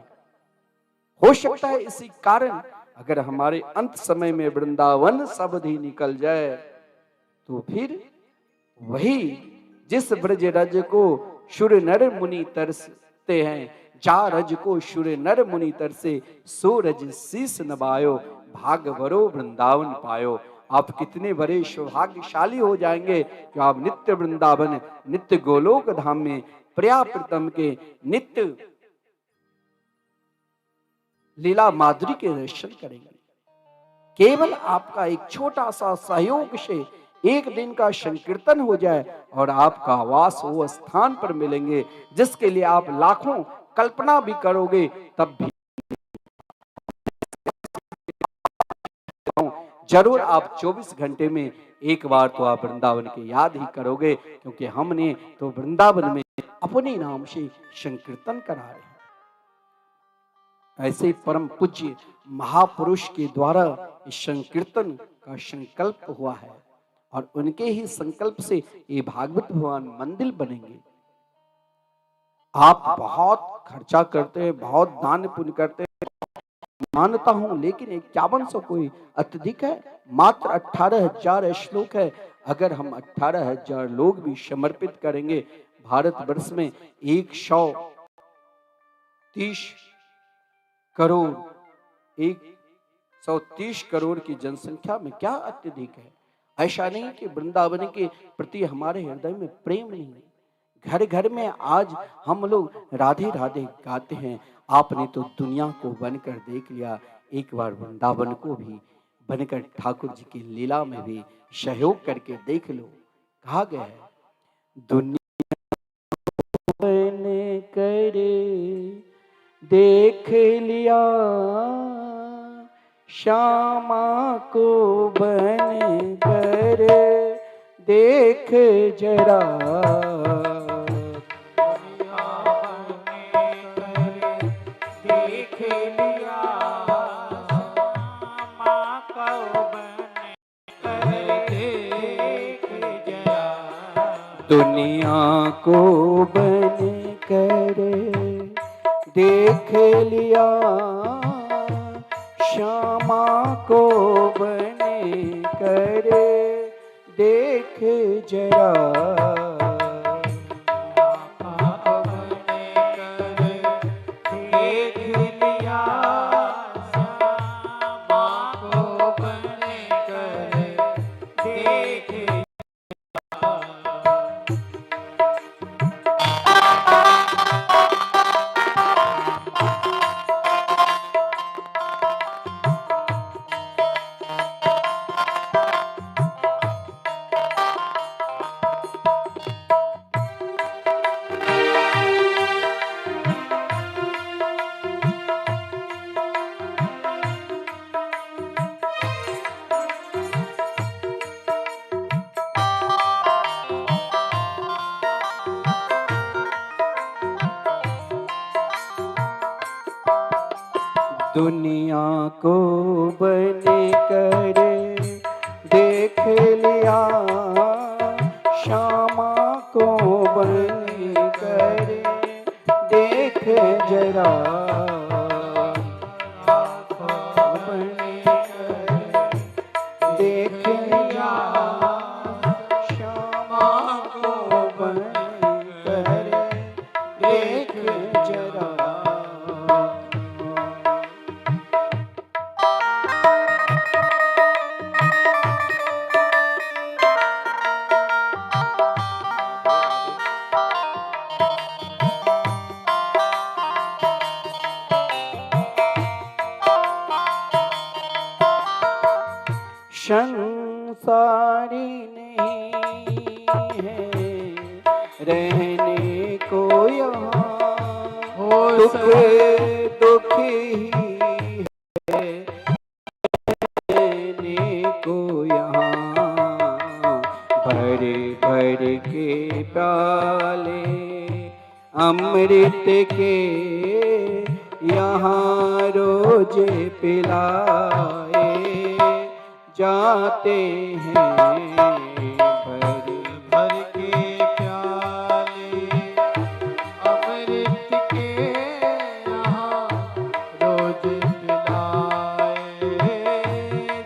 हो सकता है इसी कारण अगर हमारे अंत समय में वृंदावन शब्द ही निकल जाए, तो फिर वही जिस ब्रज रज को शुर नर मुनि तरसते हैं, जा रज को शुर नर मुनि तरसे, सो रज शीस नवायो, भाग वरो वृंदावन पायो। आप कितने बड़े सौभाग्यशाली हो जाएंगे कि आप नित्य वृंदावन, नित्य गोलोक धाम में प्रिया प्रीतम के नित्य लीला माधुरी के दर्शन करेंगे। केवल आपका एक छोटा सा सहयोग से एक दिन का संकीर्तन हो जाए और आपका आवास वो स्थान पर मिलेंगे जिसके लिए आप लाखों कल्पना भी करोगे, तब भी जरूर आप 24 घंटे में एक बार तो आप वृंदावन की याद ही करोगे, क्योंकि हमने तो वृंदावन में अपने नाम से संकीर्तन करा रहे हैं। ऐसे परम पूज्य महापुरुष के द्वारा इस संकीर्तन का संकल्प हुआ है और उनके ही संकल्प से ये भागवत भवन मंदिर बनेंगे। आप बहुत खर्चा करते हैं, बहुत दान पुण्य करते हैं, मानता हूं, लेकिन 5100 कोई अत्यधिक है। मात्र 18,000 श्लोक है। अगर हम 18,000 लोग भी समर्पित करेंगे भारतवर्ष में 130 करोड़, 130 करोड़ की जनसंख्या में क्या अत्यधिक है। ऐसा नहीं कि वृंदावन के प्रति हमारे हृदय में प्रेम नहीं है। घर घर में आज हम लोग राधे राधे गाते हैं। आपने तो दुनिया को बनकर देख लिया, एक बार वृंदावन को भी बनकर ठाकुर जी की लीला में भी सहयोग करके देख लो। कहा गया है, दुनिया बन करे देख लिया, श्यामा को बन कर देख जरा। दुनिया को बन कर देख लिया, श्यामा को बन कर देख जरा। दुनिया को बन कर देख लिया, श्यामा को बन कर देख जरा। देख लिया, श्यामा को बन कर देख जरा। संसारी नहीं है रहने को यहाँ, दुख दुख ही है रहने को यहाँ। भर भर के प्याले अमृत के यहाँ रोज पिलाए जाते हैं। भर भर के प्याले अमृत के यहाँ रोज पिलाए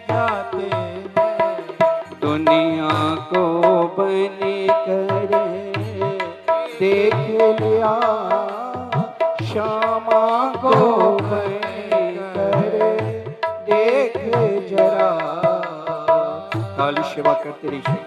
जाते हैं। दुनिया को बन कर देख लिया, श्यामा को बन कर देख जरा। काली सेवा करते रहिए।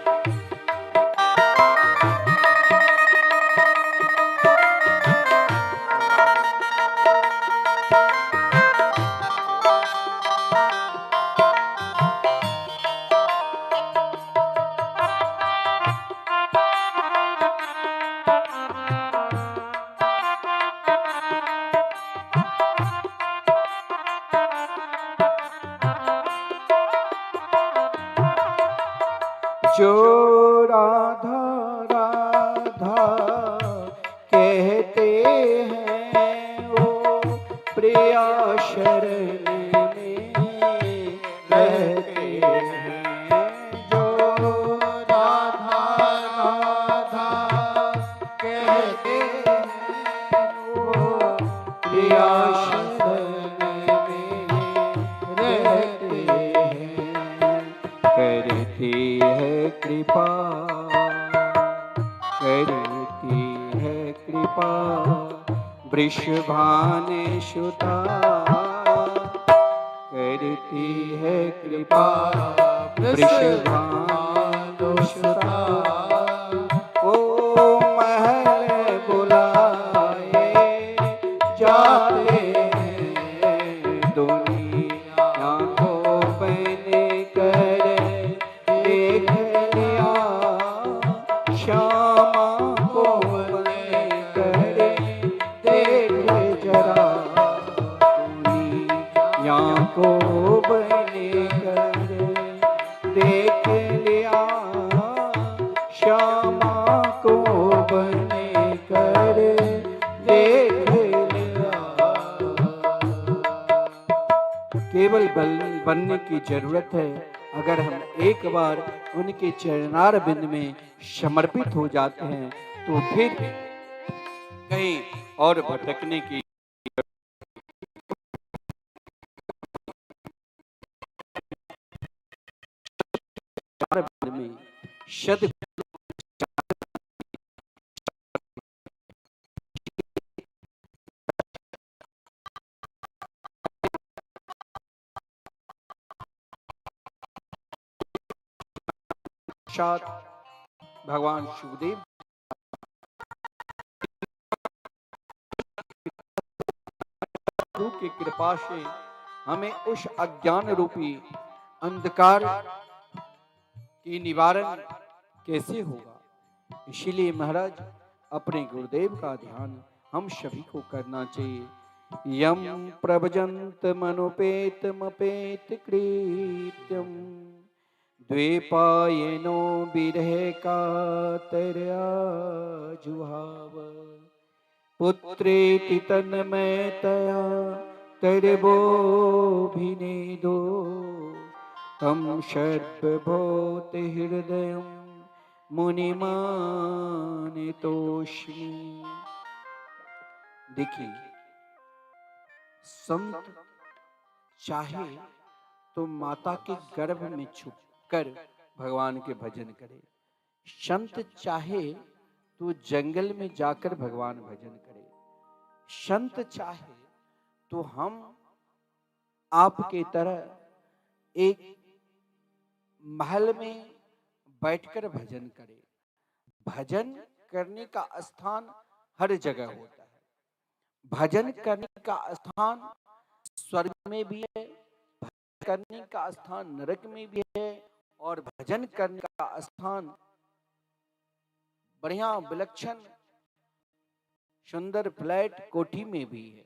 जो राधा राधा कहते हैं वो प्रिया शरण में रहते हैं। जो राधा राधा कहते हैं कृपा, करती है कृपा वृषभानु सुता, करती है कृपा वृषभानु सुता। ओ महल बुलाए जाते हैं, दुनिया को बने कर देख लिया, श्यामा को बने कर देख जरा, दुनिया को बने कर देख लिया, श्यामा को बने कर देख लिया। केवल बनने की जरूरत है, अगर हम एक बार उनके चरणार बिंद में समर्पित हो जाते हैं तो फिर कहीं और भटकने की में शत भगवान शिवदेव की कृपा से हमें उस अज्ञान रूपी अंधकार की निवारण कैसे होगा। इसीलिए महाराज अपने गुरुदेव का ध्यान हम सभी को करना चाहिए। यम प्रभजंत मनुपेतमपेत कृत्यम, द्वेपायनो विरह कातर्या जुहाव, पुत्रेति तन्मयतया तर्वोऽभिनेदो, तं सर्वभूत हृदयं मुनिमानितोऽस्मि। देखिए, संत चाहे तो माता के गर्भ में छुपकर भगवान के भजन करे, संत चाहे तो जंगल में जाकर भगवान भजन करे, संत चाहे तो हम आपके तरह एक महल में बैठकर भजन करें। भजन करने का स्थान हर जगह होता है। भजन करने का स्थान स्वर्ग में भी है, भजन करने का स्थान नरक में भी है, और भजन करने का स्थान बढ़िया विलक्षण सुंदर फ्लैट कोठी में भी है।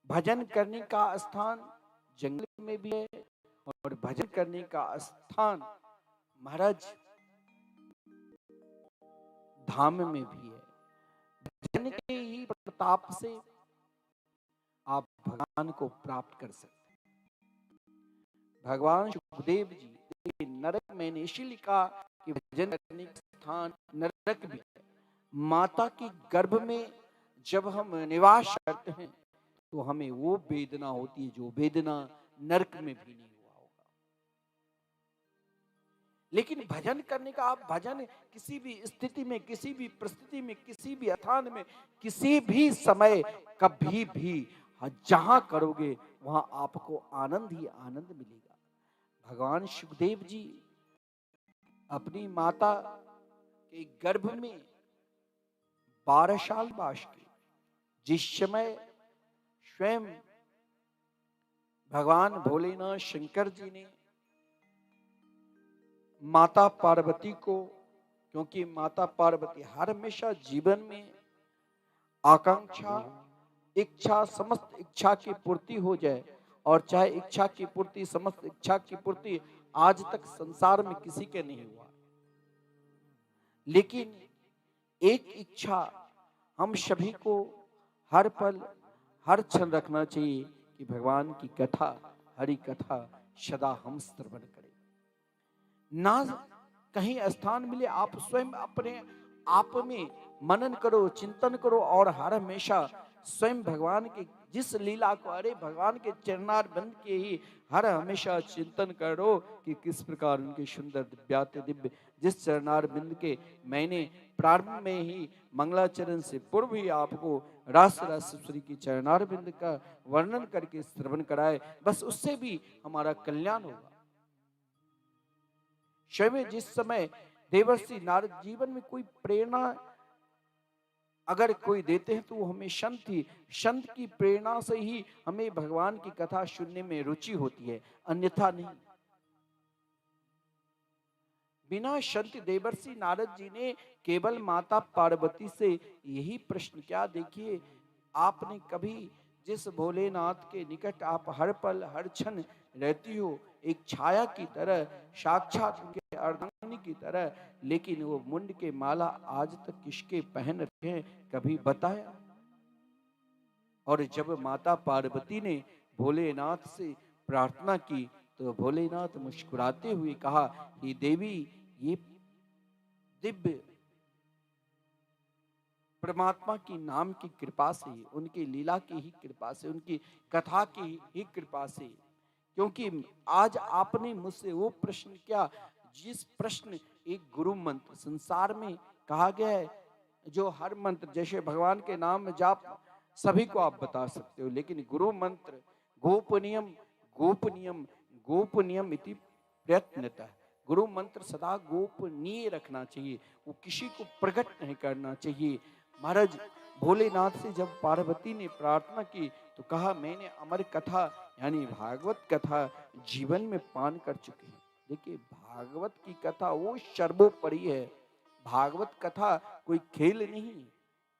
भजन करने का स्थान जंगल में भी है, और भजन करने का स्थान महाराज धाम में भी है। भजन के ही प्रताप से आप भगवान को प्राप्त कर सकते हैं। भगवान सुखदेव जी नरक में ने इसीलिए लिखा कि भजन करने का स्थान नरक भी है। माता के गर्भ में जब हम निवास करते हैं तो हमें वो वेदना होती है जो वेदना नरक में भी नहीं हुआ होगा। लेकिन भजन करने का, आप भजन किसी भी स्थिति में, किसी भी परिस्थिति में, किसी भी स्थान में, किसी भी समय, कभी भी जहां करोगे वहां आपको आनंद ही आनंद मिलेगा। भगवान सुखदेव जी अपनी माता के गर्भ में 12 साल वास किए। जिस समय स्वयं भगवान भोलेनाथ शंकर जी ने माता पार्वती को, क्योंकि माता पार्वती हर हमेशा जीवन में आकांक्षा, इच्छा, समस्त इच्छा की पूर्ति हो जाए, और चाहे इच्छा की पूर्ति, समस्त इच्छा की पूर्ति आज तक संसार में किसी के नहीं हुआ, लेकिन एक इच्छा हम सभी को हर पल हर क्षण रखना चाहिए कि भगवान की कथा, हरि कथा सदा हम श्रवण करें। ना कहीं स्थान मिले, आप स्वयं अपने आप में मनन करो, चिंतन करो, और हर हमेशा स्वयं भगवान के जिस लीला को, अरे भगवान के चरणार बंद के ही हर हमेशा चिंतन करो कि किस प्रकार उनके सुंदर दिव्याति दिव्य जिस चरणार बिंद के मैंने प्रारंभ में ही मंगलाचरण से पूर्व ही आपको रास रासेश्वरी की चरणार बिंद का वर्णन करके श्रवण कराए, बस उससे भी हमारा कल्याण होगा। स्वयं जिस समय देवर्षि नारद जीवन में कोई प्रेरणा अगर कोई देते हैं तो वो हमें संत की प्रेरणा से ही हमें भगवान की कथा सुनने में रुचि होती है, अन्यथा नहीं। बिना संत देवर्षि नारद जी ने केवल माता पार्वती से यही प्रश्न क्या, देखिए आपने कभी जिस भोलेनाथ के निकट आप हर पल हर क्षण रहती हो, एक छाया की तरह, साक्षात उनके अर्धांगिनी की तरह, लेकिन वो मुंड के माला आज तक किसके पहन रखे हैं, कभी बताया? और जब माता पार्वती ने भोलेनाथ से प्रार्थना की तो भोलेनाथ मुस्कुराते हुए कहा कि देवी, ये दिव्य परमात्मा की नाम की कृपा से, उनकी लीला की ही कृपा से, उनकी कथा की ही कृपा से, क्योंकि आज आपने मुझसे वो प्रश्न किया जिस प्रश्न एक गुरु मंत्र संसार में कहा गया है, जो हर मंत्र जैसे भगवान के नाम में जाप सभी को आप बता सकते हो, लेकिन गुरु मंत्र गोपनीयम गोपनीयम गोपनीयम इति प्रयत्नतः, गुरु मंत्र सदा गोपनीय रखना चाहिए, वो किसी को प्रकट नहीं करना चाहिए। महाराज भोलेनाथ से जब पार्वती ने प्रार्थना की तो कहा मैंने अमर कथा यानी भागवत कथा जीवन में पान कर चुके हैं। देखिए भागवत की कथा वो सर्वोपरि है, भागवत कथा कोई खेल नहीं,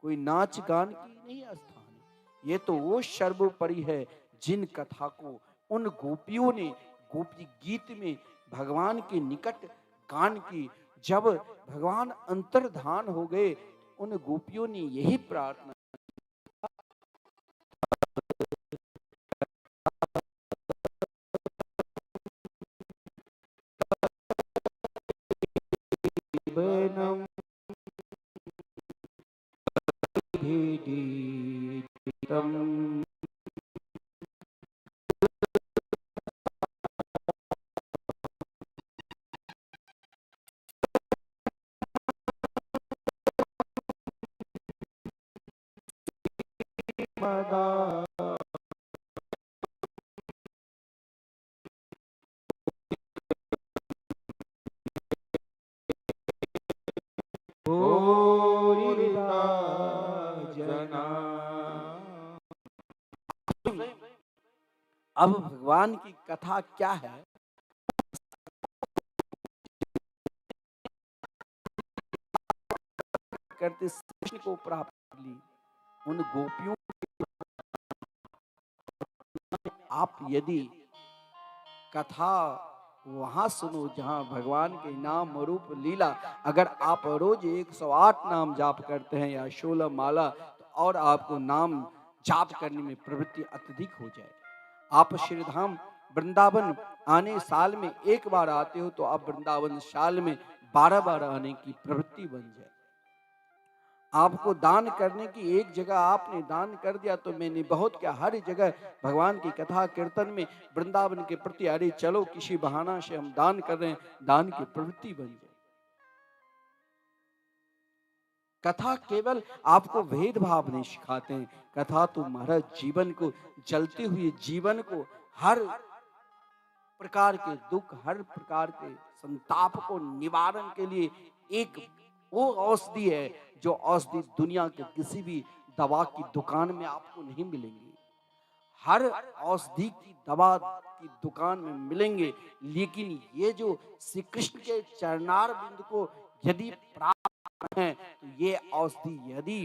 कोई नाच गान की नहीं स्थान है, ये तो वो सर्वोपरि है जिन कथा को उन गोपियों ने गोपी गीत में भगवान के निकट गान की। जब भगवान अंतर्धान हो गए उन गोपियों ने यही प्रार्थना अब भगवान की कथा क्या है, करते कृष्ण को प्राप्त कर ली उन गोपियों। आप यदि कथा वहां सुनो जहां भगवान के नाम रूप लीला, अगर आप रोज 108 नाम जाप करते हैं या 16 माला, तो और आपको नाम जाप करने में प्रवृत्ति अत्यधिक हो जाए। आप श्रीधाम वृंदावन आने साल में एक बार आते हो तो आप वृंदावन साल में 12 बार आने की प्रवृत्ति बन जाए। आपको दान करने की एक जगह आपने दान कर दिया तो मैंने बहुत क्या, हर जगह भगवान की कथा कीर्तन में वृंदावन के प्रति अरे चलो किसी बहाना से हम दान कर रहे हैं, दान की प्रवृत्ति बन जाए। कथा केवल आपको भेदभाव नहीं सिखाते हैं, कथा तो महाराज जीवन को, जलते हुए जीवन को, हर प्रकार के दुख, हर प्रकार के संताप को निवारण के लिए एक वो औषधि है जो औषधि दुनिया के किसी भी दवा की दुकान में आपको नहीं मिलेंगी। हर औषधि की दवा की दुकान में मिलेंगे, लेकिन ये जो श्री कृष्ण के चरणार बिंद को यदि प्राप्त है तो ये औषधि यदि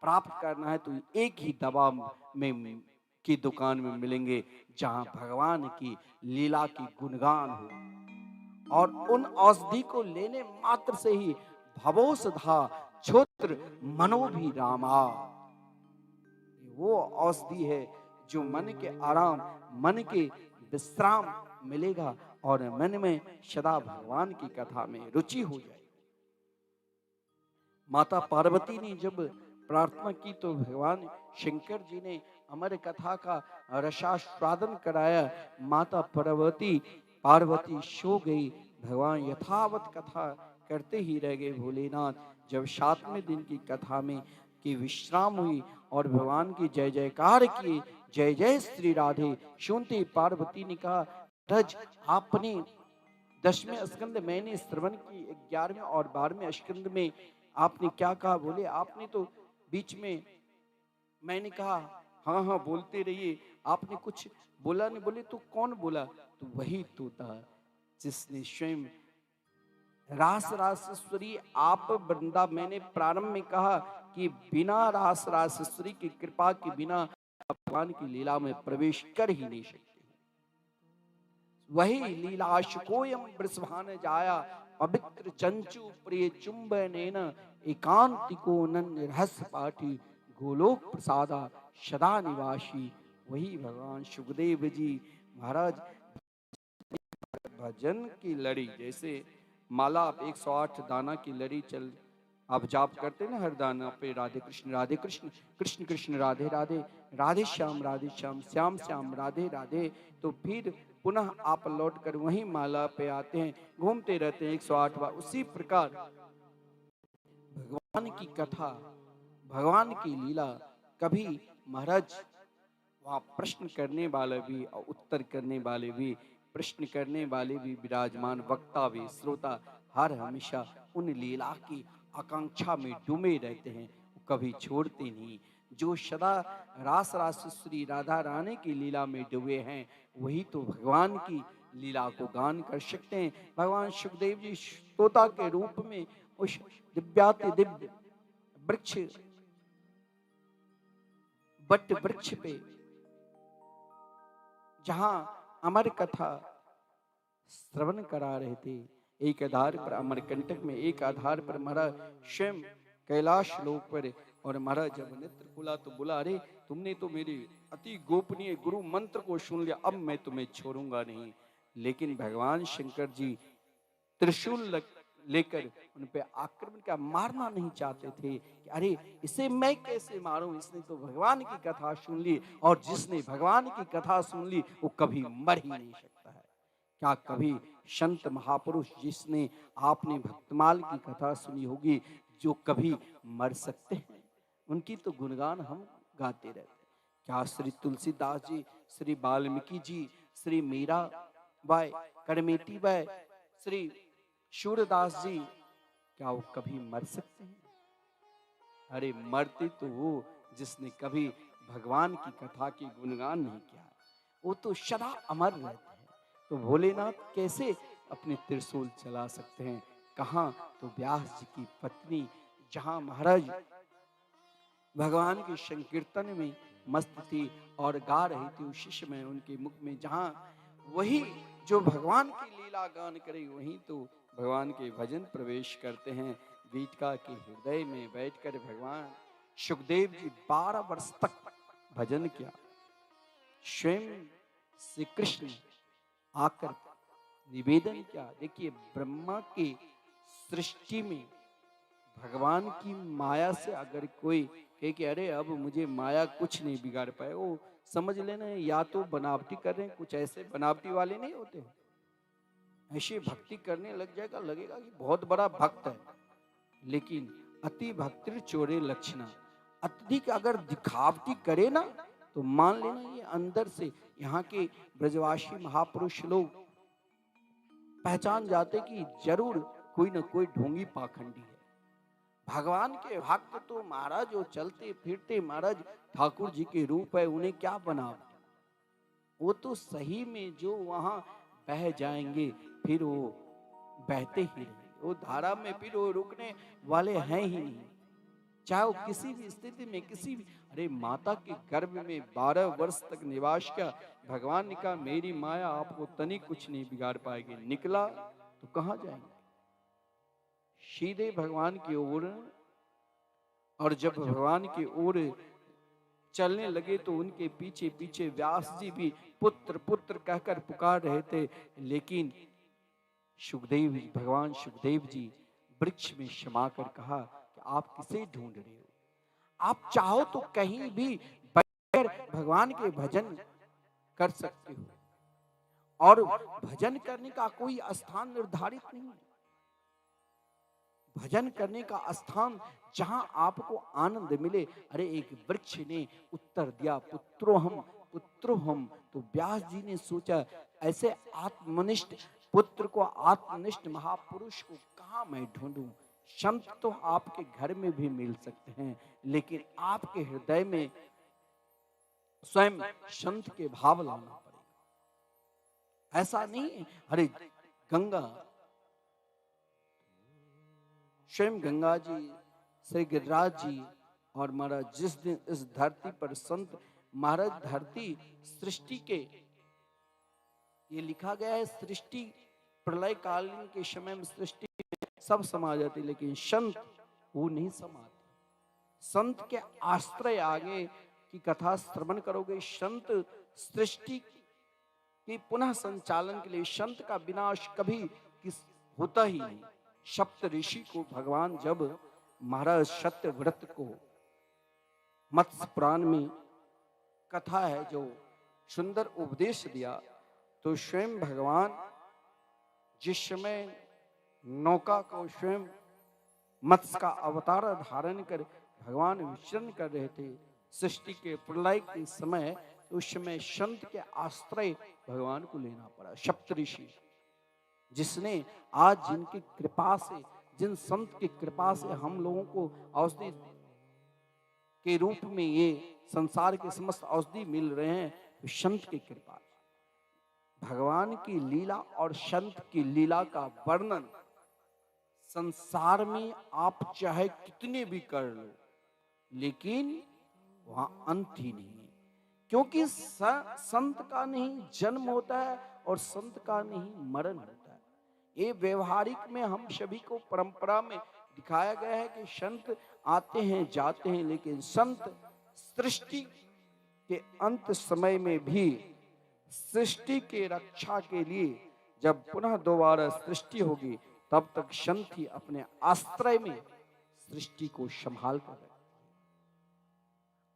प्राप्त करना है तो एक ही दवा में की दुकान में मिलेंगे जहां भगवान की लीला की गुणगान हो। और उन औषधि को लेने मात्र से ही भवोषधा क्षोत्र मनोभि रामा, वो औषधि है जो मन के आराम, मन के विश्राम मिलेगा और मन में सदा भगवान की कथा में रुचि हो जाए। माता पार्वती ने जब प्रार्थना की तो भगवान शंकर जी ने अमर कथा का रसास्वादन कराया। माता पार्वती सो गई। भगवान यथावत कथा करते ही रह गए भोलेनाथ। जब 7वें दिन की कथा में की विश्राम हुई और भगवान की जय जयकार किए, जय जय श्री राधे सुनते पार्वती ने कहा, रज आपने 10वें स्कंद मैंने श्रवण की, 11वें और 12वें स्कंद में आपने क्या कहा? बोले आपने तो बीच में, मैंने कहा हाँ हाँ बोलते रहिए, आपने कुछ बोला नहीं। बोले तो कौन बोला? तो वही तो था जिसने स्वयं रास रासेश्वरी आप वृंदा, मैंने प्रारंभ में कहा कि बिना रास रासेश्वरी की कृपा के बिना भगवान की लीला में प्रवेश कर ही नहीं सकते। वही लीलाश कोयम वृषभान जाया, पवित्र चंचु प्रिय चुंबनेन एकांतिको नन्य रहस्य पाठी गोलोक प्रसादा सदा निवासी। वही भगवान सुखदेव जी महाराज भजन की लड़ी, जैसे माला आप 108 दाना की लड़ी चल आप जाप करते ना, हर दाना पे राधे कृष्ण कृष्ण कृष्ण राधे राधे, राधे श्याम श्याम श्याम राधे राधे। तो फिर पुनः आप लौट कर वही माला पे आते हैं, घूमते रहते हैं 108 बार। उसी प्रकार भगवान की कथा, भगवान की लीला, कभी महाराज वहाँ प्रश्न करने वाले भी और उत्तर करने वाले भी, प्रश्न करने वाले भी विराजमान, वक्ता भी, श्रोता हर हमेशा उन लीला की आकांक्षा में डूबे रहते हैं, वो कभी छोड़ते नहीं। जो सदा रास रासेश्वरी राधा रानी की लीला में डूबे हैं, वही तो भगवान की लीला को गान कर सकते हैं। भगवान सुखदेव जी तोता के रूप में उस दिव्याति दिव्य वृक्ष, बट वृक्ष पे जहां अमर कथा श्रवण करा रहे थे, एक आधार पर अमरकंटक में, एक आधार पर महाराज स्वयं कैलाश लोक पर, और महाराज जब नेत्र खुला तो बोला, अरे तुमने तो मेरे अति गोपनीय गुरु मंत्र को सुन लिया, अब मैं तुम्हें छोड़ूंगा नहीं। लेकिन भगवान शंकर जी त्रिशूल लेकर उन पे आक्रमण का मारना नहीं चाहते थे कि अरे इसे मैं कैसे मारूं, इसने तो भगवान की कथा सुन ली, और जिसने भगवान की कथा सुन ली वो कभी मर ही नहीं सकता है। क्या कभी संत महापुरुष जिसने आपने भक्तमाल की कथा सुनी होगी, जो कभी मर सकते हैं? उनकी तो गुणगान हम गाते रहते हैं। क्या श्री तुलसीदास जी, श्री वाल्मीकि जी, श्री मीरा बाई, करमेटी बाई, श्री सूरदास जी, क्या वो कभी मर सकते हैं? अरे मरते तो वो जिसने कभी भगवान की कथा की गुणगान नहीं किया, वो तो सदा अमर रहते हैं। तो भोलेनाथ कैसे अपने त्रिशूल चला सकते हैं? कहाँ तो व्यास जी की पत्नी, जहां महाराज भगवान के संकीर्तन में मस्त थी और गा रही थी उस शिष्य में, उनके मुख में जहां वही जो भगवान की लीला गान करे, वहीं तो भगवान के भजन प्रवेश करते हैं। बीटका के हृदय में बैठकर भगवान सुखदेव जी 12 वर्ष तक भजन किया। स्वयं श्री कृष्ण आकर निवेदन किया। देखिए ब्रह्मा की सृष्टि में भगवान की माया से अगर कोई कहे कि अरे अब मुझे माया कुछ नहीं बिगाड़ पाए, वो समझ लेना या तो बनावटी कर रहे हैं, कुछ ऐसे बनावटी वाले नहीं होते, ऐसे भक्ति करने लग जाएगा, लगेगा कि बहुत बड़ा भक्त है। लेकिन अति भक्ति चोरे लक्षणा, अत्यधिक अगर दिखावटी करे ना, तो मान लेना ये अंदर से यहाँ के ब्रजवासी महापुरुष लोग पहचान जाते कि जरूर कोई ना कोई ढोंगी पाखंडी है। भगवान के भक्त तो महाराज जो चलते फिरते महाराज ठाकुर जी के रूप है, उन्हें क्या बना, वो तो सही में जो वहां बह जाएंगे फिर वो बहते ही रहेंगे, वो धारा में फिर वो रुकने वाले हैं ही नहीं। चाहे वो किसी भी स्थिति में किसी भी, अरे माता के गर्भ में 12 वर्ष तक निवास किया, भगवान ने कहा मेरी माया आपको तनिक कुछ नहीं बिगाड़ पाएगी। निकला तो कहां जाएंगे? सीधे भगवान की ओर। और जब भगवान की ओर चलने लगे तो उनके पीछे पीछे व्यास जी भी पुत्र पुत्र कहकर पुकार रहे थे। लेकिन भगवान सुखदेव जी वृक्ष में समा कर कहा कि आप किसे ढूंढ रहे हो? आप चाहो तो कहीं भी बैठकर भगवान के भजन कर सकते हो, और भजन करने का कोई स्थान निर्धारित नहीं है। भजन करने का स्थान जहां आपको आनंद मिले। अरे एक वृक्ष ने उत्तर दिया, पुत्रोहम पुत्रोहम। तो व्यास जी ने सोचा, ऐसे आत्मनिष्ठ पुत्र को, आत्मनिष्ठ महापुरुष को कहां मैं ढूंढूं। संत तो आपके घर में भी मिल सकते हैं, लेकिन आपके हृदय में स्वयं संत के भाव लाना पड़ेगा। ऐसा नहीं है अरे गंगा, स्वयं गंगा जी, श्री गिरिराज जी और महाराज जिस दिन इस धरती पर संत महाराज, धरती सृष्टि के, ये लिखा गया है सृष्टि प्रलय कालीन के समय में सृष्टि सब समा जाती, लेकिन संत वो नहीं समाते। संत के आश्रय आगे की कथा श्रवण करोगे, संत सृष्टि की पुनः संचालन के लिए, संत का विनाश कभी किस होता ही नहीं। सप्त ऋषि को भगवान जब महाराज सत्यव्रत को मत्स्य पुराण में कथा है जो सुंदर उपदेश दिया, तो स्वयं भगवान जिस समय नौका को स्वयं मत्स्य का अवतार धारण कर भगवान विचरण कर रहे थे सृष्टि के प्रलय के समय, तो उस समय संत के आश्रय भगवान को लेना पड़ा। सप्तऋषि जिसने आज जिनकी कृपा से, जिन संत की कृपा से हम लोगों को औषधि के रूप में ये संसार के समस्त औषधि मिल रहे हैं, तो संत की कृपा। भगवान की लीला और संत की लीला का वर्णन संसार में आप चाहे कितने भी कर लो, लेकिन वहां अंत ही नहीं है। क्योंकि संत का नहीं जन्म होता है और संत का नहीं मरण होता है। ये व्यवहारिक में हम सभी को परंपरा में दिखाया गया है कि संत आते हैं जाते हैं, लेकिन संत सृष्टि के अंत समय में भी सृष्टि के रक्षा के लिए जब पुनः दोबारा सृष्टि होगी, तब तक संत ही अपने आश्रय में सृष्टि को संभाल कर रहे।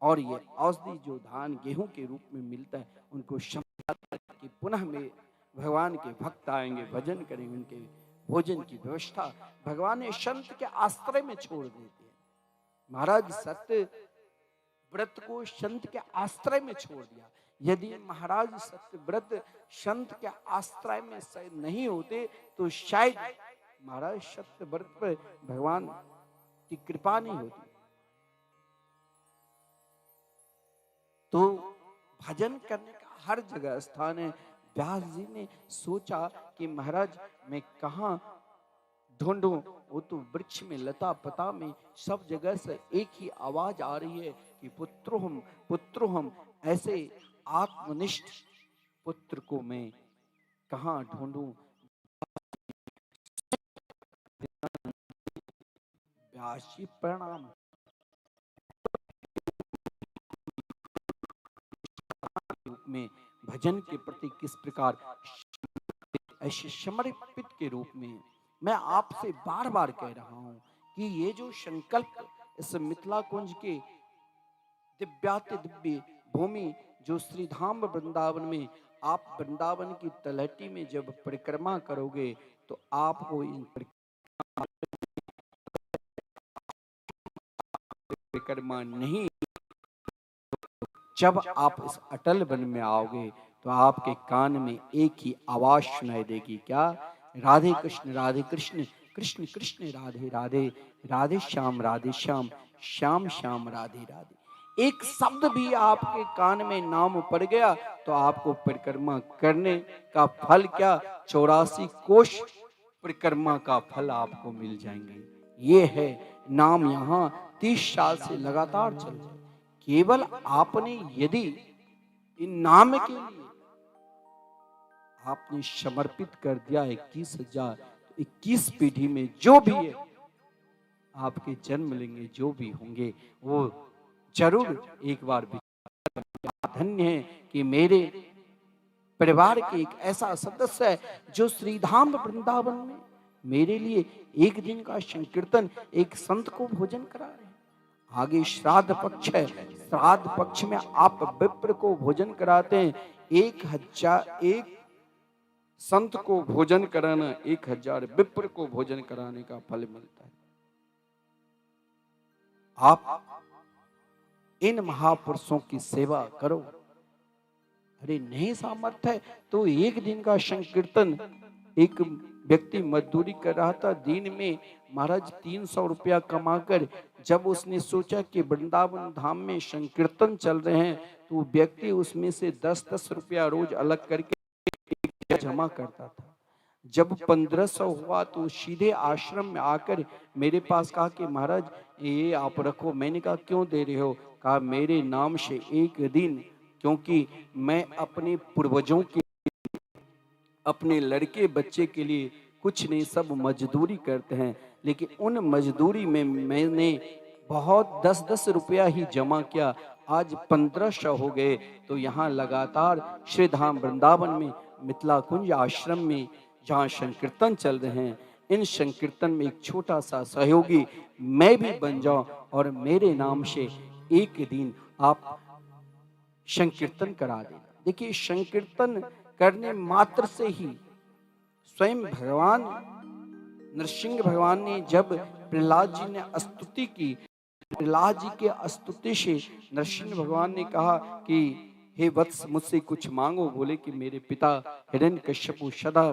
और ये औषधि जो धान गेहूं के रूप में मिलता है, उनको संभाल के पुनः में भगवान के भक्त आएंगे, भजन करेंगे, उनके भोजन की व्यवस्था भगवान ने संत के आश्रय में छोड़ देते हैं। महाराज सत्य व्रत को संत के आश्रय में छोड़ दिया। यदि महाराज सत्य व्रत संत के आश्रय में शायद नहीं होते, तो शायद महाराज सत्य व्रत पर भगवान की कृपा नहीं होती। तो भजन करने का हर जगह स्थान है। व्यास जी ने सोचा कि महाराज मैं कहाँ ढूंढूं, वो तो वृक्ष में, लता पता में, सब जगह से एक ही आवाज आ रही है कि पुत्रोहम पुत्रोहम। ऐसे आत्मनिष्ठ पुत्र को मैं कहाँ ढूंढूं। व्यास जी प्रणाम। में भजन के प्रति किस प्रकार ऐसे समर्पित के रूप में मैं आपसे बार बार कह रहा हूं कि ये जो संकल्प इस मिथिला कुंज के दिव्याति दिव्य भूमि जो श्री धाम वृंदावन में, आप वृंदावन की तलहटी में जब परिक्रमा करोगे तो आपको इन परिक्रमा नहीं, जब आप इस अटल वन में आओगे तो आपके कान में एक ही आवाज सुनाई देगी, क्या? राधे कृष्ण कृष्ण कृष्ण राधे राधे, राधे श्याम श्याम श्याम राधे राधे। एक शब्द भी आपके कान में नाम पड़ गया तो आपको परिक्रमा करने का फल क्या, 84 कोष परिक्रमा का फल आपको मिल जाएंगे। ये है नाम यहाँ 30 साल से लगातार चल रहा है। केवल आपने यदि इन नाम के लिए आपने समर्पित कर दिया 21,000, तो 21 पीढ़ी में जो भी है आपके जन्म लेंगे, जो भी होंगे वो जरूर एक बार धन्य है कि मेरे परिवार के एक ऐसा सदस्य है जो श्रीधाम वृंदावन में मेरे लिए एक दिन का संकीर्तन, एक संत को भोजन करा रहे हैं। आगे श्राद्ध पक्ष है, श्राद्ध पक्ष में आप विप्र को भोजन कराते हैं। 1,000 संत को भोजन कराना 1,000 विप्र को भोजन कराने का फल मिलता है। आप इन महापुरुषों की सेवा करो। अरे नहीं सामर्थ्य है तो एक दिन का संकीर्तन, एक व्यक्ति मजदूरी कर रहा था, दिन में महाराज 300 रुपया कमाकर जब उसने सोचा कि वृंदावन धाम में संकीर्तन चल रहे हैं तो व्यक्ति उसमें से 10-10 रुपया रोज अलग करके जमा करता था। जब 1500 हुआ तो सीधे आश्रम में आकर मेरे पास कहा कि महाराज ये आप रखो। मैंने कहा क्यों दे रहे हो? कहा मेरे नाम से एक दिन, क्योंकि मैं अपने पूर्वजों के, अपने लड़के बच्चे के लिए कुछ नहीं, सब मजदूरी करते हैं, लेकिन उन मजदूरी में मैंने बहुत 10-10 रुपया ही जमा किया। आज 1500 हो गए। तो यहाँ लगातार श्री धाम वृंदावन में मिथिला कुंज आश्रम में जहाँ संकीर्तन चल रहे हैं, इन संकीर्तन में एक छोटा सा सहयोगी मैं भी बन जाऊं और मेरे नाम से एक दिन आप संकीर्तन करा देना। देखिए संकीर्तन करने मात्र से ही स्वयं भगवान नरसिंह भगवान ने, जब प्रहलाद जी ने स्तुति की, प्रहलाद जी के स्तुति से नरसिंह भगवान ने कहा कि हे वत्स मुझसे कुछ मांगो। बोले कि मेरे पिता हिरण्यकश्यपु सदा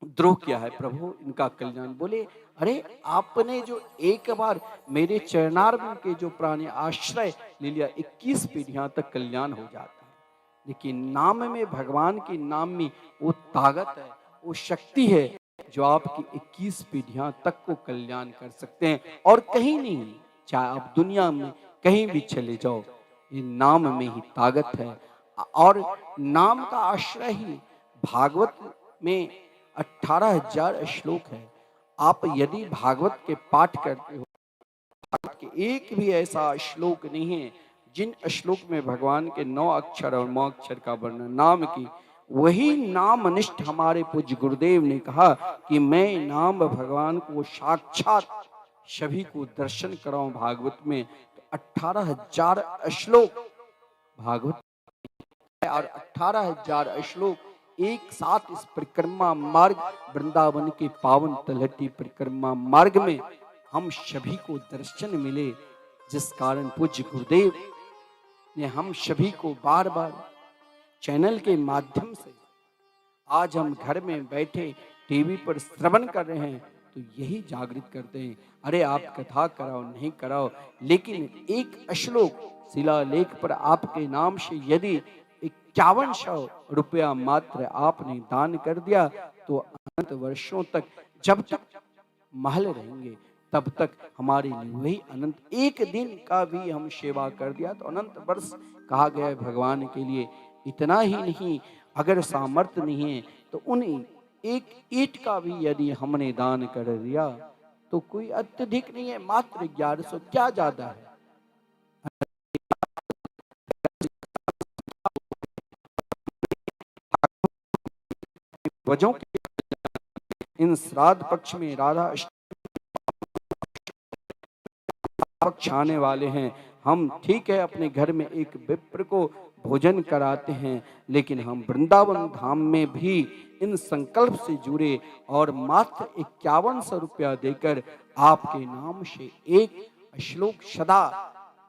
द्रोह किया है प्रभु, इनका कल्याण। बोले अरे आपने जो एक बार मेरे चरणारविंद के जो प्राणी आश्रय ले लिया, 21 पीढ़ियां तक कल्याण हो जाता है। लेकिन नाम में, भगवान के नाम में वो ताकत है, वो शक्ति है जो आपकी 21 पीढ़ियां तक को कल्याण कर सकते हैं और कहीं नहीं। चाहे आप दुनिया में कहीं भी चले जाओ, ये नाम में ही ताकत है। और नाम का आश्रय ही भागवत में 18,000 श्लोक है। आप यदि भागवत के पाठ करते हो, भागवत के एक भी ऐसा श्लोक नहीं है जिन श्लोक में भगवान के 9 अक्षर और 9 अक्षर का वर्णन नाम की। वही नामनिष्ठ हमारे पूज्य गुरुदेव ने कहा कि मैं नाम भगवान को साक्षात सभी को दर्शन कराऊं भागवत में। तो 18,000 श्लोक भागवत और 18,000 श्लोक एक साथ इस परिक्रमा मार्ग, वृंदावन के पावन तलहटी परिक्रमा मार्ग में हम सभी को दर्शन मिले, जिस कारण पूज्य गुरुदेव ने हम सभी को बार बार चैनल के माध्यम से, आज हम घर में बैठे टीवी पर श्रवण कर रहे हैं तो यही जागृत करते हैं। अरे आप कथा कराओ नहीं कराओ, लेकिन एक श्लोक शिलालेख पर आपके नाम से यदि 5100 रुपया मात्र आपने दान कर दिया तो अनंत वर्षों तक, जब तक महल रहेंगे तब तक हमारे लिए वही अनंत, एक दिन का भी हम सेवा कर दिया तो अनंत वर्ष कहा गया है भगवान के लिए। इतना ही नहीं, अगर सामर्थ्य नहीं है तो उन एक ईंट का भी यदि हमने दान कर दिया तो कोई अत्यधिक नहीं है, मात्र 1100, क्या ज्यादा है। वजों इन श्राद्ध पक्ष में राधा पक्ष आने वाले हैं। हम ठीक है अपने घर में एक विप्र को भोजन कराते हैं, लेकिन हम वृंदावन धाम में भी इन संकल्प से जुड़े और मात्र 5100 रुपया देकर आपके नाम से एक श्लोक सदा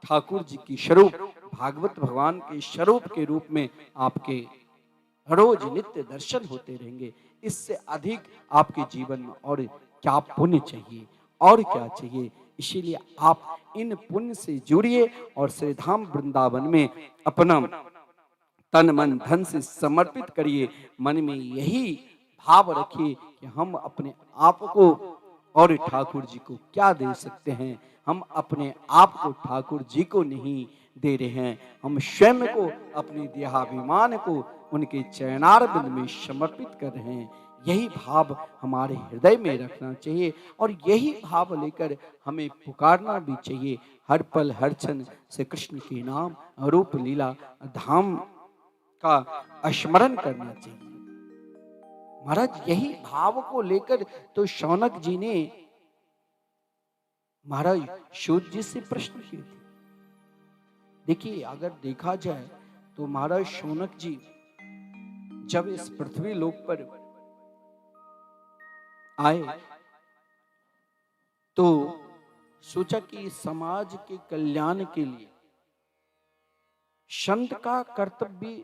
ठाकुर जी की स्वरूप, भागवत भगवान के स्वरूप के रूप में आपके रोज नित्य दर्शन होते रहेंगे। इससे अधिक आपके जीवन में और क्या पुण्य चाहिए और क्या चाहिए। इसीलिए आप इन पुण्य से जुड़िए और श्री धाम वृंदावन में अपना तन मन धन से समर्पित करिए। मन में यही भाव रखिए कि हम अपने आप को और ठाकुर जी को क्या दे सकते हैं। हम अपने आप को ठाकुर जी को नहीं दे रहे हैं, हम स्वयं को, अपने देहाभिमान को उनके चरणारविंद में समर्पित कर रहे हैं। यही भाव हमारे हृदय में रखना चाहिए और यही भाव लेकर हमें पुकारना भी चाहिए। हर पल हर क्षण श्री कृष्ण के नाम रूप लीला धाम का स्मरण करना चाहिए। महाराज यही भाव को लेकर तो शौनक जी ने महाराज सूत जी से प्रश्न किए थे। देखिए, अगर देखा जाए तो महाराज शौनक जी जब इस पृथ्वी लोक पर आए तो सोचा कि समाज के कल्याण के लिए संत का कर्तव्य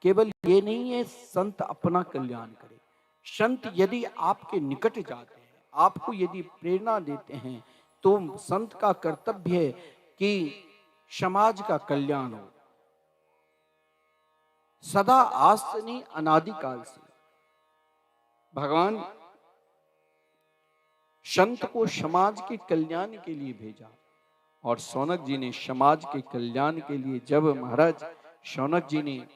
केवल ये नहीं है संत अपना कल्याण करे। संत यदि आपके निकट जाते हैं, आपको यदि प्रेरणा देते हैं, तो संत का कर्तव्य है कि समाज का कल्याण हो। सदा आज से नहीं, अनादिकाल से भगवान संत को समाज के कल्याण के लिए भेजा। और शौनक जी ने समाज के कल्याण के लिए, जब महाराज शौनक जी ने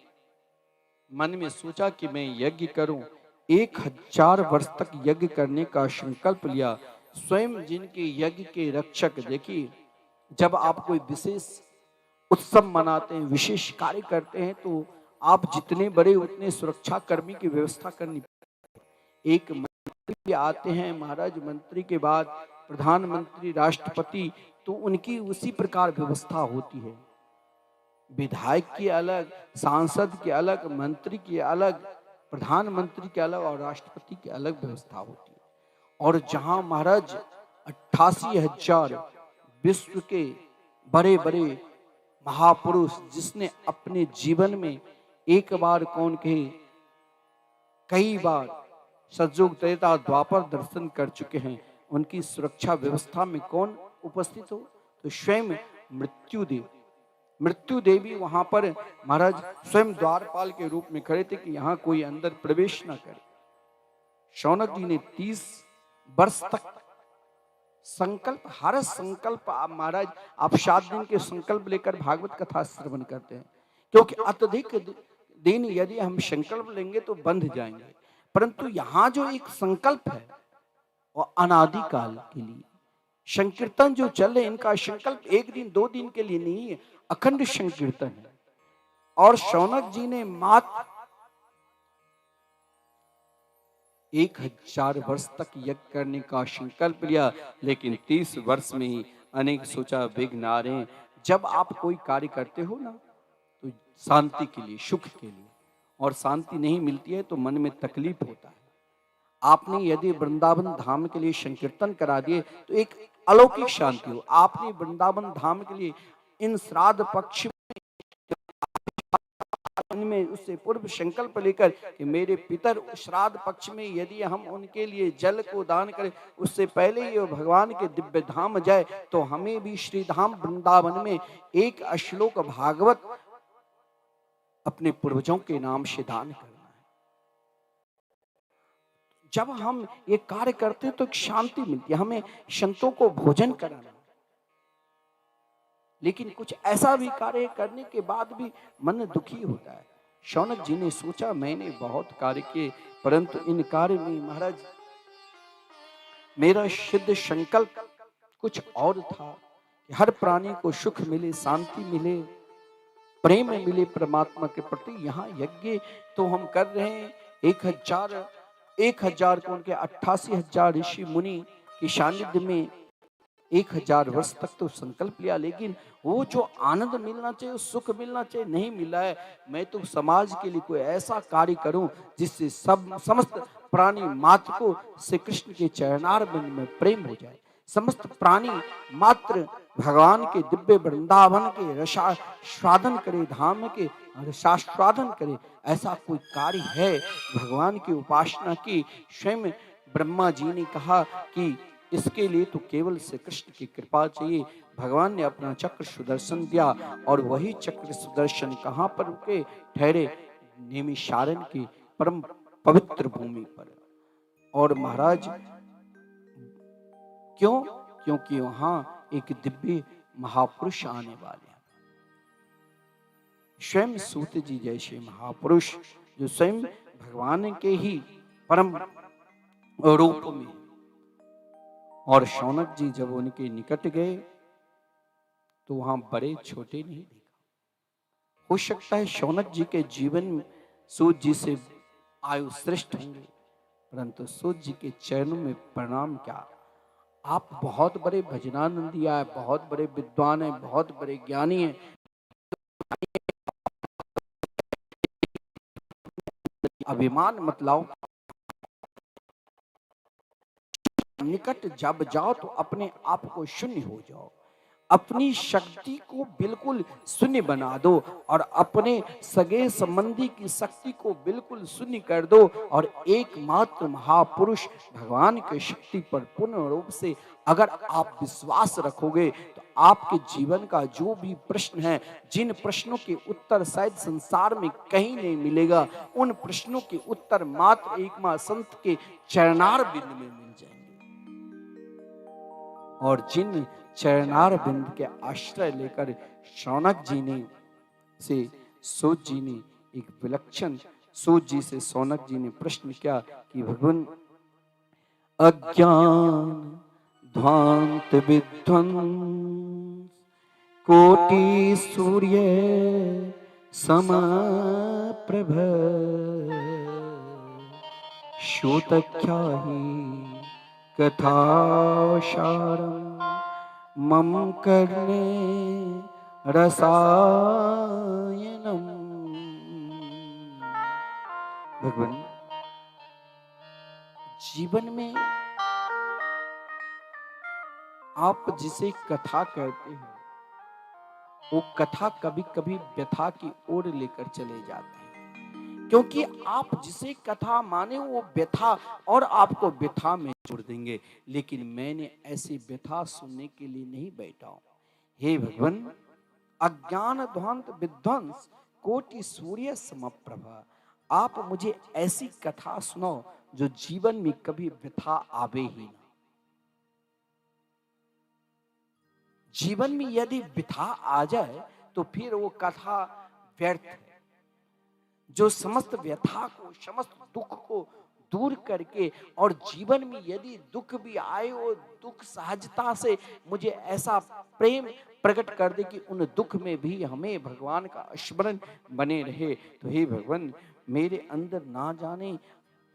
मन में सोचा कि मैं यज्ञ करूं, 1000 वर्ष तक यज्ञ करने का संकल्प लिया। स्वयं जिनके यज्ञ के रक्षक, देखिए जब आप कोई विशेष उत्सव मनाते हैं, विशेष कार्य करते हैं, तो आप जितने बड़े उतने सुरक्षा कर्मी की व्यवस्था करनी। एक मंत्री आते हैं महाराज, मंत्री के बाद प्रधानमंत्री, राष्ट्रपति, तो उनकी उसी प्रकार व्यवस्था होती है। विधायक की अलग, सांसद की अलग, मंत्री की अलग, प्रधानमंत्री के अलग और राष्ट्रपति की अलग व्यवस्था होती है। और जहां महाराज 88,000 विश्व के बड़े बड़े महापुरुष, जिसने अपने जीवन में एक बार कौन कहे कई बार सतयुग त्रेता द्वापर दर्शन कर चुके हैं, उनकी सुरक्षा व्यवस्था में कौन उपस्थित हो? तो स्वयं मृत्यु देवी वहां पर महाराज स्वयं द्वारपाल के रूप में खड़े थे कि यहां कोई अंदर प्रवेश न करे। शौनक जी ने 30 वर्ष तक संकल्प, हर संकल्प, आप महाराज आप 7 दिन के संकल्प लेकर भागवत कथा श्रवण करते हैं, क्योंकि अत्यधिक दिन यदि हम संकल्प लेंगे तो बंध जाएंगे। परंतु यहां जो एक संकल्प है वो अनादिकाल के लिए। संकीर्तन जो चल रहे, इनका संकल्प 1 दिन 2 दिन के लिए नहीं है, अखंड संकीर्तन है। और शौनक जी ने मात्र 1000 वर्ष तक यज्ञ करने का संकल्प लिया, लेकिन 30 वर्ष में ही अनेक सोचा विघ्न आ रहे हैं। जब आप कोई कार्य करते हो ना, तो शांति के लिए, सुख के लिए, और शांति नहीं मिलती है तो मन में तकलीफ होता है। आपने यदि वृंदावन धाम के लिए संकीर्तन करा दिए तो एक अलौकिक शांति हो। आपने वृंदावन धाम के लिए इन श्राद्ध पक्ष में उससे पूर्व संकल्प लेकर कि मेरे पितर श्राद्ध पक्ष में यदि हम उनके लिए जल को दान करें, उससे पहले ही भगवान के दिव्य धाम जाए, तो हमें भी श्री धाम वृंदावन में एक श्लोक भागवत अपने पूर्वजों के नाम से दान करना है। जब हम ये कार्य करते हैं तो एक शांति मिलती है। हमें संतों को भोजन कराना, लेकिन कुछ ऐसा भी कार्य करने के बाद भी मन दुखी होता है। शौनक जी ने सोचा मैंने बहुत कार्य किए, परंतु इन कार्य में महाराज मेरा सिद्ध संकल्प कुछ और था कि हर प्राणी को सुख मिले, शांति मिले, प्रेम मिले परमात्मा के प्रति। यहाँ यज्ञ तो हम कर रहे हैं 1000 को उनके 88,000 ऋषि मुनि की सानिध्य में 1000 वर्ष तक तो संकल्प लिया, लेकिन वो जो आनंद मिलना चाहिए, सुख मिलना चाहिए, नहीं मिला है। मैं तो समाज के लिए कोई ऐसा कार्य करूं जिससे समस्त प्राणी मात्र को श्री कृष्ण के चरणारविंद में प्रेम हो जाए, समस्त प्राणी मात्र भगवान के दिव्य वृंदावन के रसास्वादन करे, धाम के रसास्वादन करे। ऐसा कोई कार्य है भगवान की उपासना की? स्वयं ब्रह्मा जी ने कहा कि इसके लिए तो केवल श्री कृष्ण की कृपा चाहिए। भगवान ने अपना चक्र सुदर्शन दिया, और वही चक्र सुदर्शन कहां पर रुके, ठहरे नैमिषारण्य की परम पवित्र भूमि पर। और महाराज क्यों? क्योंकि वहां एक दिव्य महापुरुष आने वाले हैं, स्वयं सूत जी जैसे महापुरुष, जो स्वयं भगवान के ही परम रूप में। और शौनक जी जब उनके निकट गए तो वहां बड़े छोटे नहीं देखा। हो सकता है शौनक जी के जीवन में सूत जी से आयु श्रेष्ठ होंगे, परंतु सूत जी के चरणों में प्रणाम क्या, आप बहुत बड़े भजनानंदी हैं, बहुत बड़े विद्वान हैं, बहुत बड़े ज्ञानी हैं, अभिमान मत लाओ। निकट जब जाओ तो अपने आप को शून्य हो जाओ, अपनी शक्ति को बिल्कुल शून्य बना दो और अपने सगे संबंधी की शक्ति को बिल्कुल शून्य कर दो और एकमात्र महापुरुष भगवान की शक्ति पर पूर्ण रूप से अगर आप विश्वास रखोगे तो आपके जीवन का जो भी प्रश्न है, जिन प्रश्नों के उत्तर शायद संसार में कहीं नहीं मिलेगा, उन प्रश्नों के उत्तर मात्र एकमात्र संत के चरणार बिंद में मिल जाएंगे। और जिन चरणार बिंद के आश्रय लेकर शौनक जी ने से सूत जी ने एक विलक्षण सूत जी से शौनक जी ने प्रश्न किया कि भगवान, अज्ञान ध्वांत विध्वंस कोटि सूर्य समप्रभ श्रोतख्याहि कथासारम मम कर्णे रसायनम। भगवान, जीवन में आप जिसे कथा कहते हैं वो कथा कभी कभी व्यथा की ओर लेकर चले जाते हैं, क्योंकि आप जिसे कथा माने वो व्यथा और आपको व्यथा में जोड़ देंगे। लेकिन मैंने ऐसी व्यथा सुनने के लिए नहीं बैठा हूं। हे भगवान, अज्ञान ध्वांत विध्वंस कोटि सूर्य समप्रभा, आप मुझे ऐसी कथा सुनाओ जो जीवन में कभी व्यथा आवे ही ना। जीवन में यदि व्यथा आ जाए तो फिर वो कथा व्यर्थ है। जो समस्त व्यथा को, समस्त दुख को दूर करके और जीवन में यदि दुख भी आए वो दुख सहजता से मुझे ऐसा प्रेम प्रकट कर दे कि उन दुख में भी हमें भगवान का स्मरण बने रहे। तो हे भगवान, मेरे अंदर ना जाने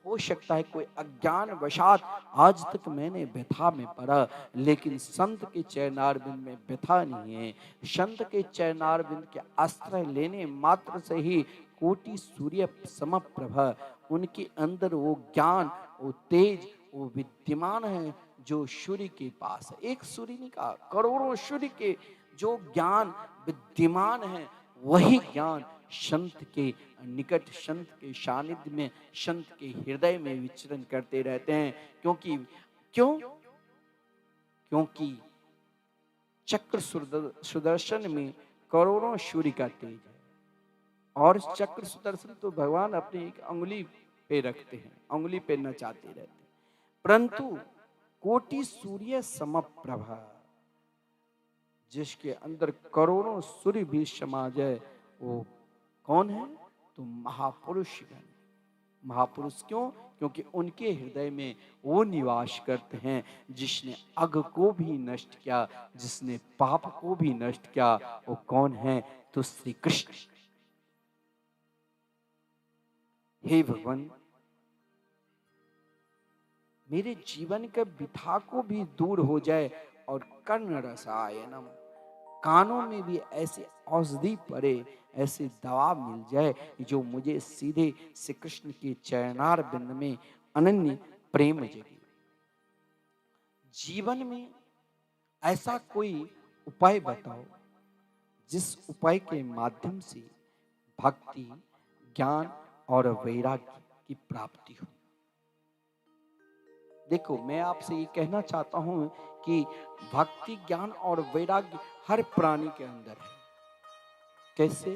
हो सकता है कोई अज्ञान वशात आज तक मैंने व्यथा में पड़ा, लेकिन संत के चरणारविंद में व्यथा नहीं है। संत के चरणारविंद के आश्रय लेने मात्र से ही कोटि सूर्य समप्रभ, उनके अंदर वो ज्ञान, वो तेज, वो विद्यमान है जो सूर्य के पास है। एक सूर्य नहीं कहा, करोड़ों सूर्य के जो ज्ञान विद्यमान है, वही ज्ञान संत के निकट, संत के सानिध्य में, संत के हृदय में विचरण करते रहते हैं। क्योंकि चक्र सुदर्शन में करोड़ों सूर्य का तेज है और चक्र सुदर्शन तो भगवान अपनी एक अंगुली पे रखते हैं, अंगुली पे नचाते रहते हैं, परंतु कोटि सूर्य समप्रभा, जिसके अंदर करोड़ों सूर्य भी समा जाए, वो कौन है? तो महापुरुष है। महापुरुष क्यों? क्योंकि उनके हृदय में वो निवास करते हैं जिसने अग को भी नष्ट किया, जिसने पाप को भी नष्ट किया। वो कौन है? तो श्री कृष्ण। हे भगवान, मेरे जीवन के व्यथा को भी दूर हो जाए और कर्ण रसायनम, कानों में भी ऐसे औषधि पड़े, ऐसे दवा मिल जाए जो मुझे सीधे श्री कृष्ण के चरणार बिंद में अनन्य प्रेम जगे। जीवन में ऐसा कोई उपाय बताओ जिस उपाय के माध्यम से भक्ति, ज्ञान और वैराग्य की प्राप्ति हो। देखो, मैं आपसे ये कहना चाहता हूं कि भक्ति, ज्ञान और वैराग्य हर प्राणी के अंदर है। कैसे?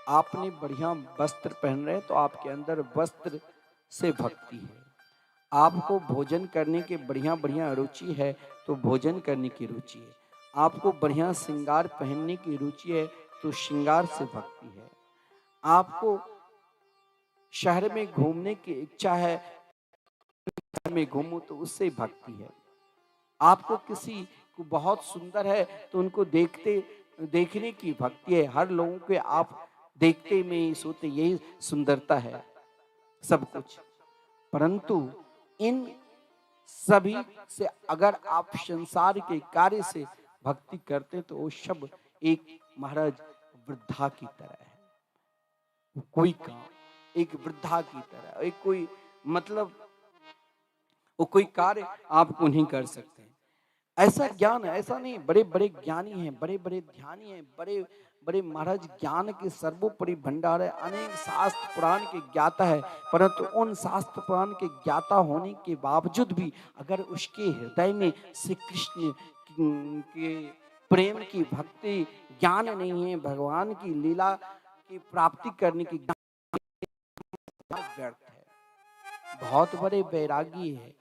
आपने बढ़िया वस्त्र पहन रहे तो आपके अंदर वस्त्र से भक्ति है। आपको भोजन करने की बढ़िया बढ़िया रुचि है तो भोजन करने की रुचि है। आपको बढ़िया श्रृंगार पहनने की रुचि है तो श्रृंगार से भक्ति है। आपको शहर में घूमने की इच्छा है, में घूमूं तो उससे भक्ति है। आपको किसी को बहुत सुंदर है तो उनको देखने की भक्ति है। हर लोगों के आप देखते में सोते, यही सुंदरता है सब कुछ। परंतु इन सभी से अगर आप संसार के कार्य से भक्ति करते तो वो सब एक महाराज वृद्धा की तरह है। कोई काम एक वृद्धा की तरह, एक कोई मतलब वो कोई कार्य आप नहीं कर सकते। ऐसा ज्ञान है, ऐसा नहीं, बड़े बड़े ज्ञानी हैं, बड़े बड़े ध्यानी हैं, बड़े बड़े महाराज ज्ञान के सर्वोपरि भंडार है, अनेक शास्त्र पुराण के ज्ञाता है, परंतु उन शास्त्र पुराण के ज्ञाता होने के बावजूद भी अगर उसके हृदय में श्री कृष्ण के प्रेम की भक्ति ज्ञान नहीं है, भगवान की लीला की प्राप्ति करने की ज्ञान व्यर्थ है। बहुत बड़े वैरागी है,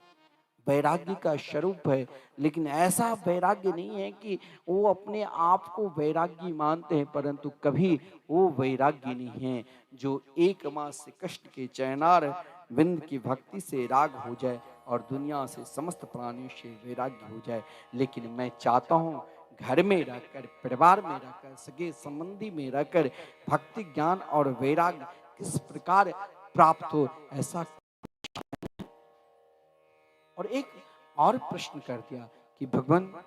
वैराग्य का स्वरूप है, लेकिन ऐसा वैराग्य नहीं है कि वो अपने आप को वैराग्य मानते हैं, परंतु कभी वो वैराग्य नहीं है जो एक मास से कष्ट के चैनार बिंद की भक्ति से राग हो जाए और दुनिया से समस्त प्राणियों से वैराग्य हो जाए। लेकिन मैं चाहता हूँ घर में रहकर, परिवार में रहकर, सगे संबंधी में रहकर भक्ति ज्ञान और वैराग्य किस प्रकार प्राप्त हो, ऐसा। और एक और प्रश्न कर दिया कि भगवान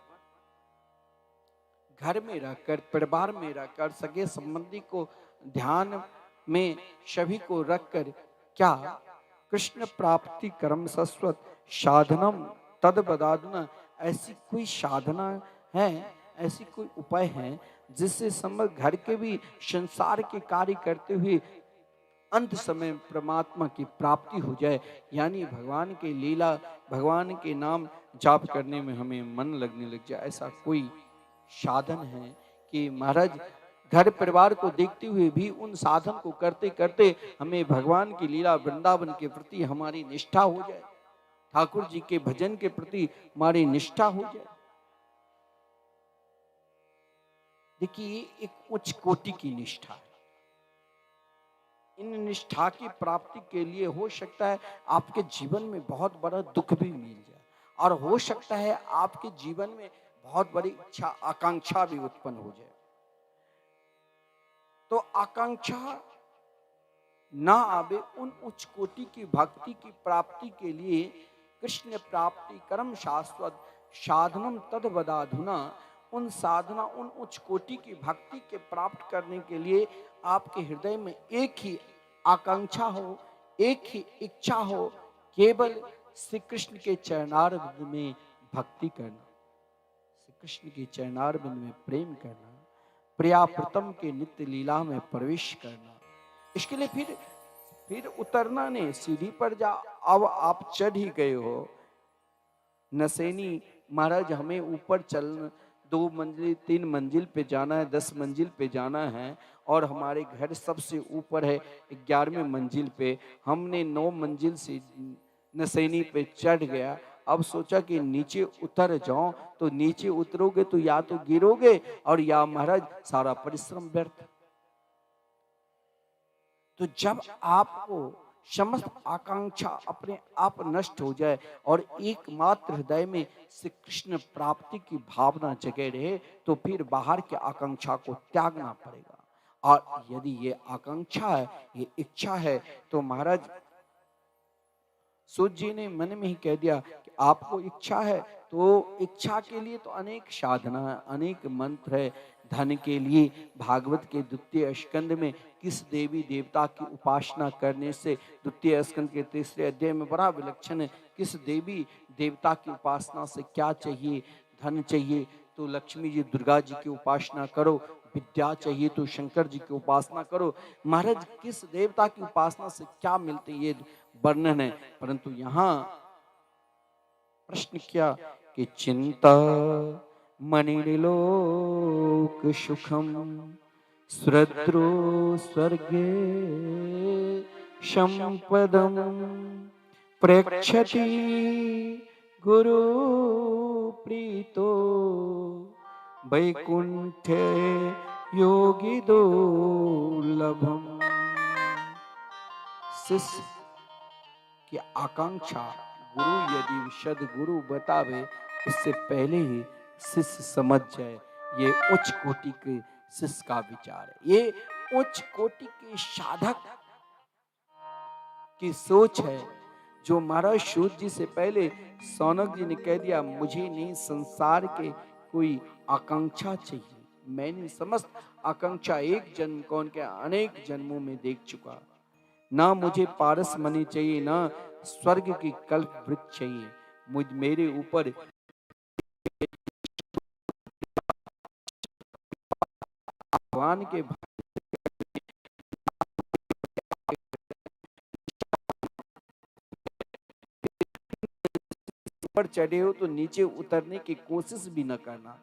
घर में रहकर, परिवार में रहकर, सगे संबंधी को ध्यान में सभी को रखकर क्या कृष्ण प्राप्ति कर्म शाश्वत साधनम तद बदादना, ऐसी कोई साधना है, ऐसी कोई उपाय है जिससे समग्र घर के भी संसार के कार्य करते हुए अंत समय परमात्मा की प्राप्ति हो जाए, यानी भगवान के लीला, भगवान के नाम जाप करने में हमें मन लगने लग जाए। ऐसा कोई साधन है कि महाराज घर परिवार को देखते हुए भी उन साधन को करते करते हमें भगवान की लीला वृंदावन के प्रति हमारी निष्ठा हो जाए, ठाकुर जी के भजन के प्रति हमारी निष्ठा हो जाए। देखिए, एक उच्च कोटि की निष्ठा है। इन निष्ठा की प्राप्ति के लिए हो सकता है आपके जीवन में बहुत बड़ा दुख भी मिल जाए, और हो सकता है आपके जीवन में बहुत बड़ी इच्छा आकांक्षा भी उत्पन्न हो जाए। तो आकांक्षा ना आवे, उन उच्च कोटि की भक्ति की प्राप्ति के लिए कृष्ण प्राप्ति कर्म शाश्वत साधनम तद वदाधुना, उन साधना, उन उच्च कोटि की भक्ति के प्राप्त करने के लिए आपके हृदय में एक ही आकांक्षा हो, एक ही इच्छा हो, केवल श्री कृष्ण के चरणारविंद में भक्ति करना, श्री कृष्ण के चरणारविंद में प्रेम करना, प्रिया प्रीतम के नित्य लीला में प्रवेश करना। इसके लिए फिर उतरना नहीं, सीढ़ी पर जा, अब आप चढ़ ही गए हो। नसैनी महाराज हमें ऊपर चलना, 2 मंजिल 3 मंजिल पे जाना है, 10 मंजिल पे जाना है, और हमारे घर सबसे ऊपर है 11वें मंजिल पे। हमने 9 मंजिल से नसैनी पे चढ़ गया, अब सोचा कि नीचे उतर जाओ, तो नीचे उतरोगे तो या तो गिरोगे और या महाराज सारा परिश्रम व्यर्थ। तो जब आपको समस्त आकांक्षा अपने आप नष्ट हो जाए और एकमात्र हृदय में श्री कृष्ण प्राप्ति की भावना जगे रहे, तो फिर बाहर की आकांक्षा को त्यागना पड़ेगा। और यदि ये आकांक्षा है, ये इच्छा है, तो महाराज सूत जी ने मन में ही कह दिया कि आपको इच्छा है, तो इच्छा के लिए तो अनेक साधना है, अनेक मंत्र है। धन के लिए भागवत के द्वितीय स्कंद में किस देवी देवता की उपासना करने से, द्वितीय स्कंद के 3रे अध्याय में बड़ा विलक्षण है, किस देवी देवता की उपासना से क्या चाहिए। धन चाहिए तो लक्ष्मी जी दुर्गा जी की उपासना करो, विद्या चाहिए तो शंकर जी की उपासना करो। महाराज किस देवता की उपासना से क्या मिलते, ये वर्णन है। परंतु यहाँ प्रश्न क्या कि चिंता मणिलोक सुखम श्रद्रो स्वर्गे संपदम प्रेक्षति गुरु प्रीतो वैकुंठे योगी दुर्लभम। शिष्य की आकांक्षा गुरु यदि सदगुरु बतावे, उससे पहले ही शिष्य समझ जाए ये उच्च कोटि के शिष्य का विचार है, ये उच्च कोटि के साधक की सोच है। जो महाराज सूत जी से पहले सौनक जी ने कह दिया, मुझे नहीं संसार के कोई आकांक्षा चाहिए, मैंने समस्त आकांक्षा एक जन्म कौन के अनेक जन्मों में देख चुका। ना मुझे पारस मणि चाहिए, ना स्वर्ग की कल्प वृक्ष चाहिए, मुझ मेरे ऊपर भगवान के ऊपर चढ़े हो तो नीचे उतरने की कोशिश भी न करना।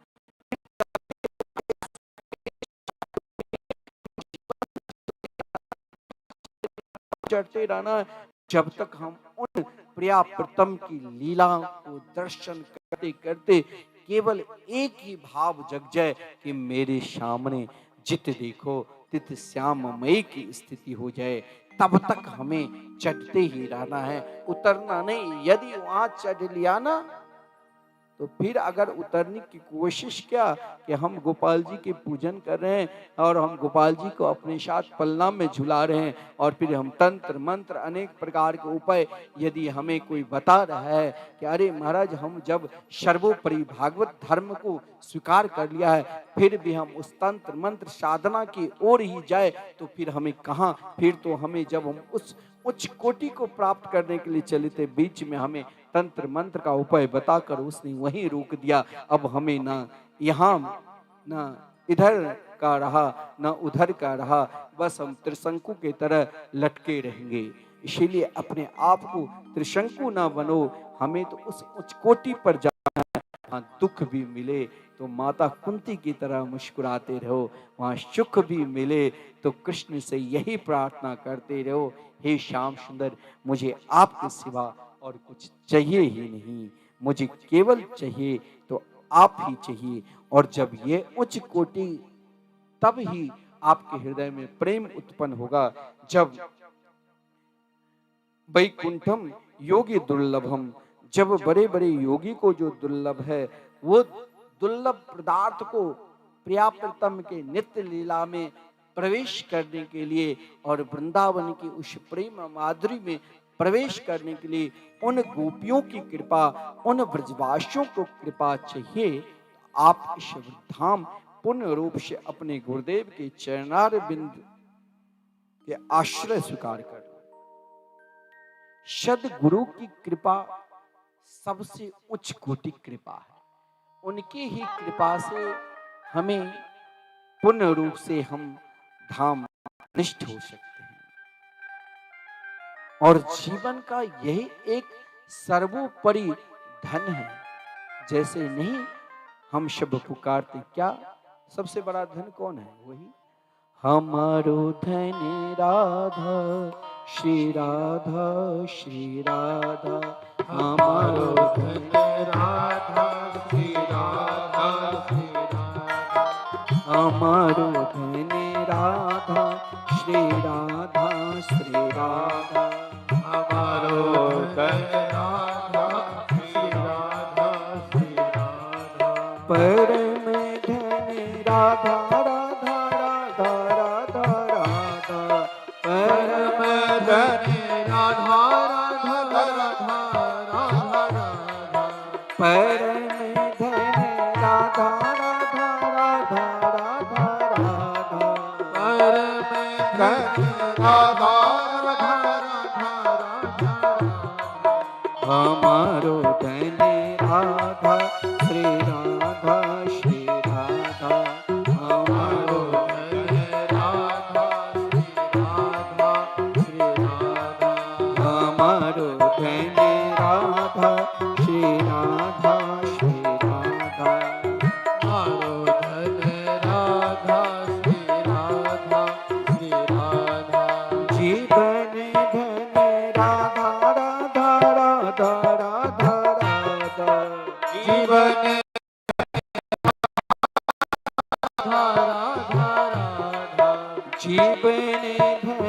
चढ़ते रहना जब तक हम उन प्रिया प्रीतम की लीलाओं को दर्शन करते करते केवल एक ही भाव जग जाए कि मेरे सामने जित देखो तित श्याममयी की स्थिति हो जाए, तब तक हमें चढ़ते ही रहना है, उतरना नहीं। यदि वहां चढ़ लिया ना तो फिर अगर उतरने की कोशिश क्या कि हम गोपाल जी के पूजन कर रहे हैं और हम गोपाल जी को अपने साथ पलना में झुला रहे हैं और फिर हम तंत्र मंत्र अनेक प्रकार के उपाय यदि हमें कोई बता रहा है कि अरे महाराज हम जब सर्वोपरि भागवत धर्म को स्वीकार कर लिया है फिर भी हम उस तंत्र मंत्र साधना की ओर ही जाए तो फिर हमें कहाँ, फिर तो हमें जब हम उस उच्च कोटि को प्राप्त करने के लिए चले थे बीच में हमें तंत्र मंत्र का उपाय बताकर उसने वहीं रोक दिया। अब हमें ना यहाँ ना इधर का रहा ना उधर का रहा, बस हम त्रिशंकु के तरह लटके रहेंगे। इसीलिए अपने आप को त्रिशंकु ना बनो, हमें तो उस उच्च कोटि पर जाना है। वहाँ दुख भी मिले तो माता कुंती की तरह मुस्कुराते रहो, वहाँ सुख भी मिले तो कृष्ण से यही प्रार्थना करते रहो, हे श्याम सुंदर मुझे आपके सिवा और कुछ चाहिए ही नहीं, मुझे केवल चाहिए तो आप ही चाहिए। और जब ये उच्च कोटि तब ही आपके हृदय में प्रेम उत्पन्न होगा जब वैकुंठम योगी दुर्लभम, जब बड़े बड़े योगी को जो दुर्लभ है वो दुर्लभ पदार्थ को प्रिया प्रीतम के नित्य लीला में प्रवेश करने के लिए और वृंदावन की उस प्रेम माधुरी में प्रवेश करने के लिए उन गोपियों की कृपा, उन ब्रजवासियों को कृपा चाहिए। आप इस धाम पूर्ण रूप से अपने गुरुदेव के चरणार बिंद के आश्रय स्वीकार कर। सदगुरु की कृपा सबसे उच्च कोटि कृपा है, उनकी ही कृपा से हमें पूर्ण रूप से हम धाम निष्ठ हो सकते हैं। और जीवन का यही एक सर्वोपरि धन है। जैसे नहीं हम शब्द पुकारते, क्या सबसे बड़ा धन कौन है? वही हमारो धन राधा श्री राधा श्री राधा, हमारो धन राधा श्री राधा श्री राधा, हमारो धन राधा श्री राधा श्री राधा, हमारो धन राधा श्री राधा श्री राधा, परम धन राधा राधा राधा राधा राधा, परम धन राधा राधा राधा राधा राधा, परम धन राधा राधा राधा राधा राधा, परम धन राधा राधा राधा राधा, हमारो धन राधा श्री राधा श्री राधा, हमारो धन राधा श्री राधा श्री राधा, हमारो धन राधा श्री राधा श्री राधा, हमारो धन राधा श्री राधा श्री राधा, जीवन धन राधा राधा राधा राधा राधा, जीवन राधा राधा राधा, जीवन धन